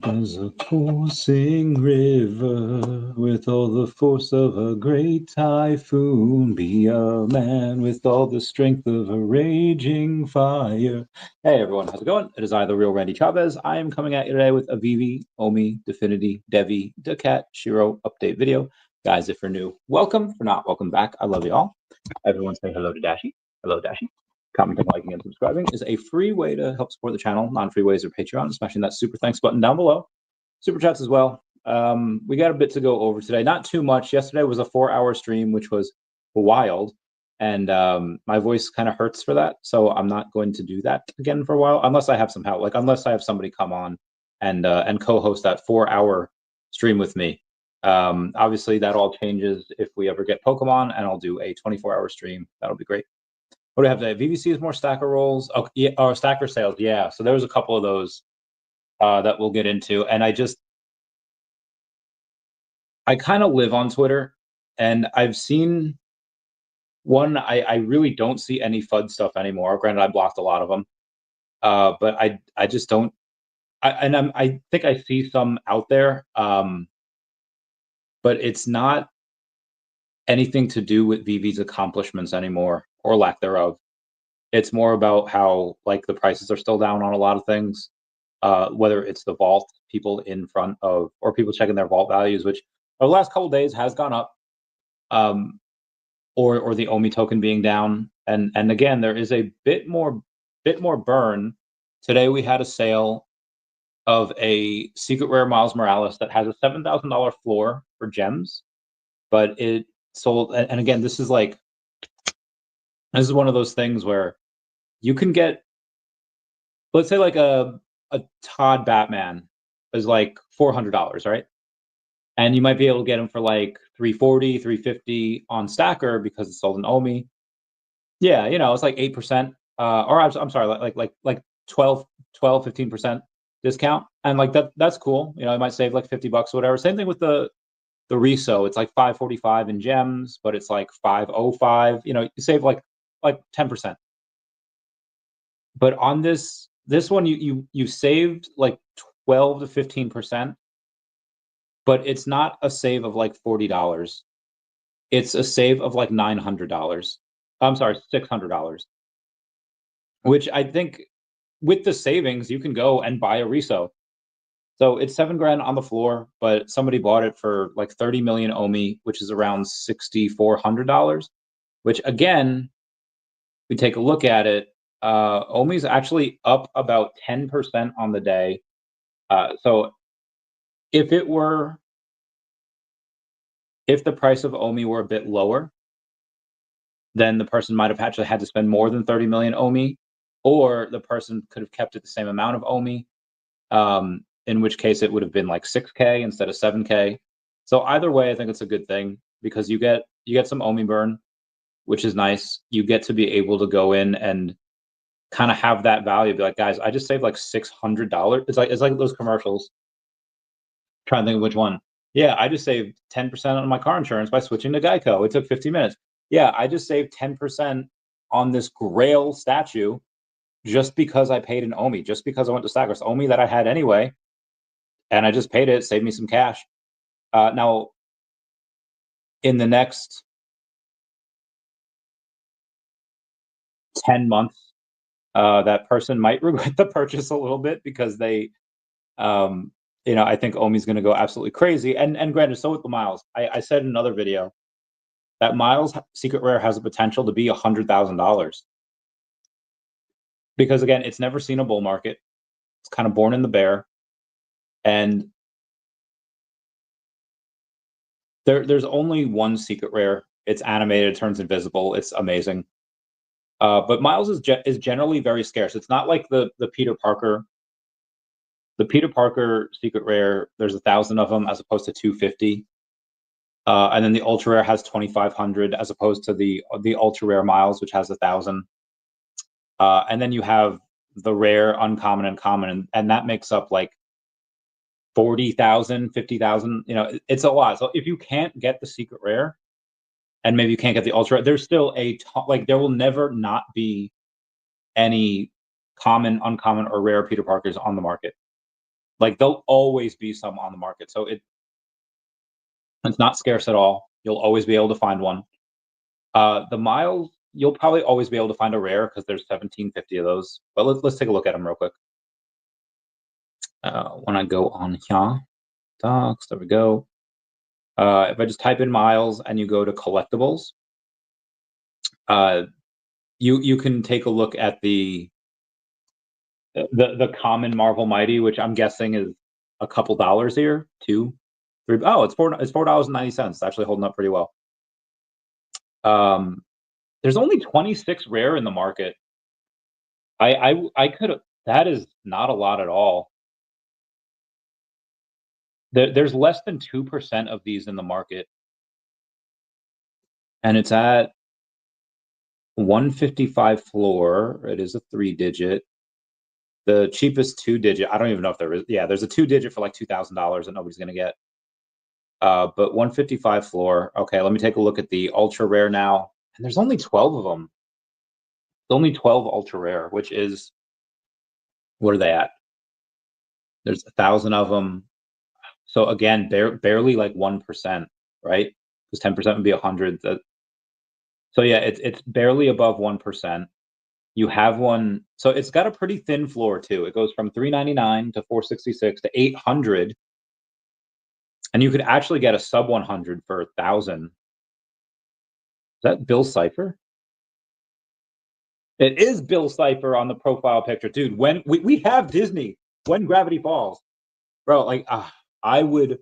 As a coursing river, with all the force of a great typhoon, be a man with all the strength of a raging fire. Hey everyone, how's it going? It is I, the real Randy Chavez. I am coming at you today with a VeVe, OMI, Definity, DEVVE, DACAT, Shiro update video. Guys, if you're new, welcome. For not, welcome back. I love you all. Everyone say hello to Dashi. Hello, Dashi. Commenting, liking, and subscribing is a free way to help support the channel. Non-free ways are Patreon, smashing that super thanks button down below. Super chats as well. We got a bit to go over today. Not too much. Yesterday was a 4-hour stream, which was wild. And my voice kind of hurts for that. So I'm not going to do that again for a while, unless I have some help. Like, unless I have somebody come on and co-host that 4-hour stream with me. Obviously, that all changes if we ever get Pokemon, and I'll do a 24-hour stream. That'll be great. What do we have today? VVC is more Stackr rolls. Oh, yeah, or Stackr sales. Yeah. So there was a couple of those that we'll get into. And I kind of live on Twitter, and I've seen one. I really don't see any FUD stuff anymore. Granted, I blocked a lot of them. But I just don't. I think I see some out there. But it's not anything to do with VV's accomplishments anymore, or lack thereof. It's more about how, like, the prices are still down on a lot of things, whether it's the vault, people in front of, or people checking their vault values, which over the last couple of days has gone up, or the OMI token being down. And again, there is a bit more burn. Today we had a sale of a secret rare Miles Morales that has a $7,000 floor for gems, but it sold. And again, this is one of those things where you can get, let's say, like a Todd Batman is like $400, right? And you might be able to get them for like $340, $350 on Stackr because it's sold in OMI. Yeah, it's like 8%, or I'm sorry, like 12, 15% discount, and like that's cool. You might save like $50 or whatever. Same thing with the reso. It's like $545 in gems, but it's like $505. You save like 10%. But on this one, you saved like 12 to 15%, but it's not a save of like $40. It's a save of like $900. I'm sorry, $600, which I think with the savings, you can go and buy a reso. So it's $7,000 on the floor, but somebody bought it for like 30 million OMI, which is around $6,400, which again, we take a look at it. OMI is actually up about 10% on the day. So if the price of OMI were a bit lower, then the person might have actually had to spend more than 30 million OMI, or the person could have kept it the same amount of OMI, in which case it would have been like 6K instead of 7K. So either way, I think it's a good thing, because you get some OMI burn, which is nice. You get to be able to go in and kind of have that value. Be like, guys, I just saved like $600. It's like those commercials. I'm trying to think of which one. Yeah, I just saved 10% on my car insurance by switching to Geico. It took 15 minutes. Yeah, I just saved 10% on this Grail statue just because I paid an OMI, just because I went to Stackr. It's OMI that I had anyway, and I just paid it, saved me some cash. Now, in the next 10 months, that person might regret the purchase a little bit, because they, I think OMI is going to go absolutely crazy. And granted, so with the Miles, I said in another video that Miles Secret Rare has the potential to be $100,000. Because again, it's never seen a bull market. It's kind of born in the bear. And there's only one Secret Rare. It's animated, it turns invisible. It's amazing. But Miles is generally very scarce. It's not like the Peter Parker. The Peter Parker Secret Rare, there's 1,000 of them as opposed to 250. And then the Ultra Rare has 2,500 as opposed to the Ultra Rare Miles, which has 1,000. And then you have the rare, uncommon, and common, and that makes up like 40,000, 50,000. It's a lot. So if you can't get the Secret Rare, and maybe you can't get the Ultra Rare, there's still there will never not be any common, uncommon, or rare Peter Parkers on the market. Like, there'll always be some on the market. So it's not scarce at all. You'll always be able to find one. The miles, you'll probably always be able to find a rare because there's 1750 of those. But let's take a look at them real quick. When I go on here, docs, there we go. If I just type in miles and you go to collectibles, you can take a look at the common Marvel Mighty, which I'm guessing is a couple dollars here, $2, $3. Oh, it's $4.90. Actually holding up pretty well. There's only 26 rare in the market. I could have. That is not a lot at all. There's less than 2% of these in the market, and it's at 155 floor. It is a 3-digit. The cheapest 2-digit, I don't even know if there is. Yeah, there's a 2-digit for like $2,000 that nobody's gonna get. But 155 floor. Okay, let me take a look at the ultra rare now. And there's only 12 of them. There's only 12 ultra rare, which is, what are they at? There's 1,000 of them. So again, barely like 1%, right? Because 10% would be 100. So yeah, it's barely above 1%. You have one, so it's got a pretty thin floor too. It goes from 399 to 466 to 800, and you could actually get a sub 100 for 1,000. Is that Bill Cipher? It is Bill Cipher on the profile picture, dude. When we have Disney, when gravity falls, bro, like I would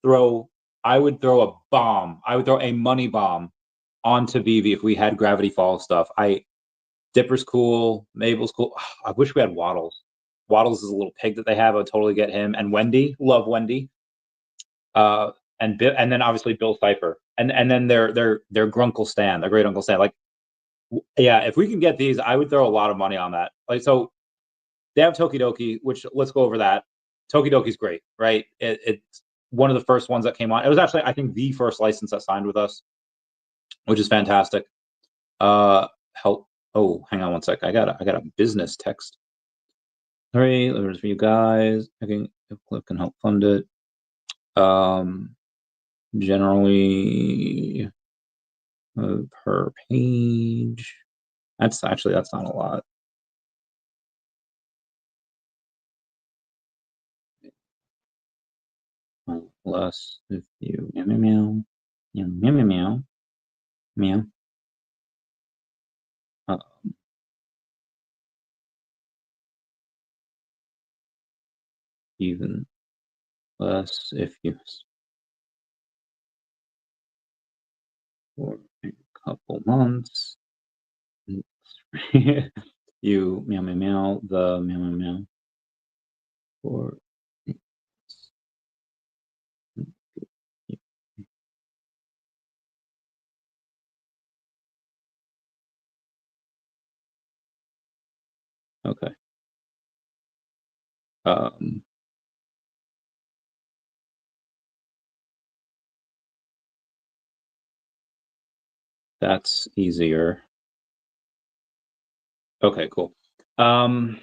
throw a bomb. I would throw a money bomb onto VeVe if we had gravity falls stuff. Dipper's cool, Mabel's cool. I wish we had Waddles. Waddles is a little pig that they have. I would totally get him. And Wendy, love Wendy. And then obviously Bill Cipher, and then their Grunkle Stan, their great Uncle Stan. Like, yeah, if we can get these, I would throw a lot of money on that. Like, so they have Tokidoki, which let's go over that. Tokidoki's great, right? It's one of the first ones that came on. It was actually, I think, the first license that signed with us, which is fantastic. Help. Oh, hang on one sec. I got a business text. Sorry, there's for you guys. I can, if Cliff can help fund it. Generally per page. That's not a lot. Plus, if you meow meow meow meow meow meow meow. Even less if you for a couple months. You meow meow meow the meow meow meow for okay. That's easier. Okay, cool. Oh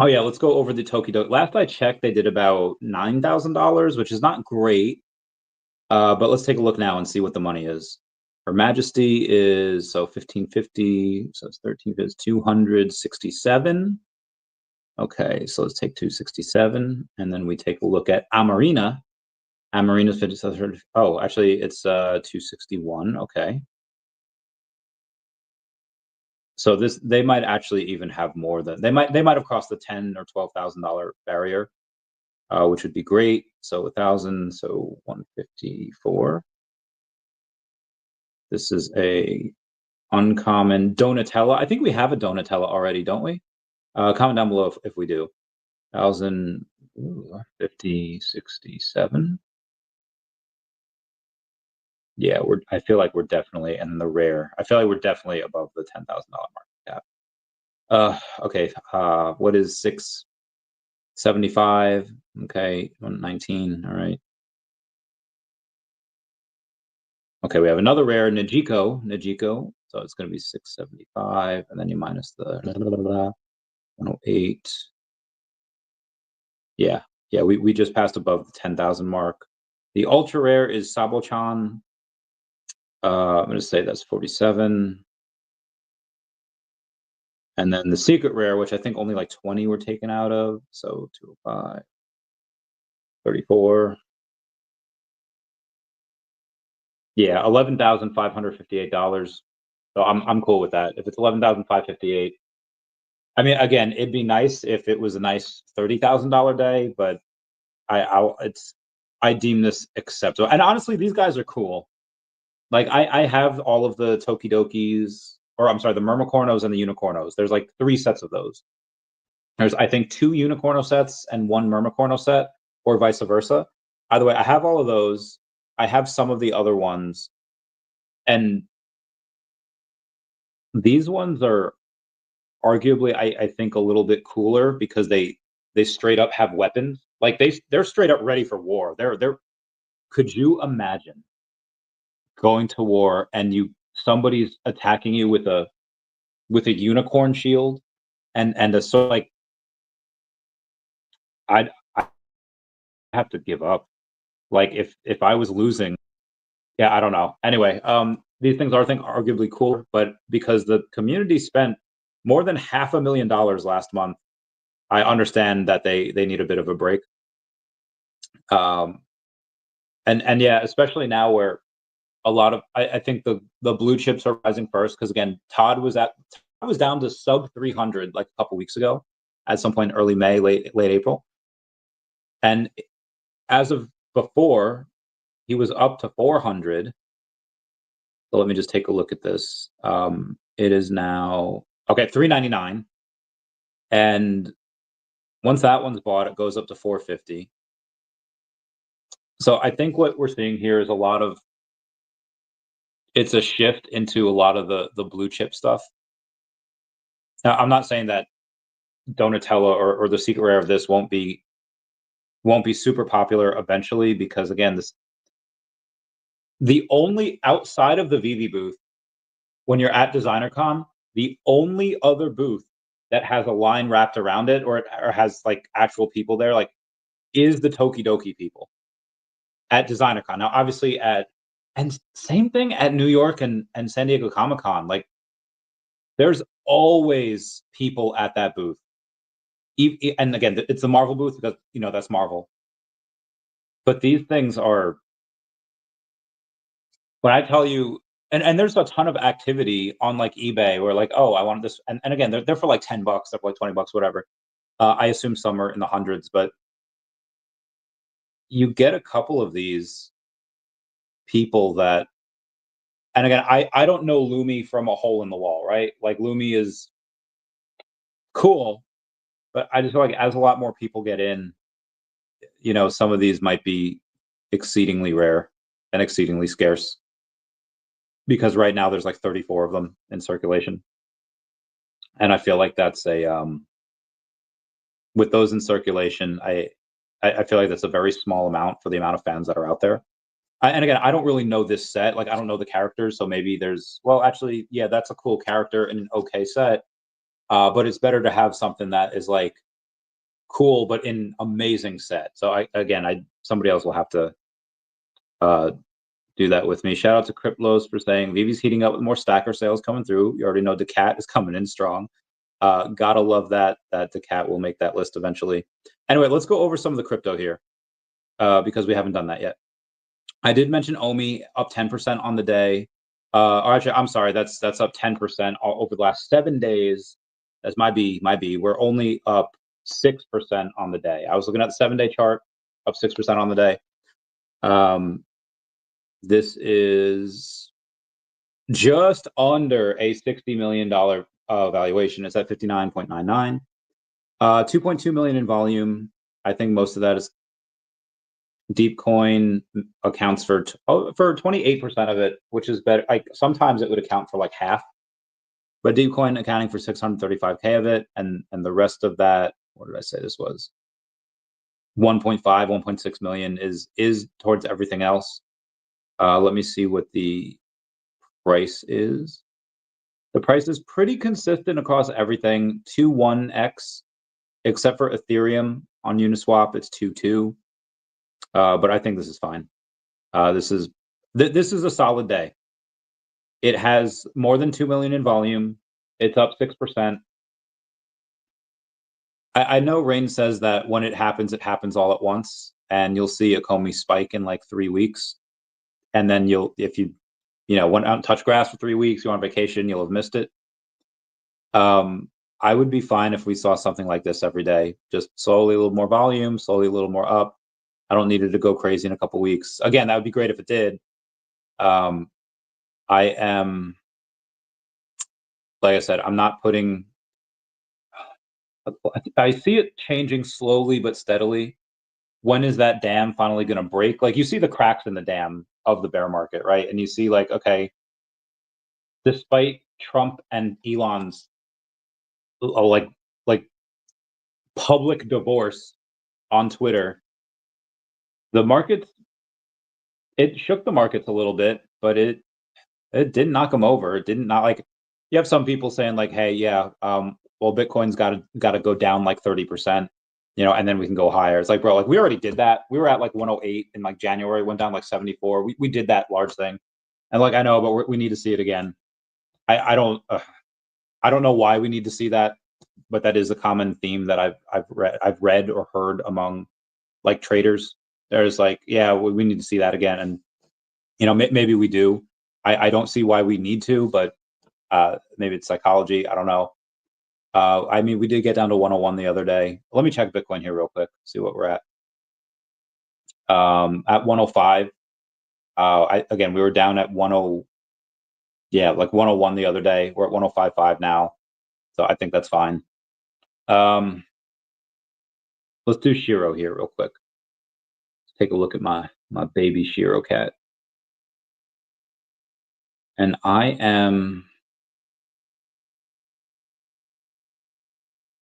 yeah, let's go over the Tokidoki. Last I checked, they did about $9,000, which is not great. But let's take a look now and see what the money is. Her Majesty is, so 1550, so it's 13, is 267. Okay, so let's take 267, and then we take a look at Amarina. Amarina's 57. Oh, actually, it's 261. Okay. So they might actually even have more than they might have crossed the $10,000 or $12,000 barrier, which would be great. So 1,000, so 154. This is a uncommon Donatella. I think we have a Donatella already, don't we? Comment down below if we do. 1,000, 50, 67. Yeah, I feel like we're definitely, and the rare. I feel like we're definitely above the $10,000 market cap. Okay. What is 675? Okay, 119. All right. Okay, we have another rare Najiko. So it's going to be 675, and then you minus the 108. Yeah, yeah, we just passed above the 10,000 mark. The ultra rare is Sabochan. I'm going to say that's 47. And then the secret rare, which I think only like 20 were taken out of. So 205, 34. Yeah, $11,558. So I'm cool with that. If it's 11,558, I mean, again, it'd be nice if it was a nice $30,000 day, but I deem this acceptable. And honestly, these guys are cool. Like I have all of the Tokidokis, or I'm sorry, the Mermicornos and the Unicornos. There's like 3 sets of those. There's I think 2 Unicorno sets and 1 Mermicorno set, or vice versa. Either way, I have all of those. I have some of the other ones, and these ones are arguably, I think, a little bit cooler because they straight up have weapons. Like they're straight up ready for war. They're. Could you imagine going to war and somebody's attacking you with a unicorn shield and a sort like I have to give up. Like if I was losing, yeah, I don't know. Anyway, these things are, I think, arguably cooler, but because the community spent more than $500,000 last month, I understand that they need a bit of a break. And yeah, especially now where a lot of I think the blue chips are rising first because again, Todd was down to sub 300 like a couple weeks ago, at some point early May, late April, and as of before, he was up to 400. So let me just take a look at this. It is now okay, 399, and once that one's bought, it goes up to 450. So I think what we're seeing here is it's a shift into a lot of the blue chip stuff. Now, I'm not saying that Donatello or the secret rare of this won't be super popular eventually, because again, the only outside of the VeVe booth, when you're at DesignerCon, the only other booth that has a line wrapped around it or has like actual people there, like, is the Tokidoki people at DesignerCon. Now, obviously and same thing at New York and San Diego Comic-Con. Like, there's always people at that booth. And again, it's the Marvel booth because that's Marvel. But these things are, when I tell you, and there's a ton of activity on like eBay where like, oh, I want this, and again, they're for like $10, they're for like $20, whatever. I assume some are in the hundreds, but you get a couple of these people that, and again, I don't know Lumi from a hole in the wall, right? Like Lumi is cool, but I just feel like as a lot more people get in, some of these might be exceedingly rare and exceedingly scarce, because right now there's like 34 of them in circulation, and I feel like that's with those in circulation, I feel like that's a very small amount for the amount of fans that are out there. And again, I don't really know this set. Like, I don't know the characters, so maybe actually, yeah, that's a cool character and an okay set. But it's better to have something that is like cool but in amazing set. So somebody else will have to do that with me. Shout out to Cryptlos for saying VeVe's heating up with more Stackr sales coming through. You already know DeCat is coming in strong. Gotta love that DeCat will make that list eventually. Anyway, let's go over some of the crypto here, because we haven't done that yet. I did mention OMI up 10% on the day. Or actually, I'm sorry, that's up 10% over the last 7 days. That's my B. We're only up 6% on the day. I was looking at the 7-day chart, up 6% on the day. This is just under a $60 million valuation. It's at 59.99. 2.2 million in volume. I think most of that is Deepcoin accounts for 28% of it, which is better. Like, sometimes it would account for like half, but Deepcoin accounting for 635K of it, and the rest of that, what did I say this was? 1.5, 1.6 million is towards everything else. Let me see what the price is. The price is pretty consistent across everything. 21x except for Ethereum on Uniswap, it's 2.2. But I think this is fine. This is a solid day. It has more than 2 million in volume. It's up 6%. I know Rain says that when it happens all at once, and you'll see a Comey spike in like 3 weeks, and then if you went out and touched grass for 3 weeks, you're on vacation, you'll have missed it. I would be fine if we saw something like this every day, just slowly a little more volume, slowly a little more up. I don't need it to go crazy in a couple weeks. Again, that would be great if it did. I am, like I said, I'm not putting. I see it changing slowly but steadily. When is that dam finally going to break? Like, you see the cracks in the dam of the bear market, right? And you see, like, okay, despite Trump and Elon's like public divorce on Twitter, the markets, it shook the markets a little bit, but it didn't knock them over. It didn't not like. You have some people saying like, hey, yeah, well, Bitcoin's got to go down like 30%, and then we can go higher. It's like, bro, like we already did that. We were at like 108 in like January, went down like 74. We did that large thing, and like I know, but we need to see it again. I don't know why we need to see that, but that is a common theme that I've read or heard among like traders. There's like, yeah, we need to see that again, and maybe we do. I don't see why we need to, but maybe it's psychology. I don't know. I mean, we did get down to 101 the other day. Let me check Bitcoin here real quick, see what we're at. At 105. Again, we were down at 10. Yeah, like 101 the other day. We're at 105.5 now, so I think that's fine. Let's do Shiro here real quick. Let's take a look at my baby Shiro cat, and I am.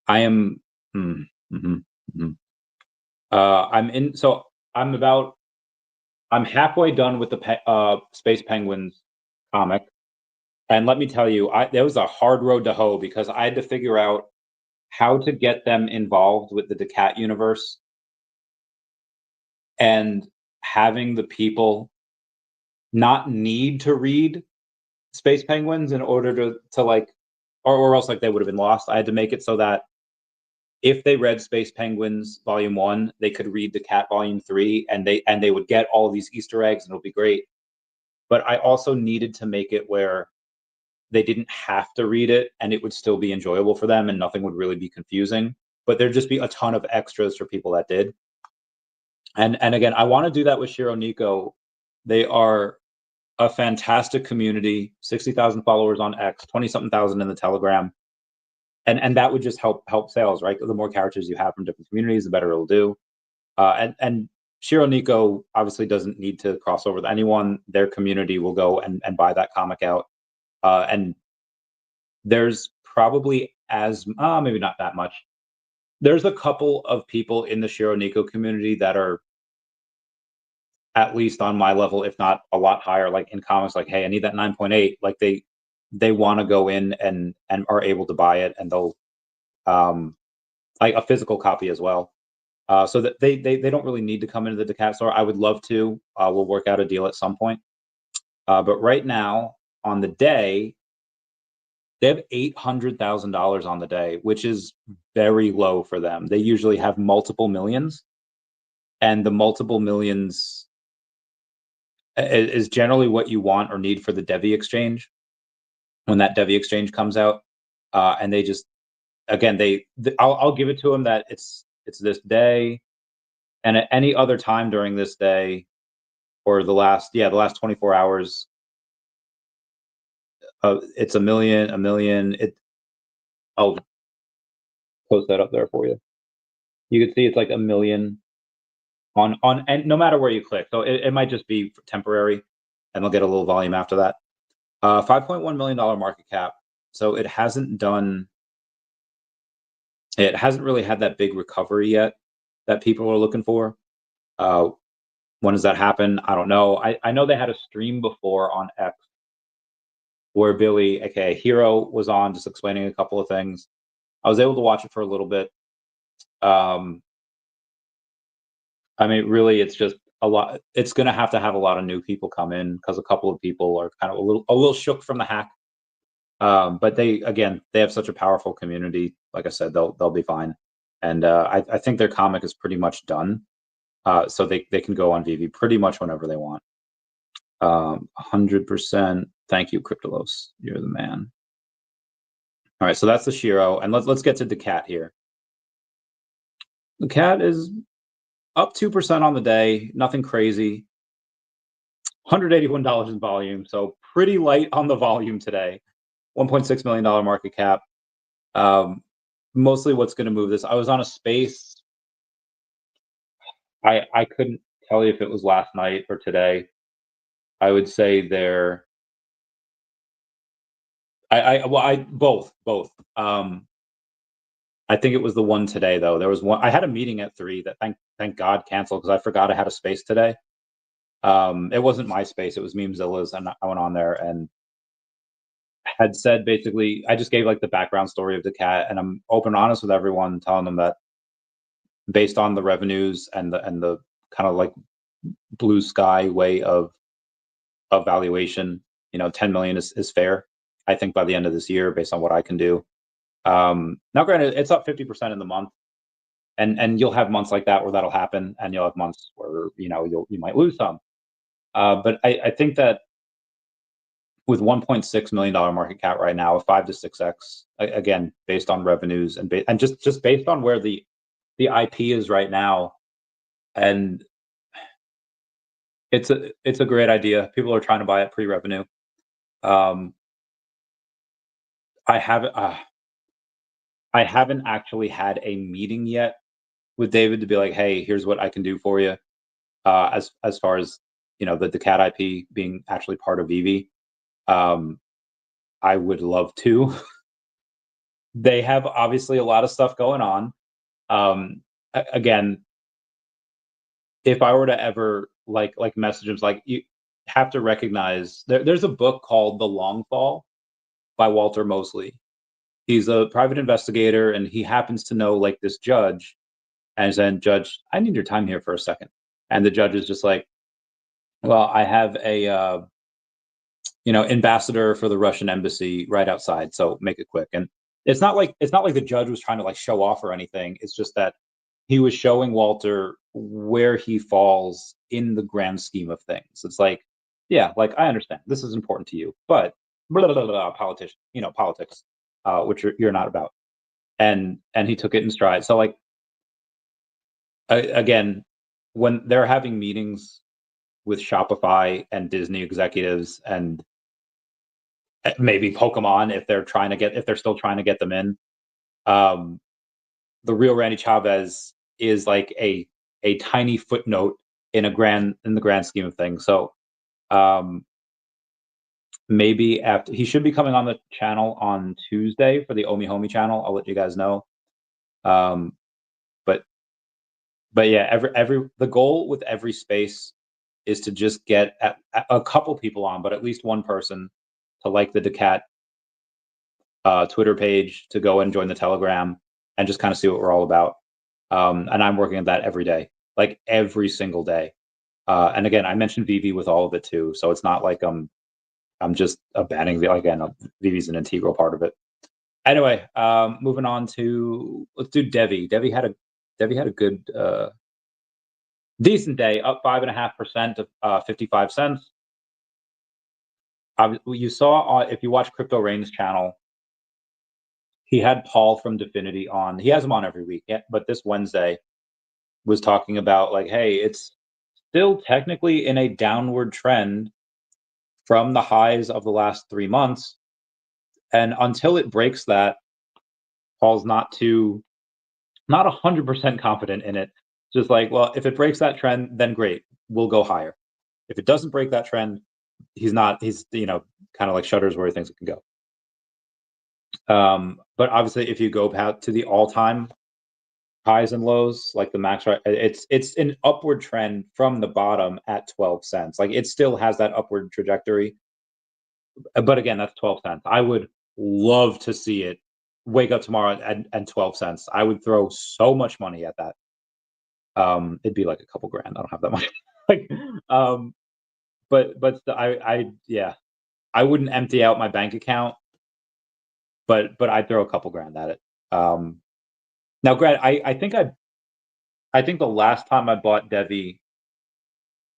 I'm halfway done with the Space Penguins comic, and let me tell you, there was a hard road to hoe because I had to figure out how to get them involved with the Decat universe, and having the people not need to read Space Penguins in order to like, or else like they would have been lost. I had to make it so that if they read Space Penguins Volume 1, they could read Decat Volume 3, and they would get all these Easter eggs, and it'll be great. But I also needed to make it where they didn't have to read it, and it would still be enjoyable for them, and nothing would really be confusing. But there'd just be a ton of extras for people that did. And again, I want to do that with Shiro Nico. They are a fantastic community, 60,000 followers on X, 20-something thousand in the Telegram. And that would just help sales, right? The more characters you have from different communities, the better it'll do. And Shiro Nico obviously doesn't need to cross over with anyone. Their community will go and buy that comic out. And there's probably maybe not that much. There's a couple of people in the Shiro Nico community that are at least on my level, if not a lot higher, like in comics, like, hey, I need that 9.8. Like they want to go in and are able to buy it, and they'll like a physical copy as well. So that they don't really need to come into the Decat store. I would love to. We'll work out a deal at some point. But right now, on the day, they have $800,000 on the day, which is very low for them. They usually have multiple millions, and the multiple millions is generally what you want or need for the DEVVE exchange when that DEVVE exchange comes out. And they just, again, I'll give it to them that it's this day, and at any other time during this day or the last 24 hours, it's a million. I'll post that up there for you. You can see it's like a million on, and no matter where you click. So it might just be temporary, and they'll get a little volume after that. $5.1 million market cap. So it hasn't really had that big recovery yet that people are looking for. When does that happen? I don't know. I know they had a stream before on X where Billy, aka Hero, was on just explaining a couple of things. I was able to watch it for a little bit. I mean, really, it's just a lot. It's going to have a lot of new people come in because a couple of people are kind of a little shook from the hack. But they have such a powerful community. Like I said, they'll be fine. And I think their comic is pretty much done. So they can go on VeVe pretty much whenever they want. 100%. Thank you, Cryptolos. You're the man. All right, so that's the Shiro, and let's get to Decat here. The cat is up 2% on the day, nothing crazy. $181 in volume, so pretty light on the volume today. $1.6 million market cap. Mostly what's going to move this. I was on a space. I couldn't tell you if it was last night or today. I would say there. Both. I think it was the one today though. There was one. I had a meeting at 3 that thank God canceled because I forgot I had a space today. It wasn't my space. It was Memezilla's, and I went on there and had said basically, I just gave like the background story of the cat, and I'm open and honest with everyone, telling them that based on the revenues and the kind of like blue sky way of valuation, 10 million is fair. I think by the end of this year, based on what I can do. Now, granted, it's up 50% in the month, and you'll have months like that where that'll happen, and you'll have months where you might lose some. But I think that with $1.6 million market cap right now, a 5 to 6x, again, based on revenues and just based on where the IP is right now, and it's a great idea. People are trying to buy it pre-revenue. I haven't actually had a meeting yet with David to be like, hey, here's what I can do for you, as far as the DACAT IP being actually part of VeVe. I would love to. They have obviously a lot of stuff going on. Again, if I were to ever like message him, like, you have to recognize there's a book called The Long Fall by Walter Mosley. He's a private investigator, and he happens to know like this judge, and then, judge, I need your time here for a second. And the judge is just like, well, I have a ambassador for the Russian embassy right outside, so make it quick. And it's not like the judge was trying to like show off or anything. It's just that he was showing Walter where he falls in the grand scheme of things. It's like, yeah, like, I understand this is important to you, but blah, blah, blah, blah, politics, which you're not about. And he took it in stride. So like, again, when they're having meetings with Shopify and Disney executives, and maybe Pokemon, if they're still trying to get them in, the real Randy Chavez is like a tiny footnote in the grand scheme of things. So maybe after, he should be coming on the channel on Tuesday for the OMI channel. I'll let you guys know. But yeah, the goal with every space is to just get a couple people on, but at least one person to like the DACAT Twitter page, to go and join the Telegram, and just kind of see what we're all about. And I'm working on that every day, like every single day. And again, I mentioned VeVe with all of it too, so it's not like I'm just abandoning VeVe's an integral part of it. Anyway, moving on to, let's do DEVVE. DEVVE had a good, decent day, up 5.5% to 55 cents. You saw, if you watch Crypto Rain's channel, he had Paul from Definity on. He has him on every week, but this Wednesday was talking about like, hey, it's still technically in a downward trend from the highs of the last 3 months. And until it breaks that, Paul's not 100% confident in it. Just like, well, if it breaks that trend, then great, we'll go higher. If it doesn't break that trend, he's kind of like shutters where he thinks it can go. But obviously, if you go back to the all-time highs and lows, like the max, right, it's an upward trend from the bottom at 12 cents. Like, it still has that upward trajectory. But again, that's 12 cents. I would love to see it wake up tomorrow and 12 cents. I would throw so much money at that. It'd be like a couple grand. I don't have that much. Like, but yeah, I wouldn't empty out my bank account, but I'd throw a couple grand at it. Now, Grant, I think the last time I bought DEVVE,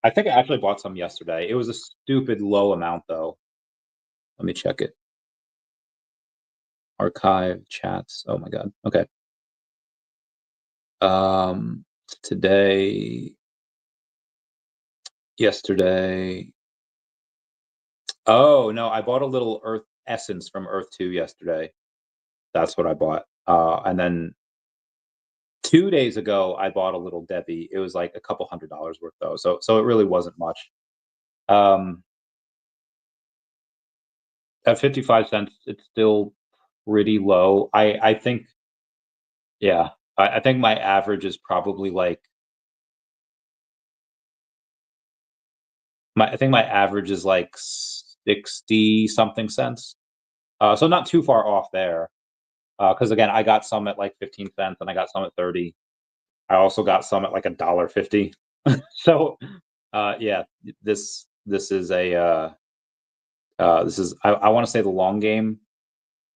I think I actually bought some yesterday. It was a stupid low amount though. Let me check it. Archive chats. Oh my god. Okay. Today, yesterday. Oh no, I bought a little Earth Essence from Earth 2 yesterday. That's what I bought. And then 2 days ago, I bought a little DEVVE. It was like a couple $100 worth though, so it really wasn't much. At 55 cents, it's still pretty low. I think, yeah, I think my average is probably like I think my average is like 60 something cents. So not too far off there. Because again, I got some at like 15 cents and I got some at 30. I also got some at like $1.50. So yeah, this is a this is I want to say the long game,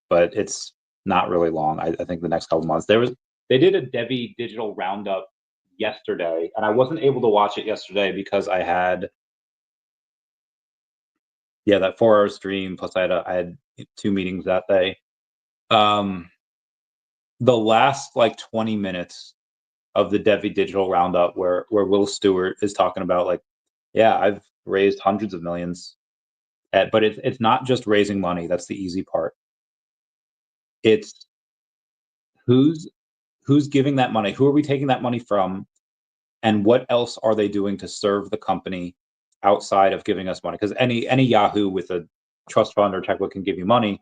but it's not really long. I think the next couple months they did a DEVVE digital roundup yesterday, and I wasn't able to watch it yesterday because I had that 4-hour stream plus I had 2 meetings that day. The last like 20 minutes of the DEVVE digital roundup where Will Stewart is talking about like, yeah, I've raised hundreds of millions, but it's not just raising money. That's the easy part. It's who's giving that money? Who are we taking that money from? And what else are they doing to serve the company outside of giving us money? Because any Yahoo with a trust fund or checkbook can give you money.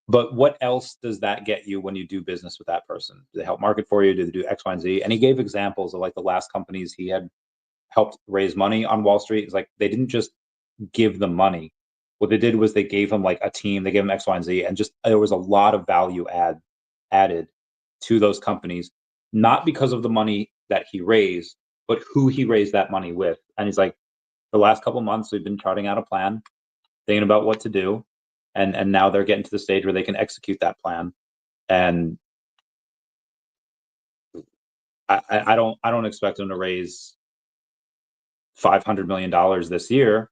But what else does that get you when you do business with that person? Do they help market for you? Do they do X, Y, and Z? And he gave examples of like the last companies he had helped raise money on Wall Street. It's like they didn't just give them money. What they did was they gave them like a team, they gave them X, Y, and Z, and just there was a lot of value added to those companies, not because of the money that he raised, but who he raised that money with. And he's like, the last couple months we've been charting out a plan, thinking about what to do, and now they're getting to the stage where they can execute that plan. And I don't expect them to raise $500 million this year,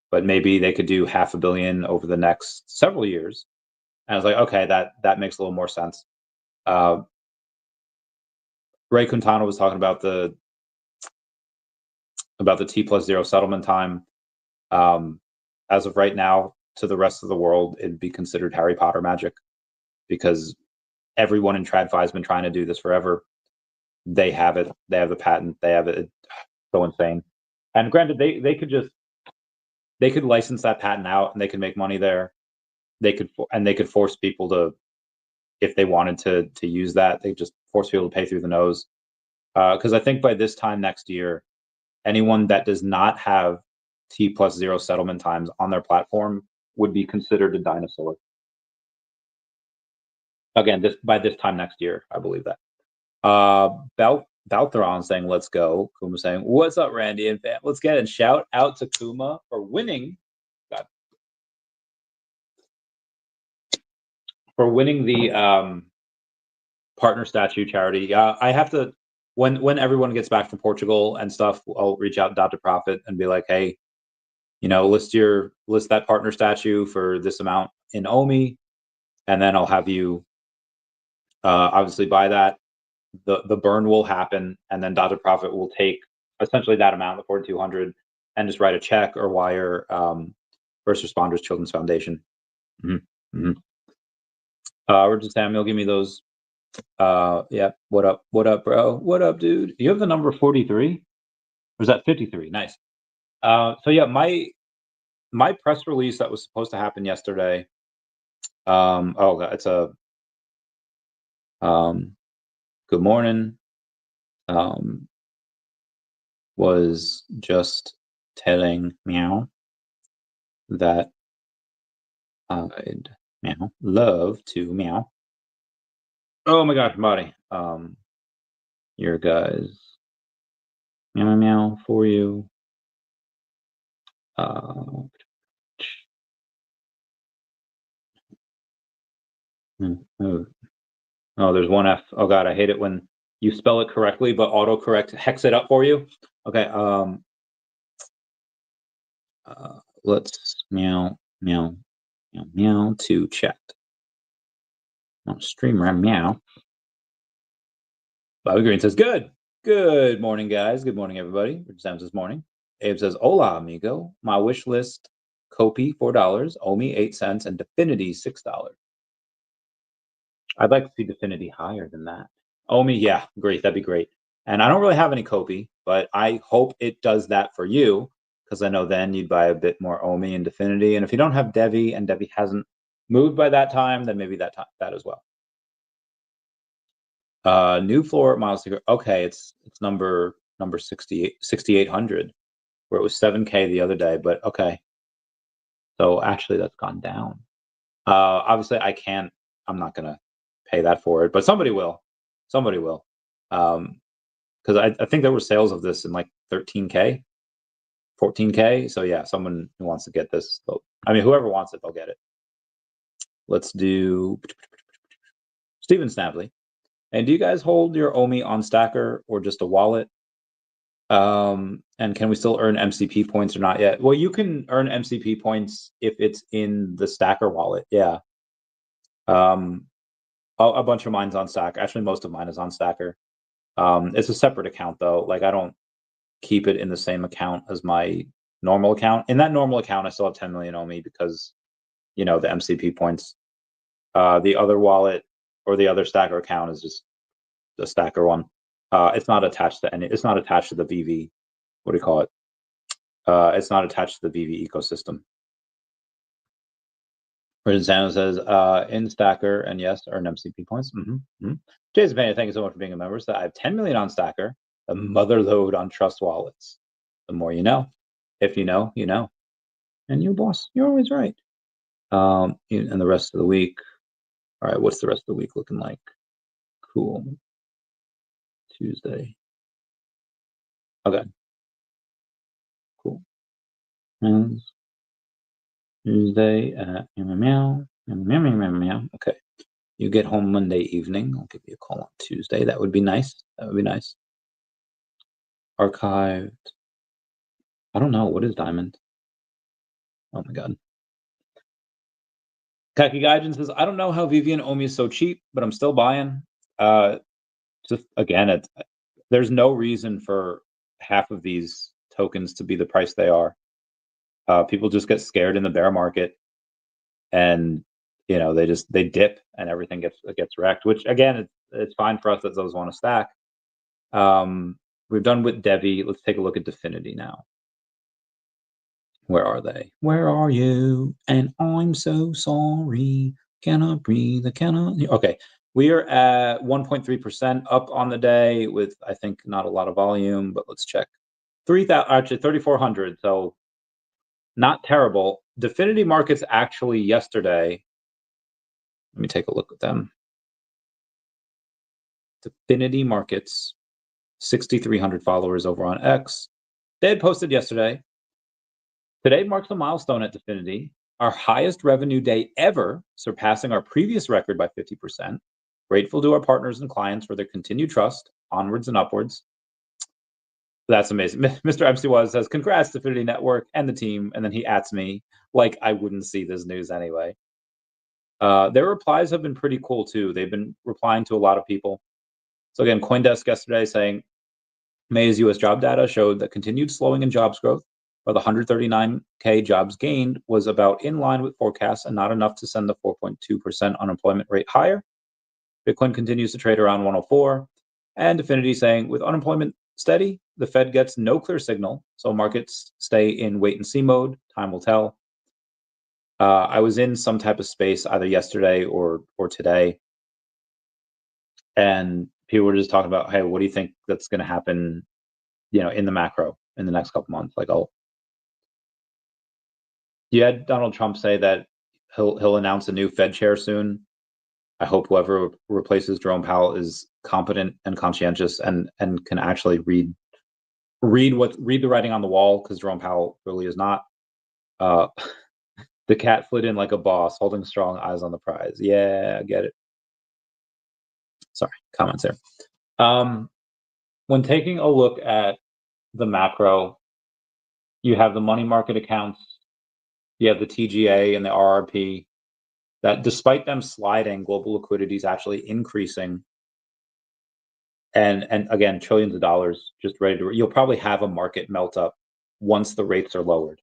but maybe they could do $500 million over the next several years. And I was like, okay, that makes a little more sense. Ray Quintana was talking about the T+0 settlement time. As of right now, to the rest of the world, it'd be considered Harry Potter magic because everyone in TradFi has been trying to do this forever. They have it. They have the patent. They have it. It's so insane. And granted, they could license that patent out and they could make money there. They could force people to, if they wanted to use that, they just force people to pay through the nose. Because I think by this time next year, anyone that does not have T+0 settlement times on their platform would be considered a dinosaur. Again, by this time next year, I believe that. Baltheron saying, let's go. Kuma saying, what's up, Randy and fam? Let's get it. Shout out to Kuma for winning. God. For winning the partner statue charity. I have to, when everyone gets back from Portugal and stuff, I'll reach out to Dr. Profit and be like, hey, list that partner statue for this amount in OMI, and then I'll have you obviously buy that. The burn will happen, and then Dr. Profit will take essentially that amount, the 4,200, and just write a check or wire First Responders Children's Foundation. Richard Samuel, give me those. Yeah. What up? What up, bro? What up, dude? You have the number 43? Or is that 53? Nice. So yeah, my press release that was supposed to happen yesterday. Oh, it's a good morning. Was just telling Meow that I'd meow love to meow. Oh my gosh, buddy. Your guys meow meow meow for you. Oh, there's one F. Oh god, I hate it when you spell it correctly, but autocorrect hex it up for you. Okay, let's meow meow meow meow to chat. Streamer meow. Bobby Green says, good. Good morning, guys. Good morning, everybody. Rich Sam's this morning. Abe says, hola, amigo. My wish list, Kopi, $4, OMI, 8 cents, and Definity, $6. I'd like to see Definity higher than that. OMI, yeah, great. That'd be great. And I don't really have any Kopi, but I hope it does that for you, because I know then you'd buy a bit more OMI and Definity. And if you don't have DEVVE and DEVVE hasn't moved by that time, then maybe that as well. New floor miles to go. Okay, it's number 6,800, where it was 7K the other day, but okay. So actually that's gone down. Obviously I'm not gonna pay that for it, but somebody will. Somebody will. Because I think there were sales of this in like 13K, 14K. So yeah, someone who wants to get this, I mean, whoever wants it, they'll get it. Let's do Steven Snabley. And do you guys hold your OMI on Stackr or just a wallet? And can we still earn MCP points or not yet? Well, you can earn MCP points if it's in the Stackr wallet. Yeah. A bunch of mine's on Stackr. Actually, most of mine is on Stackr. It's a separate account though. Like I don't keep it in the same account as my normal account. In that normal account, I still have 10 million OMI because, the MCP points. The other wallet or the other Stackr account is just the Stackr one. It's not attached to any. It's not attached to the VeVe. What do you call it? It's not attached to the VeVe ecosystem. President Sano says, in Stackr, and yes, earn MCP points. Jason Payne, thank you so much for being a member. So I have 10 million on Stackr, the mother load on Trust Wallets. The more you know. If you know, you know. And you, boss, you're always right. And the rest of the week. All right, what's the rest of the week looking like? Cool. Tuesday. Okay. Cool. And Tuesday at meow. Okay. You get home Monday evening. I'll give you a call on Tuesday. That would be nice. That would be nice. Archived. I don't know. What is Diamond? Oh my god. Kaki Gaijin says, I don't know how VeVe and OMI is so cheap, but I'm still buying. Just again, there's no reason for half of these tokens to be the price they are. People just get scared in the bear market, and they dip and everything gets wrecked. Which again, it's fine for us that those want to stack. We've done with DEVVE. Let's take a look at Definity now. Where are they? Where are you? And I'm so sorry. Cannot breathe. I cannot. Okay. We are at 1.3% up on the day with, I think, not a lot of volume, but let's check. 3,400. So not terrible. Definity markets actually yesterday. Let me take a look at them. Definity markets, 6,300 followers over on X. They had posted yesterday. Today marks a milestone at Definity, our highest revenue day ever, surpassing our previous record by 50%. Grateful to our partners and clients for their continued trust, onwards and upwards. That's amazing. Mr. MC Was says, congrats, Definity Network and the team. And then he ats me like I wouldn't see this news anyway. Their replies have been pretty cool too. They've been replying to a lot of people. So again, CoinDesk yesterday saying, May's U.S. job data showed that continued slowing in jobs growth, while the 139K jobs gained was about in line with forecasts and not enough to send the 4.2% unemployment rate higher. Bitcoin continues to trade around 104. And Definity saying, with unemployment steady, the Fed gets no clear signal, so markets stay in wait-and-see mode. Time will tell. I was in some type of space either yesterday or today, and people were just talking about, hey, what do you think that's going to happen, in the macro in the next couple months? Like, you had Donald Trump say that he'll announce a new Fed chair soon. I hope whoever replaces Jerome Powell is competent and conscientious and can actually read the writing on the wall, because Jerome Powell really is not. The cat slid in like a boss, holding strong eyes on the prize. Yeah, I get it. Sorry, comments there. When taking a look at the macro, you have the money market accounts, you have the TGA and the RRP, that despite them sliding, global liquidity is actually increasing. And again, trillions of dollars just ready to, you'll probably have a market melt up once the rates are lowered.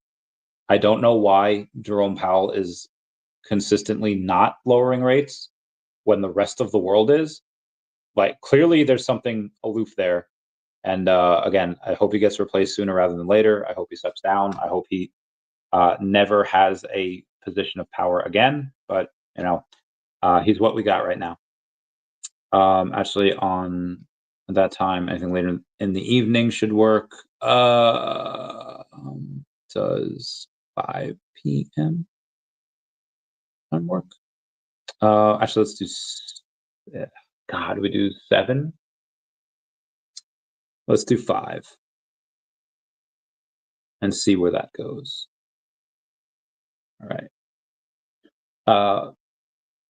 I don't know why Jerome Powell is consistently not lowering rates when the rest of the world is. Like, clearly there's something aloof there. And again, I hope he gets replaced sooner rather than later. I hope he steps down. I hope he never has a position of power again. But, you know, he's what we got right now. Actually, on that time, I think later in the evening should work. Does 5 p.m. work? Actually, let's do. God, we do 7. Let's do 5 and see where that goes. All right.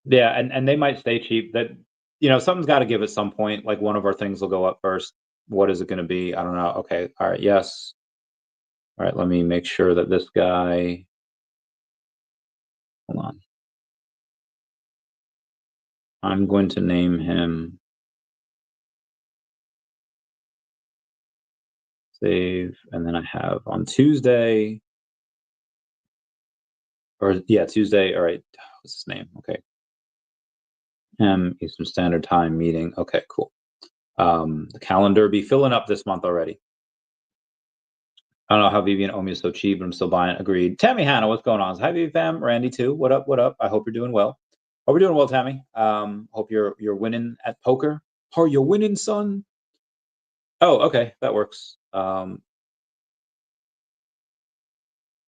Yeah, and they might stay cheap. That, you know, something's got to give at some point. Like, one of our things will go up first. What is it going to be? I don't know. Okay. All right. Yes. All right. Let me make sure that this guy. Hold on. I'm going to name him. Save, and then I have on Tuesday. Or yeah, Tuesday. All right. What's his name? Okay. Eastern Standard Time meeting. Okay, cool. The calendar be filling up this month already. I don't know how VeVe and OMI is so cheap, but I'm still buying. Agreed. Tammy Hannah, what's going on? Hi, VeVe fam. Randy too. What up? What up? I hope you're doing well. Hope you're doing well, Tammy. Hope you're winning at poker. Are you winning, son? Oh, okay, that works.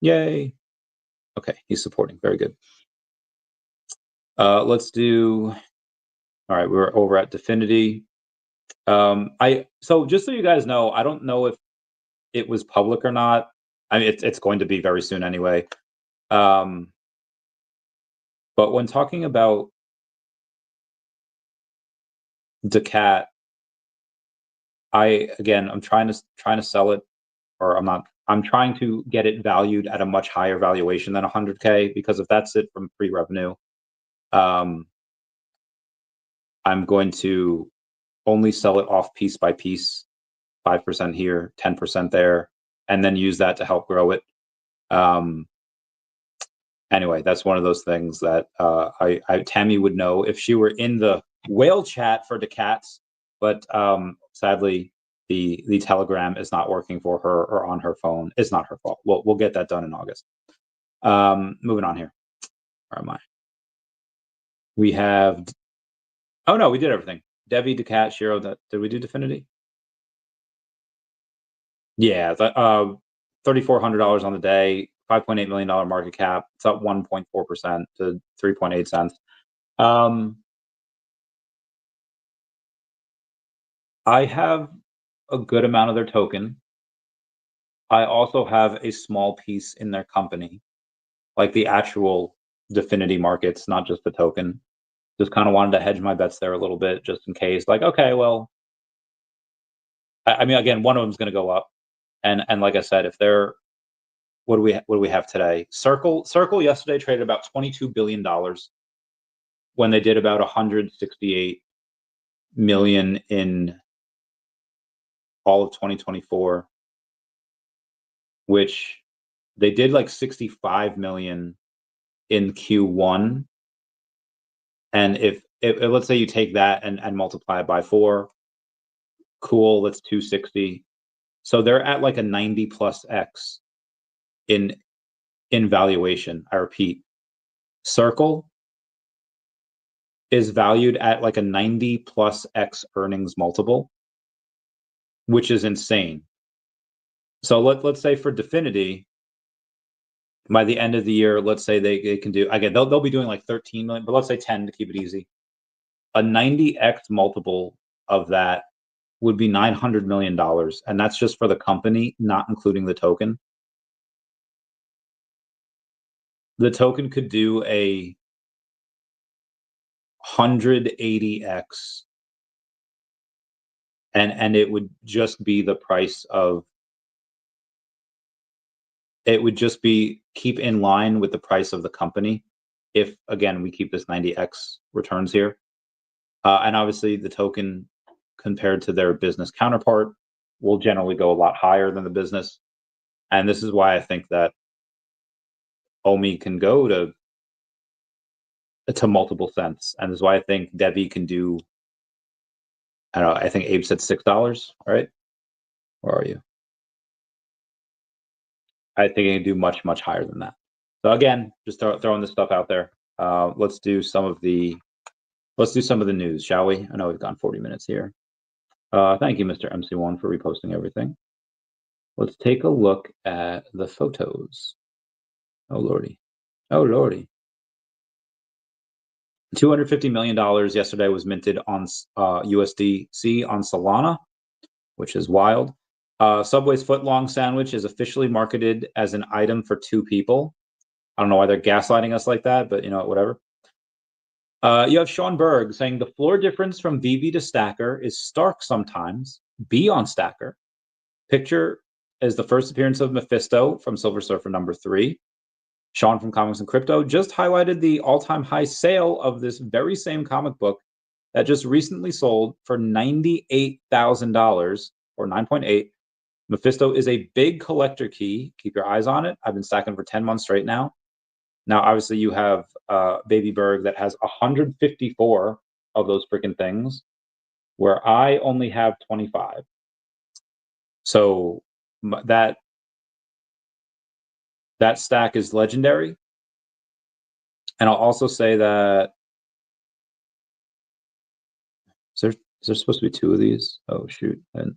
Yay. Okay, he's supporting. Very good. Let's do. All right, we're over at Definity. So just so you guys know, I don't know if it was public or not. I mean, it's going to be very soon anyway. But when talking about Decat, I'm trying to sell it, or I'm trying to get it valued at a much higher valuation than 100K, because if that's it from pre-revenue, I'm going to only sell it off piece by piece, 5% here, 10% there, and then use that to help grow it. Anyway, that's one of those things that Tammy would know if she were in the whale chat for Decats, but sadly the Telegram is not working for her, or on her phone. It's not her fault. We'll get that done in August. Moving on here. Where am I? We have. Oh no, we did everything. DEVVE DACAT SHIRO. Did we do Definity? Yeah, $3,400 on the day. $5.8 million market cap. It's up 1.4% to 3.8 cents. I have a good amount of their token. I also have a small piece in their company, like the actual Definity markets, not just the token. Just kind of wanted to hedge my bets there a little bit, just in case. Like, okay, well, I mean, again, one of them is going to go up, and like I said, if they're, what do we have today? Circle yesterday traded about $22 billion when they did about 168 million in all of 2024, which they did like 65 million in Q1. And if let's say you take that and multiply it by 4, cool, that's 260. So they're at like a 90 plus X in valuation. I repeat, Circle is valued at like a 90 plus X earnings multiple, which is insane. So let's say for Definity, By the end of the year, let's say they can do, again, they'll be doing like 13 million, but let's say 10 to keep it easy. A 90x multiple of that would be $900 million. And that's just for the company, not including the token. The token could do a 180x, and it would just be the price of, it would just be keep in line with the price of the company if, again, we keep this 90x returns here. And obviously the token compared to their business counterpart will generally go a lot higher than the business. And this is why I think that OMI can go to multiple cents. And this is why I think DEVVE can do, I don't know, I think Abe said $6, right? Where are you? I think it can do much, much higher than that. So again, just throwing this stuff out there. Let's do some of the news, shall we? I know we've gone 40 minutes here. Thank you, Mr. MC1, for reposting everything. Let's take a look at the photos. Oh lordy, oh lordy. $250 million yesterday was minted on USDC on Solana, which is wild. Subway's footlong sandwich is officially marketed as an item for 2 people. I don't know why they're gaslighting us like that, but you know, whatever. You have Sean Berg saying the floor difference from VeVe to Stackr is stark sometimes. Be on Stackr. Picture is the first appearance of Mephisto from Silver Surfer #3. Sean from Comics and Crypto just highlighted the all-time high sale of this very same comic book that just recently sold for $98,000 or 9.8. Mephisto is a big collector key. Keep your eyes on it. I've been stacking for 10 months straight now. Now, obviously, you have Baby Berg that has 154 of those freaking things, where I only have 25. So that stack is legendary. And I'll also say that is there supposed to be 2 of these? Oh shoot! And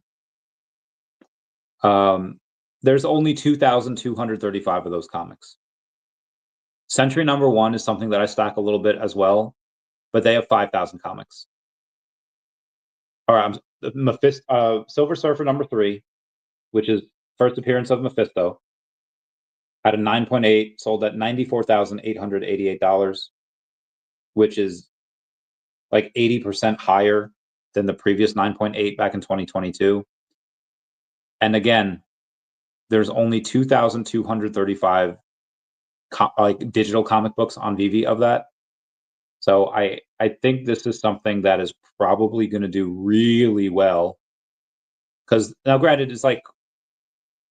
there's only 2,235 of those comics. Century #1 is something that I stack a little bit as well, but they have 5,000 comics. All right, Silver Surfer #3, which is first appearance of Mephisto, had a 9.8, sold at $94,888, which is like 80% higher than the previous 9.8 back in 2022. And again, there's only 2,235 like digital comic books on VeVe of that. So I think this is something that is probably going to do really well. Because now, granted, it's like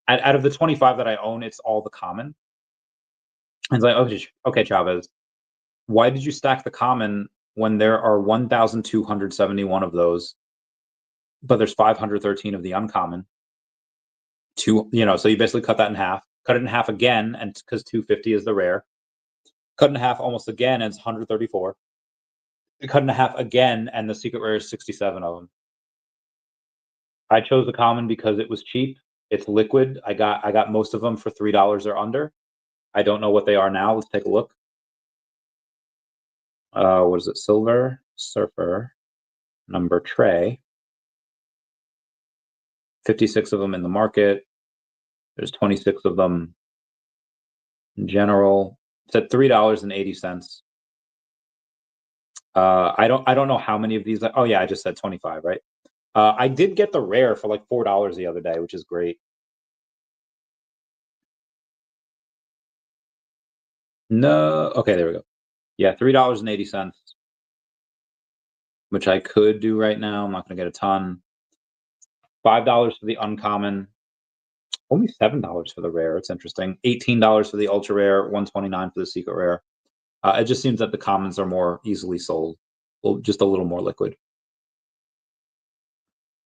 out of the 25 that I own, it's all the common. And it's like, okay, Chavez, why did you stack the common when there are 1,271 of those, but there's 513 of the uncommon? So you basically cut that in half. Cut it in half again, and because 250 is the rare. Cut in half almost again, and it's 134. Cut in half again, and the secret rare is 67 of them. I chose the common because it was cheap. It's liquid. I got most of them for $3 or under. I don't know what they are now. Let's take a look. What is it? Silver Surfer #3. 56 of them in the market. There's 26 of them in general. It's at $3.80. I don't know how many of these. Oh yeah, I just said 25, right? I did get the rare for like $4 the other day, which is great. No, okay, there we go. Yeah, $3.80, which I could do right now. I'm not gonna get a ton. $5 for the uncommon. Only $7 for the rare. It's interesting. $18 for the ultra rare. $129 for the secret rare. It just seems that the commons are more easily sold. Well, just a little more liquid.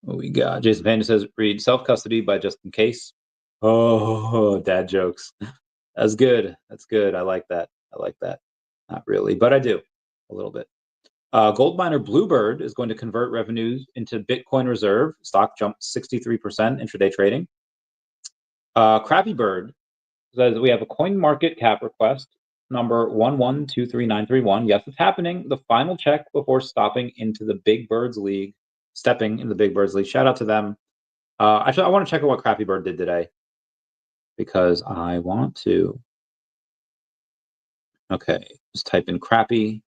What we got? Jason Panda says, read Self-Custody by Just In Case. Oh, dad jokes. That's good. That's good. I like that. I like that. Not really, but I do a little bit. Gold miner Bluebird is going to convert revenues into Bitcoin Reserve. Stock jumped 63% intraday trading. Crappy Bird says we have a coin market cap request number 1123931. Yes, it's happening. The final check before stopping into the Big Birds League. Stepping in the Big Birds League. Shout out to them. Actually, I want to check out what Crappy Bird did today because I want to. Okay, just type in Crappy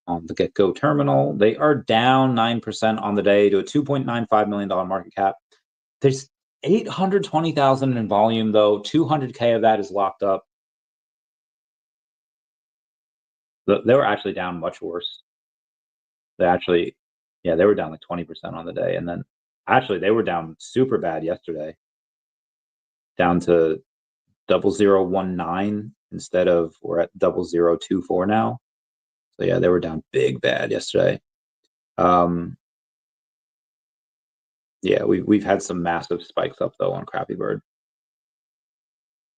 on the get-go terminal. They are down 9% on the day to a $2.95 million market cap. There's 820,000 in volume, though. 200K of that is locked up. They were actually down much worse. They were down like 20% on the day. And then actually they were down super bad yesterday, down to 0019 instead of we're at 0024 now. So yeah, they were down big bad yesterday. Yeah, we've had some massive spikes up though on Crappy Bird.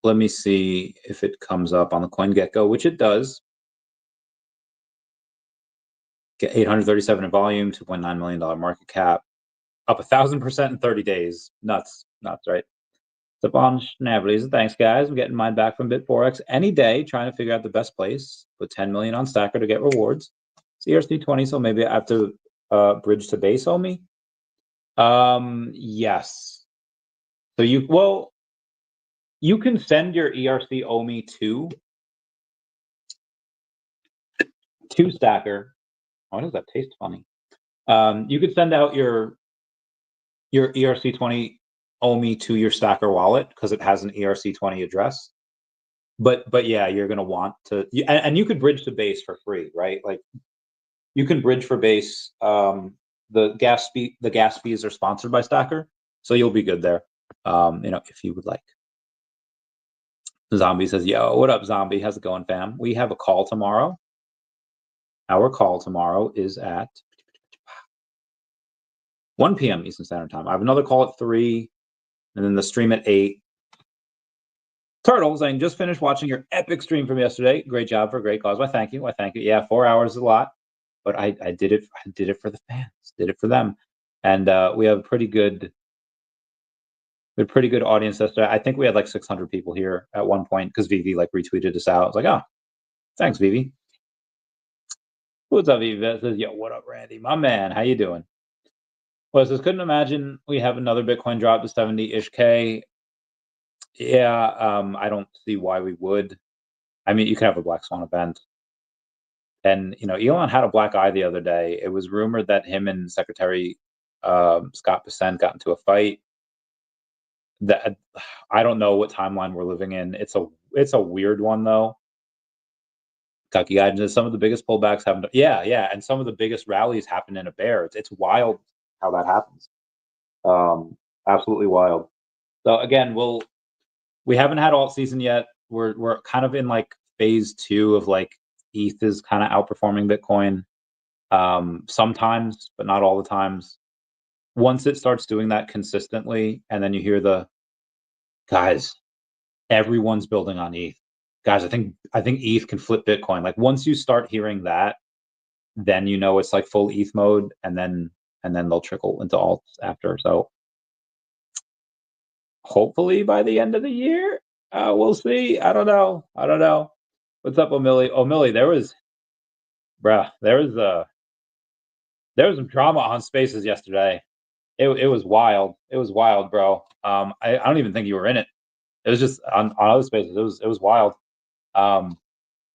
Let me see if it comes up on the CoinGecko, which it does. Get 837 in volume, $2.9 million market cap, up 1,000% in 30 days. Nuts, right? Stefan Schnablis, thanks guys. I'm getting mine back from BitForex any day, trying to figure out the best place. Put 10 million on Stackr to get rewards. CRC20, so maybe I have to bridge to base OMI. Yes. So you can send your ERC OMI to Stackr. Why does that taste funny? You could send out your ERC20 OMI to your Stackr wallet because it has an ERC20 address. But yeah, you're gonna want to, and you could bridge to base for free, right? Like you can bridge for base. The gas fees are sponsored by Stackr, so you'll be good there. If you would like. Zombie says, "Yo, what up, Zombie? How's it going, fam? We have a call tomorrow. Our call tomorrow is at 1 p.m. Eastern Standard Time. I have another call at 3, and then the stream at 8. Turtles, I just finished watching your epic stream from yesterday. Great job for a great cause. Why, thank you. Yeah, 4 hours is a lot, but I did it. I did it for the fans. Did it for them, and we have a pretty good audience yesterday. I think we had like 600 people here at one point because VeVe like retweeted us out. I was like, oh, thanks, VeVe. What's up, VeVe? It says, yo, what up, Randy? My man, how you doing? Well, it says, couldn't imagine we have another Bitcoin drop to 70-ish K. Yeah, I don't see why we would. I mean, you could have a Black Swan event. And, Elon had a black eye the other day. It was rumored that him and Secretary Scott Bessent got into a fight. That I don't know what timeline we're living in. It's a weird one, though. Tucky guidance. Some of the biggest pullbacks happen. Yeah, and some of the biggest rallies happen in a bear. It's wild how that happens. Absolutely wild. So again, we haven't had alt season yet. We're kind of in like phase 2 of like ETH is kind of outperforming Bitcoin. Sometimes, but not all the times. Once it starts doing that consistently, and then you hear the guys, everyone's building on ETH. Guys, I think ETH can flip Bitcoin. Like once you start hearing that, then it's like full ETH mode, and then they'll trickle into alts after. So hopefully by the end of the year, we'll see. I don't know. What's up, O'Milly? O'Milly, there was some drama on Spaces yesterday. It was wild. It was wild, bro. I don't even think you were in it. It was just on other Spaces. It was wild. Do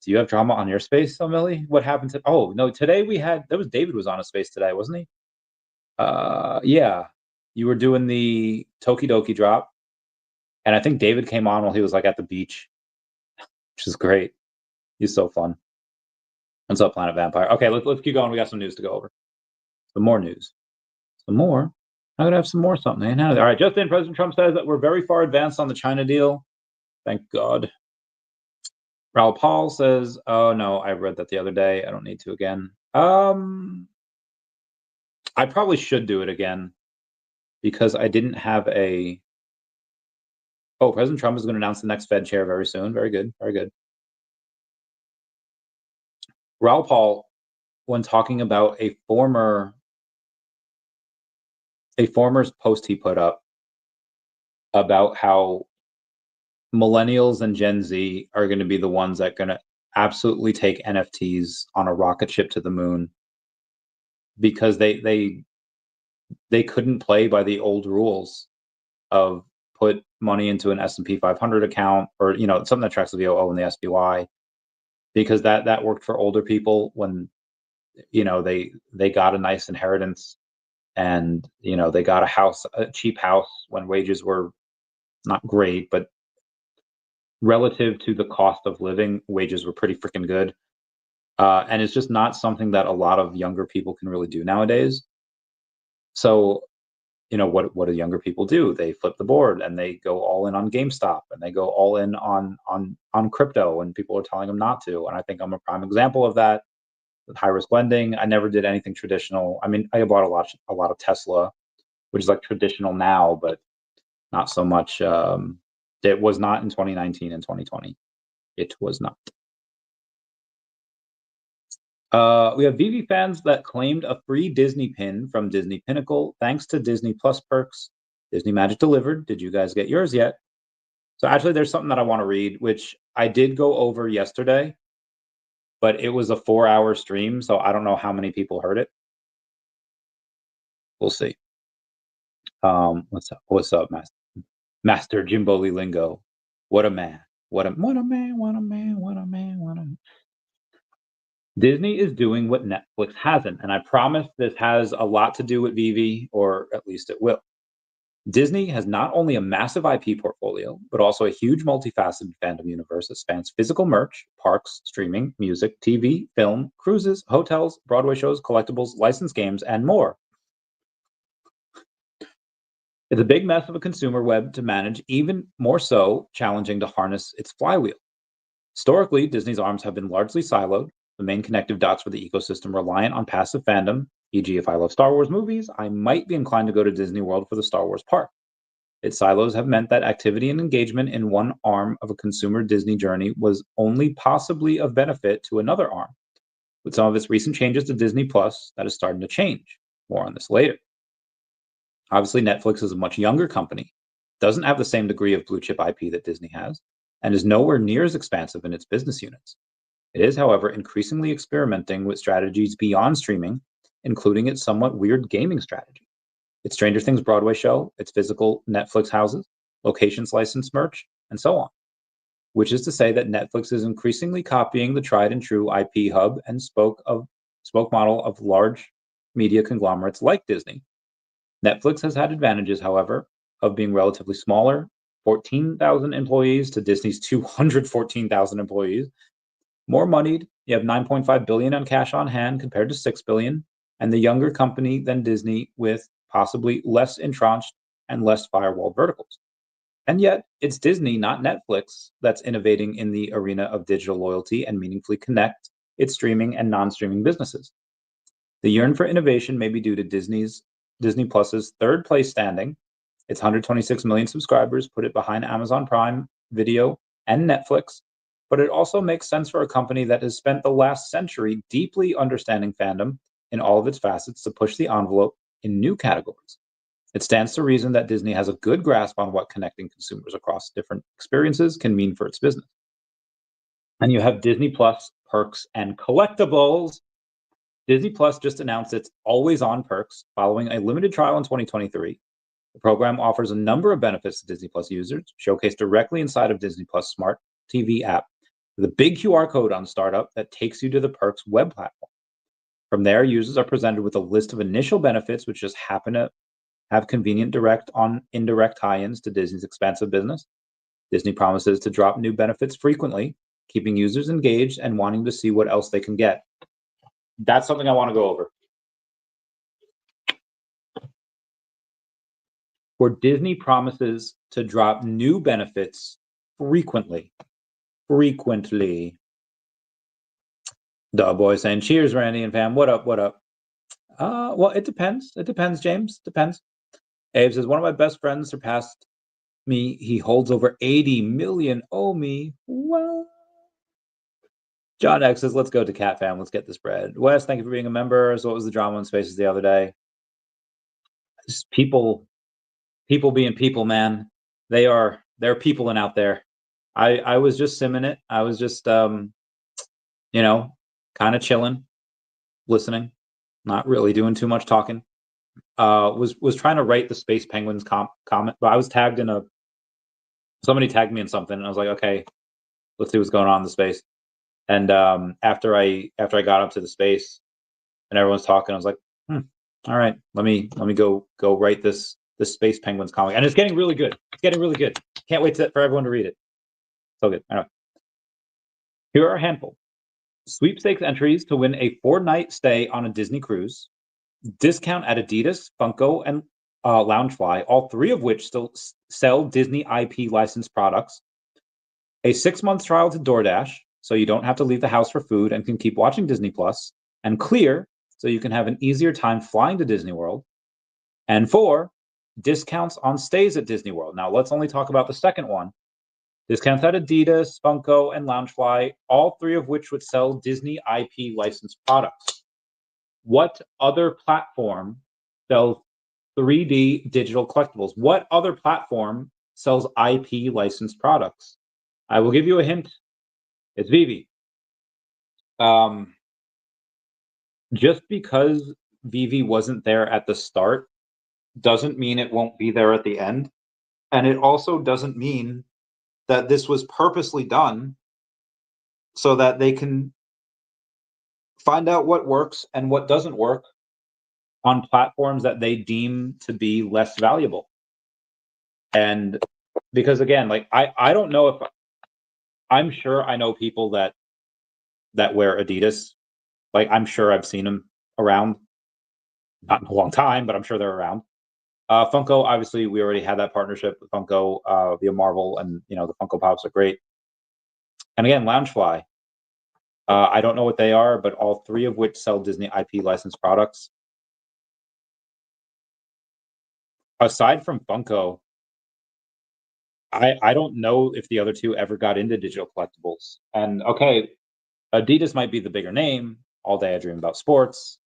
you have drama on your space, O'Milly? What happened to? Oh no, today David was on a space today, wasn't he? Yeah, you were doing the Tokidoki drop, and I think David came on while he was like at the beach, which is great. He's so fun. What's up, Planet Vampire? Okay, let's keep going. We got some news to go over. Some more news. Some more. I'm gonna have some more something. All right, just in, President Trump says that we're very far advanced on the China deal. Thank God. Raul Paul says, oh no, I read that the other day. I don't need to again. I probably should do it again because I didn't have a. Oh, President Trump is going to announce the next Fed chair very soon. Very good. Very good. Raul Paul, when talking about a former's post he put up about how millennials and Gen Z are going to be the ones that are going to absolutely take NFTs on a rocket ship to the moon, because they couldn't play by the old rules of put money into an S&P 500 account, or something that tracks the VOO and the SPY, because that worked for older people when they got a nice inheritance, and they got a cheap house when wages were not great, but relative to the cost of living, wages were pretty freaking good. And it's just not something that a lot of younger people can really do nowadays. So, what do younger people do? They flip the board and they go all in on GameStop, and they go all in on crypto when people are telling them not to. And I think I'm a prime example of that with high risk lending. I never did anything traditional. I mean, I bought a lot of Tesla, which is like traditional now, but not so much. It was not in 2019 and 2020. It was not. We have VeVe fans that claimed a free Disney pin from Disney Pinnacle thanks to Disney Plus perks. Disney Magic delivered. Did you guys get yours yet? So actually, there's something that I want to read, which I did go over yesterday, but it was a 4-hour stream, so I don't know how many people heard it. We'll see. What's up, Master Jimboli Lingo? What a man! What a man! Disney is doing what Netflix hasn't, and I promise this has a lot to do with VeVe, or at least it will. Disney has not only a massive IP portfolio, but also a huge multifaceted fandom universe that spans physical merch, parks, streaming, music, TV, film, cruises, hotels, Broadway shows, collectibles, licensed games, and more. It's a big mess of a consumer web to manage, even more so challenging to harness its flywheel. Historically, Disney's arms have been largely siloed. The main connective dots for the ecosystem reliant on passive fandom, e.g. if I love Star Wars movies, I might be inclined to go to Disney World for the Star Wars park. Its silos have meant that activity and engagement in one arm of a consumer Disney journey was only possibly of benefit to another arm. With some of its recent changes to Disney Plus, that is starting to change. More on this later. Obviously, Netflix is a much younger company, doesn't have the same degree of blue chip IP that Disney has, and is nowhere near as expansive in its business units. It is, however, increasingly experimenting with strategies beyond streaming, including its somewhat weird gaming strategy. Its Stranger Things Broadway show, its physical Netflix houses, locations licensed merch, and so on. Which is to say that Netflix is increasingly copying the tried and true IP hub and spoke model of large media conglomerates like Disney. Netflix has had advantages, however, of being relatively smaller, 14,000 employees to Disney's 214,000 employees. More moneyed, you have $9.5 billion on cash on hand compared to $6 billion, and the younger company than Disney with possibly less entrenched and less firewall verticals. And yet, it's Disney, not Netflix, that's innovating in the arena of digital loyalty and meaningfully connect its streaming and non-streaming businesses. The yearn for innovation may be due to Disney Plus's third place standing. Its 126 million subscribers put it behind Amazon Prime Video and Netflix, but it also makes sense for a company that has spent the last century deeply understanding fandom in all of its facets to push the envelope in new categories. It stands to reason that Disney has a good grasp on what connecting consumers across different experiences can mean for its business. And you have Disney Plus, perks, and collectibles. Disney Plus just announced its always-on perks following a limited trial in 2023. The program offers a number of benefits to Disney Plus users, showcased directly inside of Disney Plus Smart TV app, with a big QR code on startup that takes you to the perks web platform. From there, users are presented with a list of initial benefits, which just happen to have convenient direct on indirect tie-ins to Disney's expansive business. Disney promises to drop new benefits frequently, keeping users engaged and wanting to see what else they can get. That's something I want to go over. Where Disney promises to drop new benefits frequently. Dog boy saying, cheers, Randy and fam. What up? Well, it depends. It depends, James. Depends. Abe says, one of my best friends surpassed me. He holds over 80 million OMI. Well, John X says, let's go to Cat Fam. Let's get this bread. Wes, thank you for being a member. So what was the drama in Spaces the other day? Just people being people, man. They're peopling out there. I was just simming it. I was just you know, kind of chilling, listening, not really doing too much talking. Was trying to write the Space Penguins comment, but I was tagged in a somebody tagged me in something, and I was like, okay, let's see what's going on in the space. And after I got up to the space and everyone's talking, I was like, all right, let me go write this Space Penguins comic, and it's getting really good. It's getting really good. Can't wait for everyone to read it. So good. Anyway, here are a handful: sweepstakes entries to win a 4-night stay on a Disney cruise, discount at Adidas, Funko, and Loungefly, all three of which still sell Disney IP licensed products, a 6-month trial to DoorDash, so you don't have to leave the house for food and can keep watching Disney Plus, and Clear, so you can have an easier time flying to Disney World, and 4, discounts on stays at Disney World. Now, let's only talk about the second one. Discounts at Adidas, Funko, and Loungefly, all three of which would sell Disney IP licensed products. What other platform sells 3D digital collectibles? What other platform sells IP licensed products? I will give you a hint. It's VeVe. Just because VeVe wasn't there at the start doesn't mean it won't be there at the end. And it also doesn't mean that this was purposely done so that they can find out what works and what doesn't work on platforms that they deem to be less valuable. And because again, like I don't know if I'm sure I know people that wear Adidas. Like I'm sure I've seen them around, not in a long time, but I'm sure they're around. Funko, obviously, we already had that partnership with Funko via Marvel, and the Funko Pops are great. And again, Loungefly, I don't know what they are, but all three of which sell Disney IP licensed products. Aside from Funko, I don't know if the other two ever got into digital collectibles. And okay, Adidas might be the bigger name. All Day I Dream About Sports.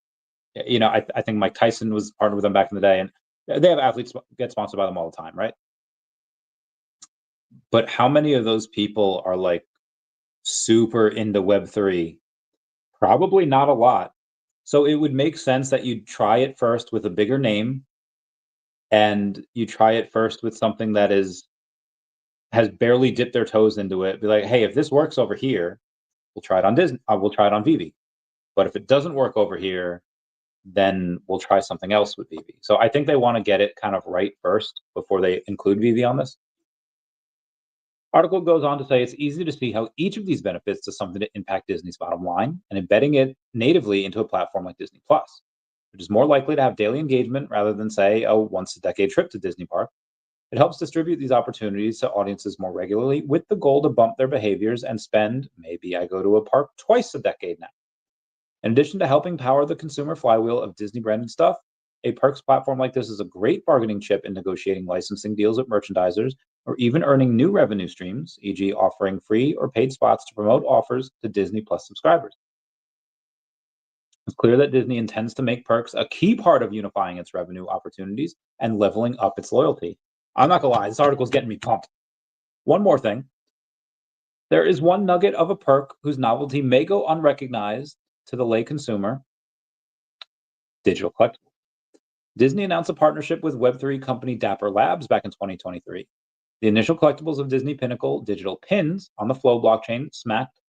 I think Mike Tyson was partnered with them back in the day, and they have athletes get sponsored by them all the time, right? But how many of those people are like super into Web3? Probably not a lot. So it would make sense that you'd try it first with a bigger name, and you try it first with something that has barely dipped their toes into it. Be like, hey, if this works over here, we'll try it on Disney. We'll try it on VeVe. But if it doesn't work over here, then we'll try something else with VeVe. So I think they want to get it kind of right first before they include VeVe on this. Article goes on to say it's easy to see how each of these benefits does something to impact Disney's bottom line, and embedding it natively into a platform like Disney Plus, which is more likely to have daily engagement rather than, say, a once-a-decade trip to Disney Park. It helps distribute these opportunities to audiences more regularly with the goal to bump their behaviors and spend, maybe I go to a park twice a decade now. In addition to helping power the consumer flywheel of Disney-branded stuff, a perks platform like this is a great bargaining chip in negotiating licensing deals with merchandisers or even earning new revenue streams, e.g., offering free or paid spots to promote offers to Disney Plus subscribers. It's clear that Disney intends to make perks a key part of unifying its revenue opportunities and leveling up its loyalty. I'm not gonna lie, this article is getting me pumped. One more thing. There is one nugget of a perk whose novelty may go unrecognized to the lay consumer: digital collectibles. Disney announced a partnership with Web3 company Dapper Labs back in 2023. The initial collectibles of Disney Pinnacle digital pins on the Flow blockchain smacked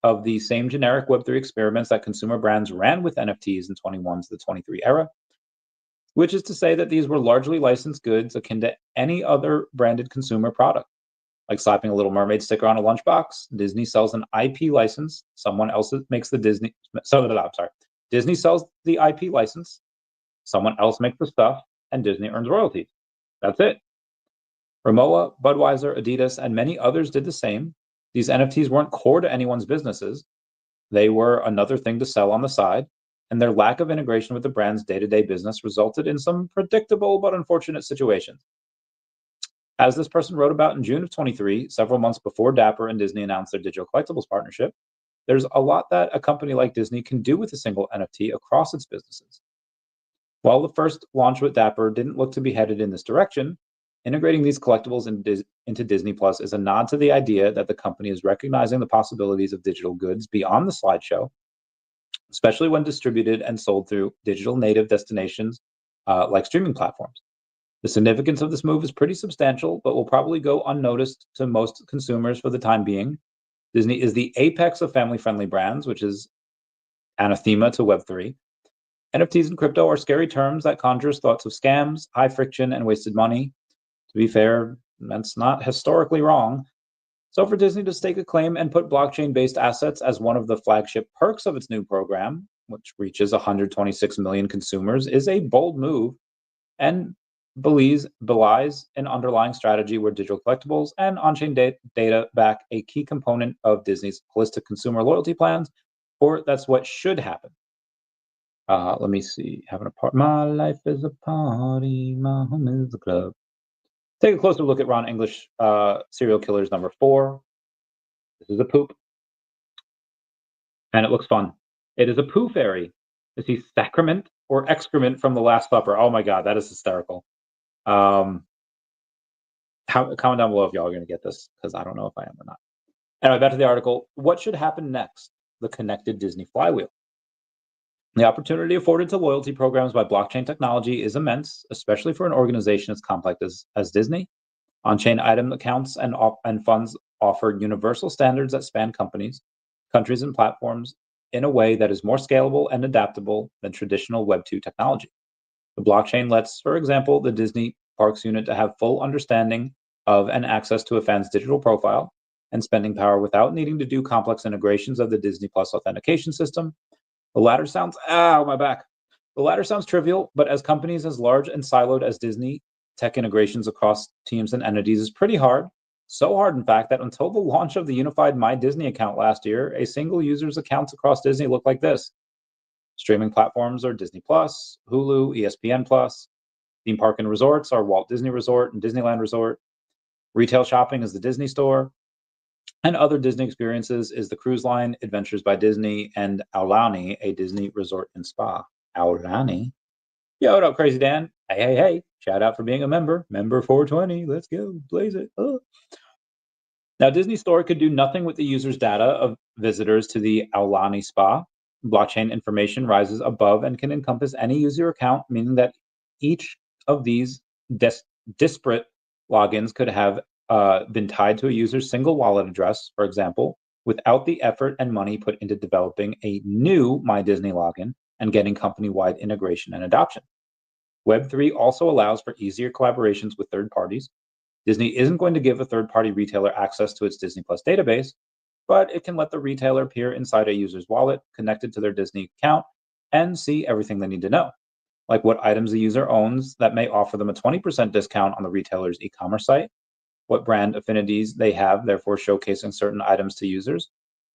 of the same generic Web3 experiments that consumer brands ran with NFTs in 21 to the 23 era, which is to say that these were largely licensed goods akin to any other branded consumer product. Like slapping a Little Mermaid sticker on a lunchbox, Disney sells an IP license. Someone else makes the Disney. Disney sells the IP license. Someone else makes the stuff, and Disney earns royalties. That's it. Rimowa, Budweiser, Adidas, and many others did the same. These NFTs weren't core to anyone's businesses. They were another thing to sell on the side, and their lack of integration with the brand's day-to-day business resulted in some predictable but unfortunate situations. As this person wrote about in June of 23, several months before Dapper and Disney announced their digital collectibles partnership, there's a lot that a company like Disney can do with a single NFT across its businesses. While the first launch with Dapper didn't look to be headed in this direction, Integrating these collectibles into Disney Plus is a nod to the idea that the company is recognizing the possibilities of digital goods beyond the slideshow, especially when distributed and sold through digital native destinations like streaming platforms. The significance of this move is pretty substantial, but will probably go unnoticed to most consumers for the time being. Disney is the apex of family-friendly brands, which is anathema to Web3. NFTs and crypto are scary terms that conjures thoughts of scams, high friction, and wasted money. To be fair, that's not historically wrong. So for Disney to stake a claim and put blockchain-based assets as one of the flagship perks of its new program, which reaches 126 million consumers, is a bold move and belies an underlying strategy where digital collectibles and on-chain data back a key component of Disney's holistic consumer loyalty plans, or that's what should happen. Let me see. Having a part. My life is a party. My home is a club. Take a closer look at Ron English serial killers number 4. This is a poop. And it looks fun. It is a poo fairy. Is he sacrament or excrement from the Last Supper? Oh my God, that is hysterical. Comment down below if y'all are going to get this, because I don't know if I am or not. Anyway, back to the article. What should happen next? The connected Disney flywheel. The opportunity afforded to loyalty programs by blockchain technology is immense, especially for an organization as complex as Disney. On-chain item accounts and funds offer universal standards that span companies, countries, and platforms in a way that is more scalable and adaptable than traditional Web 2 technology. The blockchain lets, for example, the Disney Parks unit to have full understanding of and access to a fan's digital profile and spending power without needing to do complex integrations of the Disney Plus authentication system. The latter sounds, my back. The latter sounds trivial, but as companies as large and siloed as Disney, tech integrations across teams and entities is pretty hard. So hard, in fact, that until the launch of the unified My Disney account last year, a single user's accounts across Disney looked like this. Streaming platforms are Disney Plus, Hulu, ESPN Plus. Theme park and resorts are Walt Disney Resort and Disneyland Resort. Retail shopping is the Disney Store. And other Disney experiences is the cruise line, Adventures by Disney, and Aulani, a Disney resort and spa. Aulani. Yo, what up, Crazy Dan? Hey. Shout out for being a member. Member 420. Let's go. Blaze it. Now, Disney Store could do nothing with the user's data of visitors to the Aulani spa. Blockchain information rises above and can encompass any user account, meaning that each of these disparate logins could have been tied to a user's single wallet address, for example, without the effort and money put into developing a new My Disney login and getting company-wide integration and adoption. Web3 also allows for easier collaborations with third parties. Disney isn't going to give a third-party retailer access to its Disney Plus database, but it can let the retailer peer inside a user's wallet connected to their Disney account and see everything they need to know, like what items the user owns that may offer them a 20% discount on the retailer's e-commerce site, what brand affinities they have, therefore showcasing certain items to users.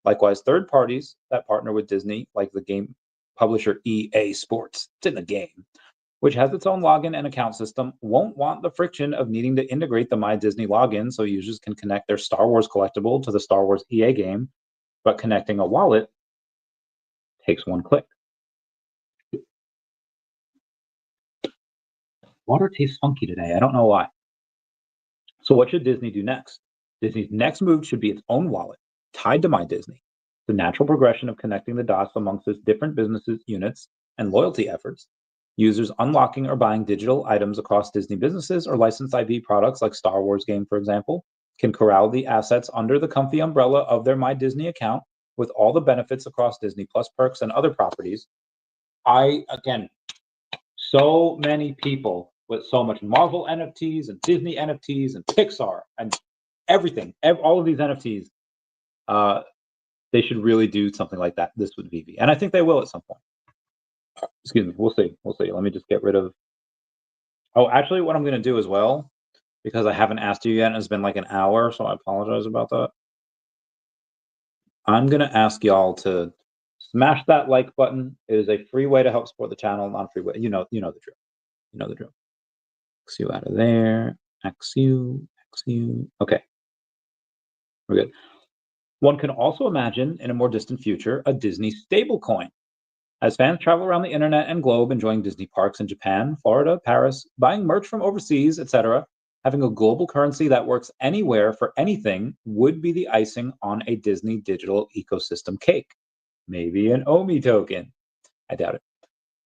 Likewise, third parties that partner with Disney, like the game publisher EA Sports, it's in the game, which has its own login and account system, won't want the friction of needing to integrate the My Disney login so users can connect their Star Wars collectible to the Star Wars EA game, but connecting a wallet takes one click. Water tastes funky today. I don't know why. So what should Disney do next? Disney's next move should be its own wallet, tied to My Disney. The natural progression of connecting the dots amongst its different businesses, units, and loyalty efforts. Users unlocking or buying digital items across Disney businesses or licensed IP products like Star Wars game, for example, can corral the assets under the comfy umbrella of their My Disney account with all the benefits across Disney Plus perks and other properties. So many people with so much Marvel NFTs and Disney NFTs and Pixar and everything, all of these NFTs, they should really do something like that. This with VeVe, and I think they will at some point. Excuse me. We'll see. Let me just get rid of. Oh, actually, what I'm going to do as well, because I haven't asked you yet, and it's been like an hour, so I apologize about that. I'm going to ask y'all to smash that like button. It is a free way to help support the channel, non-free way. You know the drill. You know the drill. X you out of there. X you. Okay. We're good. One can also imagine, in a more distant future, a Disney stablecoin. As fans travel around the internet and globe enjoying Disney parks in Japan, Florida, Paris, buying merch from overseas, etc., Having a global currency that works anywhere for anything would be the icing on a Disney digital ecosystem cake. Maybe an OMI token. I doubt it.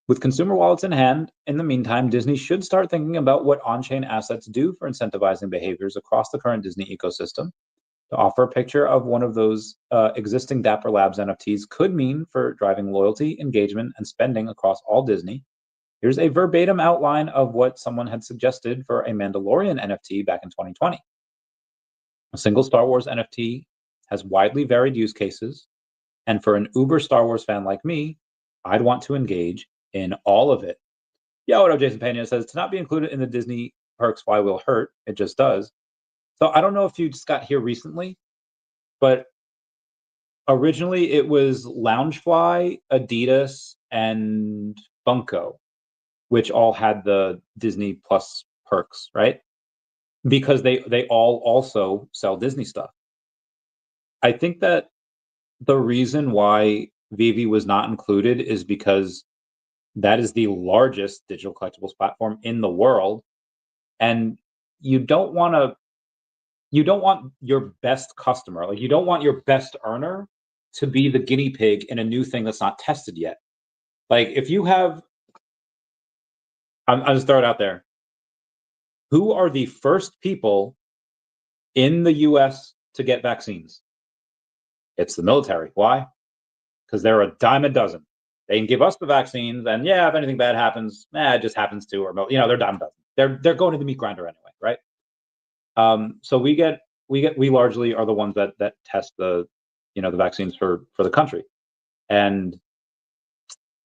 With consumer wallets in hand, in the meantime, Disney should start thinking about what on-chain assets do for incentivizing behaviors across the current Disney ecosystem. To offer a picture of one of those existing Dapper Labs NFTs could mean for driving loyalty, engagement, and spending across all Disney. Here's a verbatim outline of what someone had suggested for a Mandalorian NFT back in 2020. A single Star Wars NFT has widely varied use cases, and for an uber Star Wars fan like me, I'd want to engage in all of it. Yeah, what up, Jason Pena says, to not be included in the Disney Perks Flywheel hurt, it just does. So I don't know if you just got here recently, but originally it was Loungefly, Adidas, and Funko, which all had the Disney Plus perks, right? Because they all also sell Disney stuff. I think that the reason why VeVe was not included is because that is the largest digital collectibles platform in the world, and you don't want your best customer, like you don't want your best earner to be the guinea pig in a new thing that's not tested yet. Like if you have, I'll just throw it out there. Who are the first people in the US to get vaccines? It's the military. Why? Because they're a dime a dozen. They can give us the vaccines, and yeah, if anything bad happens, it just happens to, or they're dime a dozen. They're going to the meat grinder anyway, right? So we largely are the ones that test the vaccines for the country. And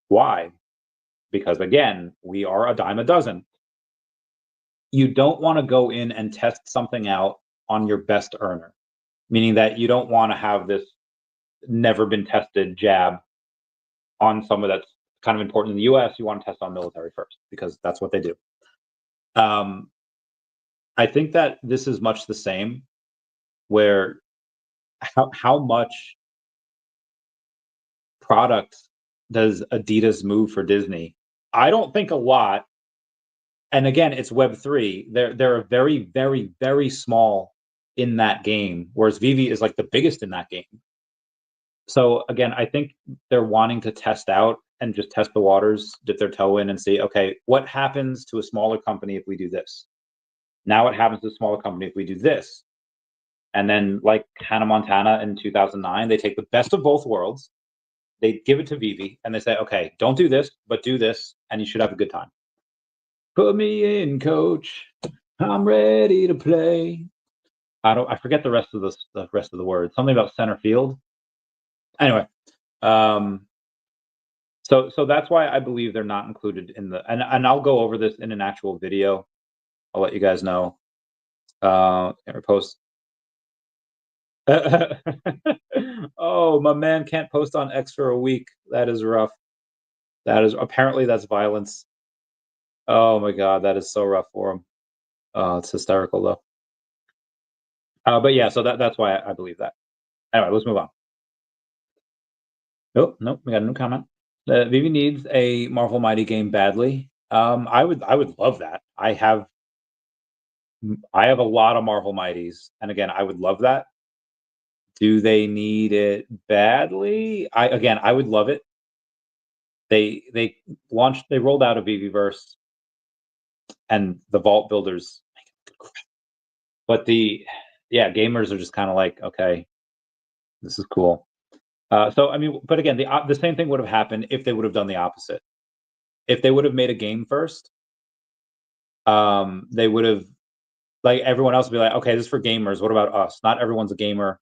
why? Because again, we are a dime a dozen. You don't want to go in and test something out on your best earner, meaning that you don't want to have this never been tested jab on someone that's kind of important in the US. You want to test on military first because that's what they do. I think that this is much the same, where how much product does Adidas move for Disney? I don't think a lot. And again, it's Web3. They're a very, very, very small in that game, whereas VeVe is like the biggest in that game. So again, I think they're wanting to test out and just test the waters, dip their toe in and see, okay, what happens to a smaller company if we do this? Now what happens to a smaller company if we do this? And then like Hannah Montana in 2009, they take the best of both worlds, they give it to VeVe, and they say, okay, don't do this, but do this, and you should have a good time. Put me in, coach. I'm ready to play. I forget the rest of the words. Something about center field. Anyway, so that's why I believe they're not included in the, and I'll go over this in an actual video. I'll let you guys know. Post. Oh, my man can't post on X for a week. That is rough. Apparently that's violence. Oh my God, that is so rough for him. It's hysterical though. But yeah, so that's why I believe that. Anyway, let's move on. Nope, we got a new comment. VeVe needs a Marvel Mighty game badly. I would love that. I have a lot of Marvel Mighties, and again, I would love that. Do they need it badly? I would love it. They rolled out a VeVeverse, and the vault builders, but gamers are just kind of like, okay, this is cool. So I mean, but again, the same thing would have happened if they would have done the opposite. If they would have made a game first, they would have, like, everyone else would be like, okay, this is for gamers. What about us? Not everyone's a gamer.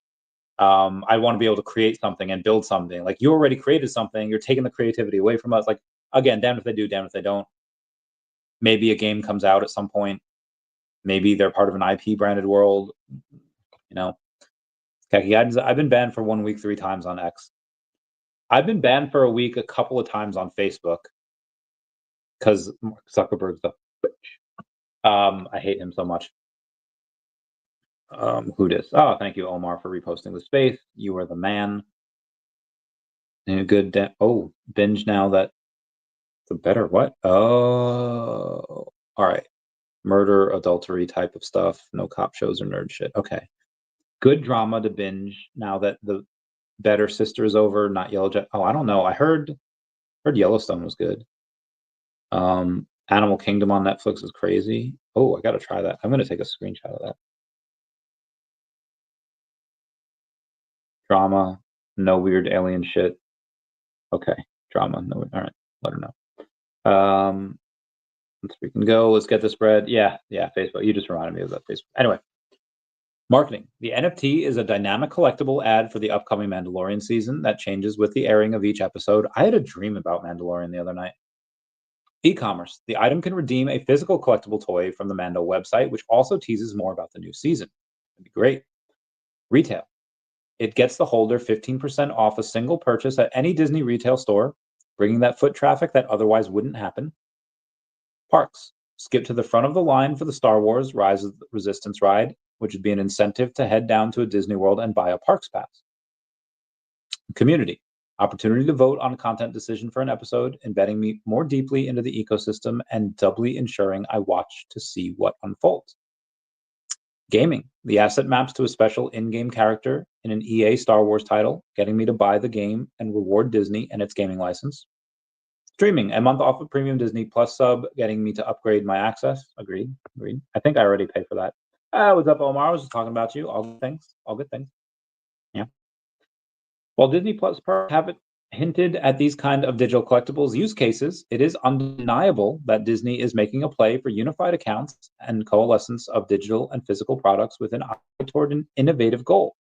I want to be able to create something and build something. Like, you already created something. You're taking the creativity away from us. Like, again, damned if they do, damned if they don't. Maybe a game comes out at some point. Maybe they're part of an IP branded world. I've been banned for 1 week 3 times on X. I've been banned for a week a couple of times on Facebook because Mark Zuckerberg's the bitch. I hate him so much. Who dis? Oh, thank you, Omar, for reposting the space. You are the man. And a good binge now that the better what? Oh, all right. Murder, adultery type of stuff. No cop shows or nerd shit. Okay. Good drama to binge now that the Better Sister is over, not Yellow Jacket. Oh, I don't know. I heard Yellowstone was good. Animal Kingdom on Netflix is crazy. Oh, I gotta try that. I'm gonna take a screenshot of that. Drama, no weird alien shit. Okay, drama, no. All right, let her know. Let's freaking go. Let's get this bread. Yeah, Facebook. You just reminded me of that Facebook. Anyway, marketing. The NFT is a dynamic collectible ad for the upcoming Mandalorian season that changes with the airing of each episode. I had a dream about Mandalorian the other night. E-commerce. The item can redeem a physical collectible toy from the Mando website, which also teases more about the new season. That'd be great. Retail. It gets the holder 15% off a single purchase at any Disney retail store, bringing that foot traffic that otherwise wouldn't happen. Parks. Skip to the front of the line for the Star Wars Rise of the Resistance ride, which would be an incentive to head down to a Disney World and buy a Parks Pass. Community. Opportunity to vote on a content decision for an episode, embedding me more deeply into the ecosystem and doubly ensuring I watch to see what unfolds. Gaming. The asset maps to a special in-game character in an EA Star Wars title, getting me to buy the game and reward Disney and its gaming license. Streaming. A month off of premium Disney Plus sub, getting me to upgrade my access. Agreed. I think I already paid for that. What's up, Omar? I was just talking about you. All good things. Yeah. While Disney Plus haven't hinted at these kind of digital collectibles use cases, it is undeniable that Disney is making a play for unified accounts and coalescence of digital and physical products with an eye toward an innovative goal.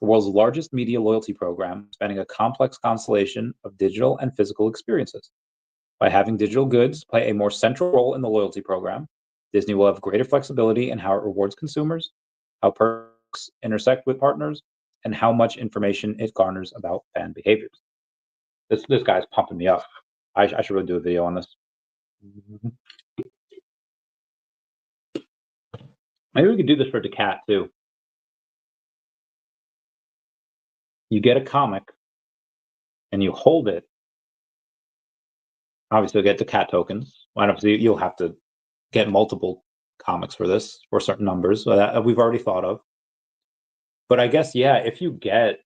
The world's largest media loyalty program, spanning a complex constellation of digital and physical experiences. By having digital goods play a more central role in the loyalty program, Disney will have greater flexibility in how it rewards consumers, how perks intersect with partners, and how much information it garners about fan behaviors. This guy's pumping me up. I should really do a video on this. Maybe we could do this for Decat too. You get a comic and you hold it. Obviously, you'll get Decat tokens. Obviously, you'll have to get multiple comics for this, for certain numbers that we've already thought of. But I guess, yeah, if you get,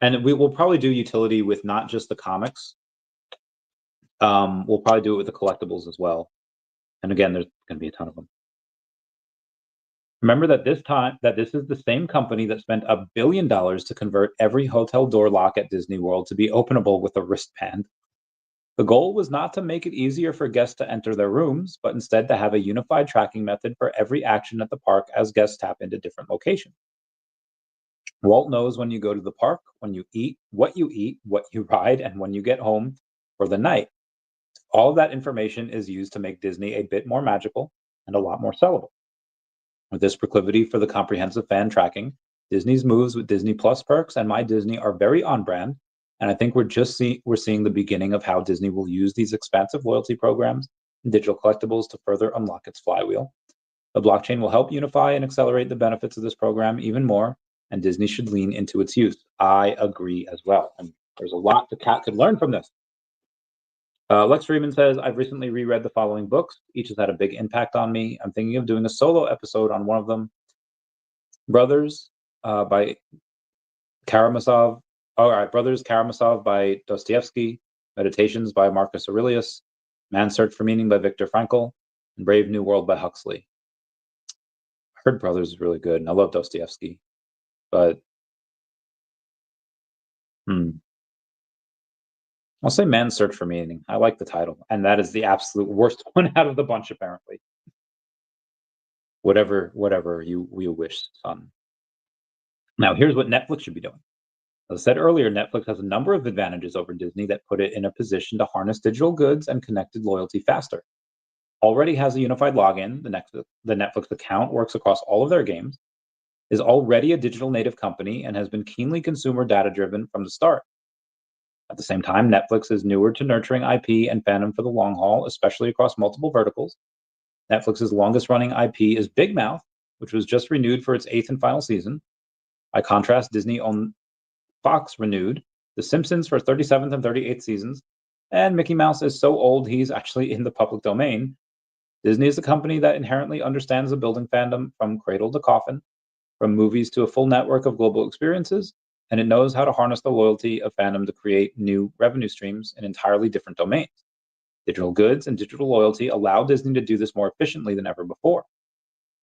and we will probably do utility with not just the comics. We'll probably do it with the collectibles as well. And again, there's going to be a ton of them. Remember that this is the same company that spent $1 billion to convert every hotel door lock at Disney World to be openable with a wristband. The goal was not to make it easier for guests to enter their rooms, but instead to have a unified tracking method for every action at the park as guests tap into different locations. Walt knows when you go to the park, when you eat, what you ride, and when you get home for the night. All of that information is used to make Disney a bit more magical and a lot more sellable. With this proclivity for the comprehensive fan tracking, Disney's moves with Disney Plus perks and My Disney are very on brand, and I think we're seeing the beginning of how Disney will use these expansive loyalty programs and digital collectibles to further unlock its flywheel. The blockchain will help unify and accelerate the benefits of this program even more, and Disney should lean into its use. I agree as well, and there's a lot the cat could learn from this. Lex Freeman says, I've recently reread the following books. Each has had a big impact on me. I'm thinking of doing a solo episode on one of them. Brothers by Karamazov. Brothers Karamazov by Dostoevsky. Meditations by Marcus Aurelius. Man's Search for Meaning by Viktor Frankl. And Brave New World by Huxley. I heard Brothers is really good, and I love Dostoevsky. But I'll say Man's Search for Meaning. I like the title, and that is the absolute worst one out of the bunch, apparently. Whatever you wish, son. Now, here's what Netflix should be doing. As I said earlier, Netflix has a number of advantages over Disney that put it in a position to harness digital goods and connected loyalty faster. Already has a unified login. The Netflix account works across all of their games, is already a digital native company, and has been keenly consumer data driven from the start. At the same time, Netflix is newer to nurturing IP and fandom for the long haul, especially across multiple verticals. Netflix's longest running IP is Big Mouth, which was just renewed for its 8th and final season. By contrast, Disney-owned Fox renewed The Simpsons for 37th and 38th seasons, and Mickey Mouse is so old he's actually in the public domain. Disney is a company that inherently understands the building fandom from cradle to coffin, from movies to a full network of global experiences, and it knows how to harness the loyalty of fandom to create new revenue streams in entirely different domains. Digital goods and digital loyalty allow Disney to do this more efficiently than ever before.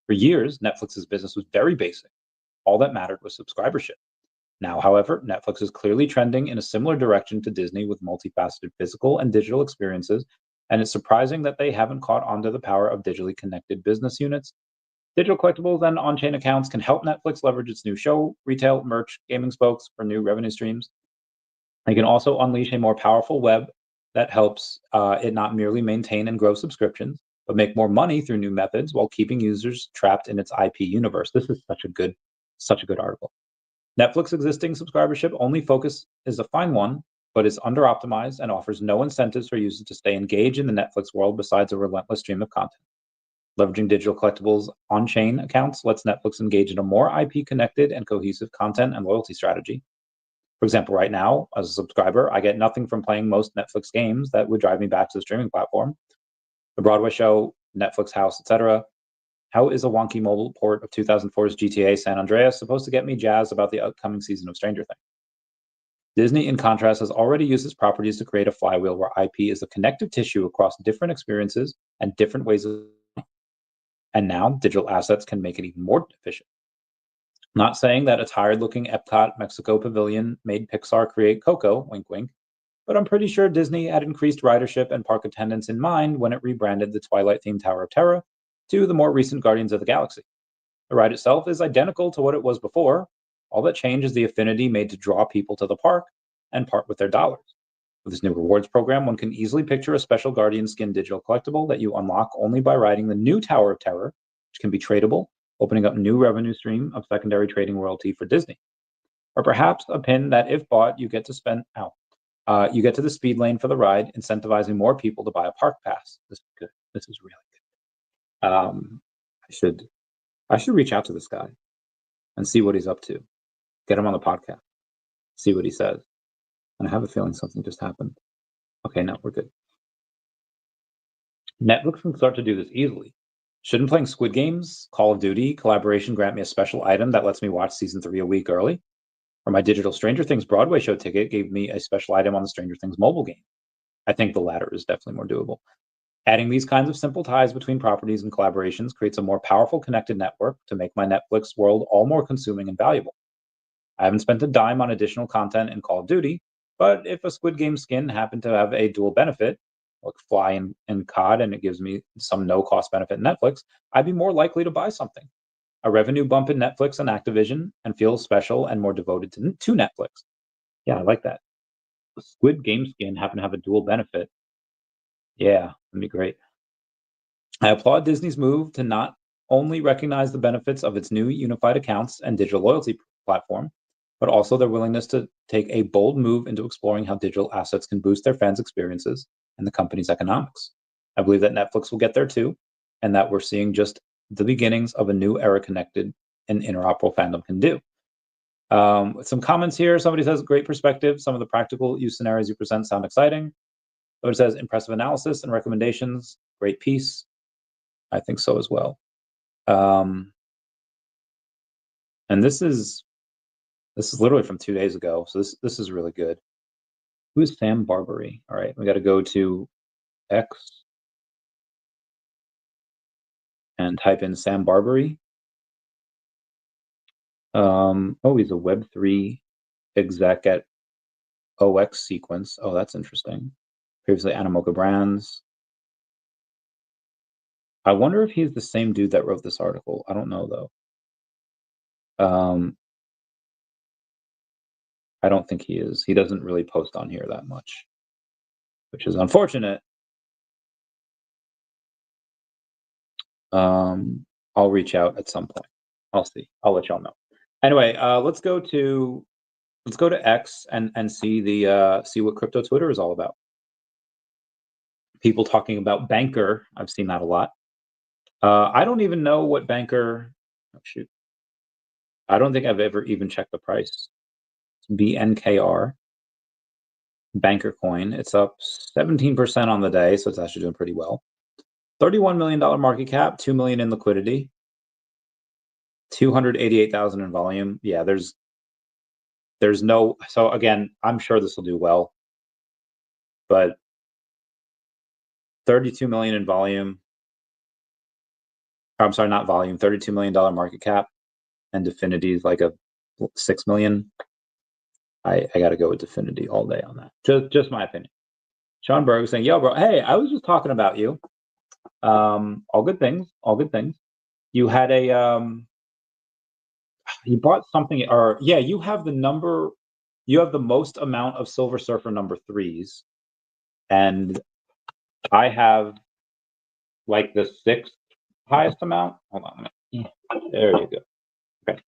For years, Netflix's business was very basic. All that mattered was subscribership. Now, however, Netflix is clearly trending in a similar direction to Disney with multifaceted physical and digital experiences, and it's surprising that they haven't caught on to the power of digitally connected business units. Digital collectibles and on-chain accounts can help Netflix leverage its new show, retail, merch, gaming spokes for new revenue streams. They can also unleash a more powerful web that helps it not merely maintain and grow subscriptions, but make more money through new methods while keeping users trapped in its IP universe. This is such a good article. Netflix existing subscribership only focus is a fine one, but is under-optimized and offers no incentives for users to stay engaged in the Netflix world besides a relentless stream of content. Leveraging digital collectibles on-chain accounts lets Netflix engage in a more IP-connected and cohesive content and loyalty strategy. For example, right now, as a subscriber, I get nothing from playing most Netflix games that would drive me back to the streaming platform. The Broadway show, Netflix House, etc. How is a wonky mobile port of 2004's GTA San Andreas supposed to get me jazzed about the upcoming season of Stranger Things? Disney, in contrast, has already used its properties to create a flywheel where IP is a connective tissue across different experiences and different ways of. And now digital assets can make it even more efficient. Not saying that a tired-looking Epcot Mexico pavilion made Pixar create Coco, wink wink, but I'm pretty sure Disney had increased ridership and park attendance in mind when it rebranded the Twilight-themed Tower of Terror to the more recent Guardians of the Galaxy. The ride itself is identical to what it was before. All that changed is the affinity made to draw people to the park and part with their dollars. With this new rewards program, one can easily picture a special Guardian skin digital collectible that you unlock only by riding the new Tower of Terror, which can be tradable, opening up new revenue stream of secondary trading royalty for Disney. Or perhaps a pin that, if bought, you get to spend out. You get to the speed lane for the ride, incentivizing more people to buy a park pass. This is good. This is really good. I should reach out to this guy and see what he's up to. Get him on the podcast. See what he says. And I have a feeling something just happened. Okay, no, we're good. Netflix can start to do this easily. Shouldn't playing Squid Games, Call of Duty, collaboration grant me a special item that lets me watch season 3 a week early? Or my digital Stranger Things Broadway show ticket gave me a special item on the Stranger Things mobile game? I think the latter is definitely more doable. Adding these kinds of simple ties between properties and collaborations creates a more powerful connected network to make my Netflix world all more consuming and valuable. I haven't spent a dime on additional content in Call of Duty, but if a Squid Game skin happened to have a dual benefit, like Fly and COD, and it gives me some no-cost benefit in Netflix, I'd be more likely to buy something. A revenue bump in Netflix and Activision, and feel special and more devoted to Netflix. Yeah, I like that. The Squid Game skin happen to have a dual benefit. Yeah, that'd be great. I applaud Disney's move to not only recognize the benefits of its new unified accounts and digital loyalty platform, but also their willingness to take a bold move into exploring how digital assets can boost their fans' experiences and the company's economics. I believe that Netflix will get there too, and that we're seeing just the beginnings of a new era connected and interoperable fandom can do. Some comments here. Somebody says, great perspective. Some of the practical use scenarios you present sound exciting. Somebody says, impressive analysis and recommendations. Great piece. I think so as well. And this is literally from 2 days ago. So this is really good. Who is Sam Barbary? All right, we got to go to X and type in Sam Barbary. Oh, he's a Web3 exec at OX Sequence. Oh, that's interesting. Previously Animoca Brands. I wonder if he's the same dude that wrote this article. I don't know though. I don't think he is. He doesn't really post on here that much, which is unfortunate. I'll reach out at some point. I'll see. I'll let y'all know. Anyway, let's go to X and see what crypto Twitter is all about. People talking about Banker. I've seen that a lot. I don't even know what Banker. Oh, shoot. I don't think I've ever even checked the price. It's BNKR. Banker coin. It's up 17% on the day, so it's actually doing pretty well. $31 million market cap, 2 million in liquidity, 288,000 in volume. Yeah, there's no, so again, I'm sure this will do well, but 32 million in volume. I'm sorry, not volume, $32 million market cap, and Definity is like a 6 million. I got to go with Definity all day on that. Just my opinion. Sean Berg saying, yo, bro, hey, I was just talking about you. All good things, all good things. You had a, you bought something, or yeah, you have the most amount of Silver Surfer number 3s. And I have like the 6th highest amount. Hold on a minute. There you go. Okay.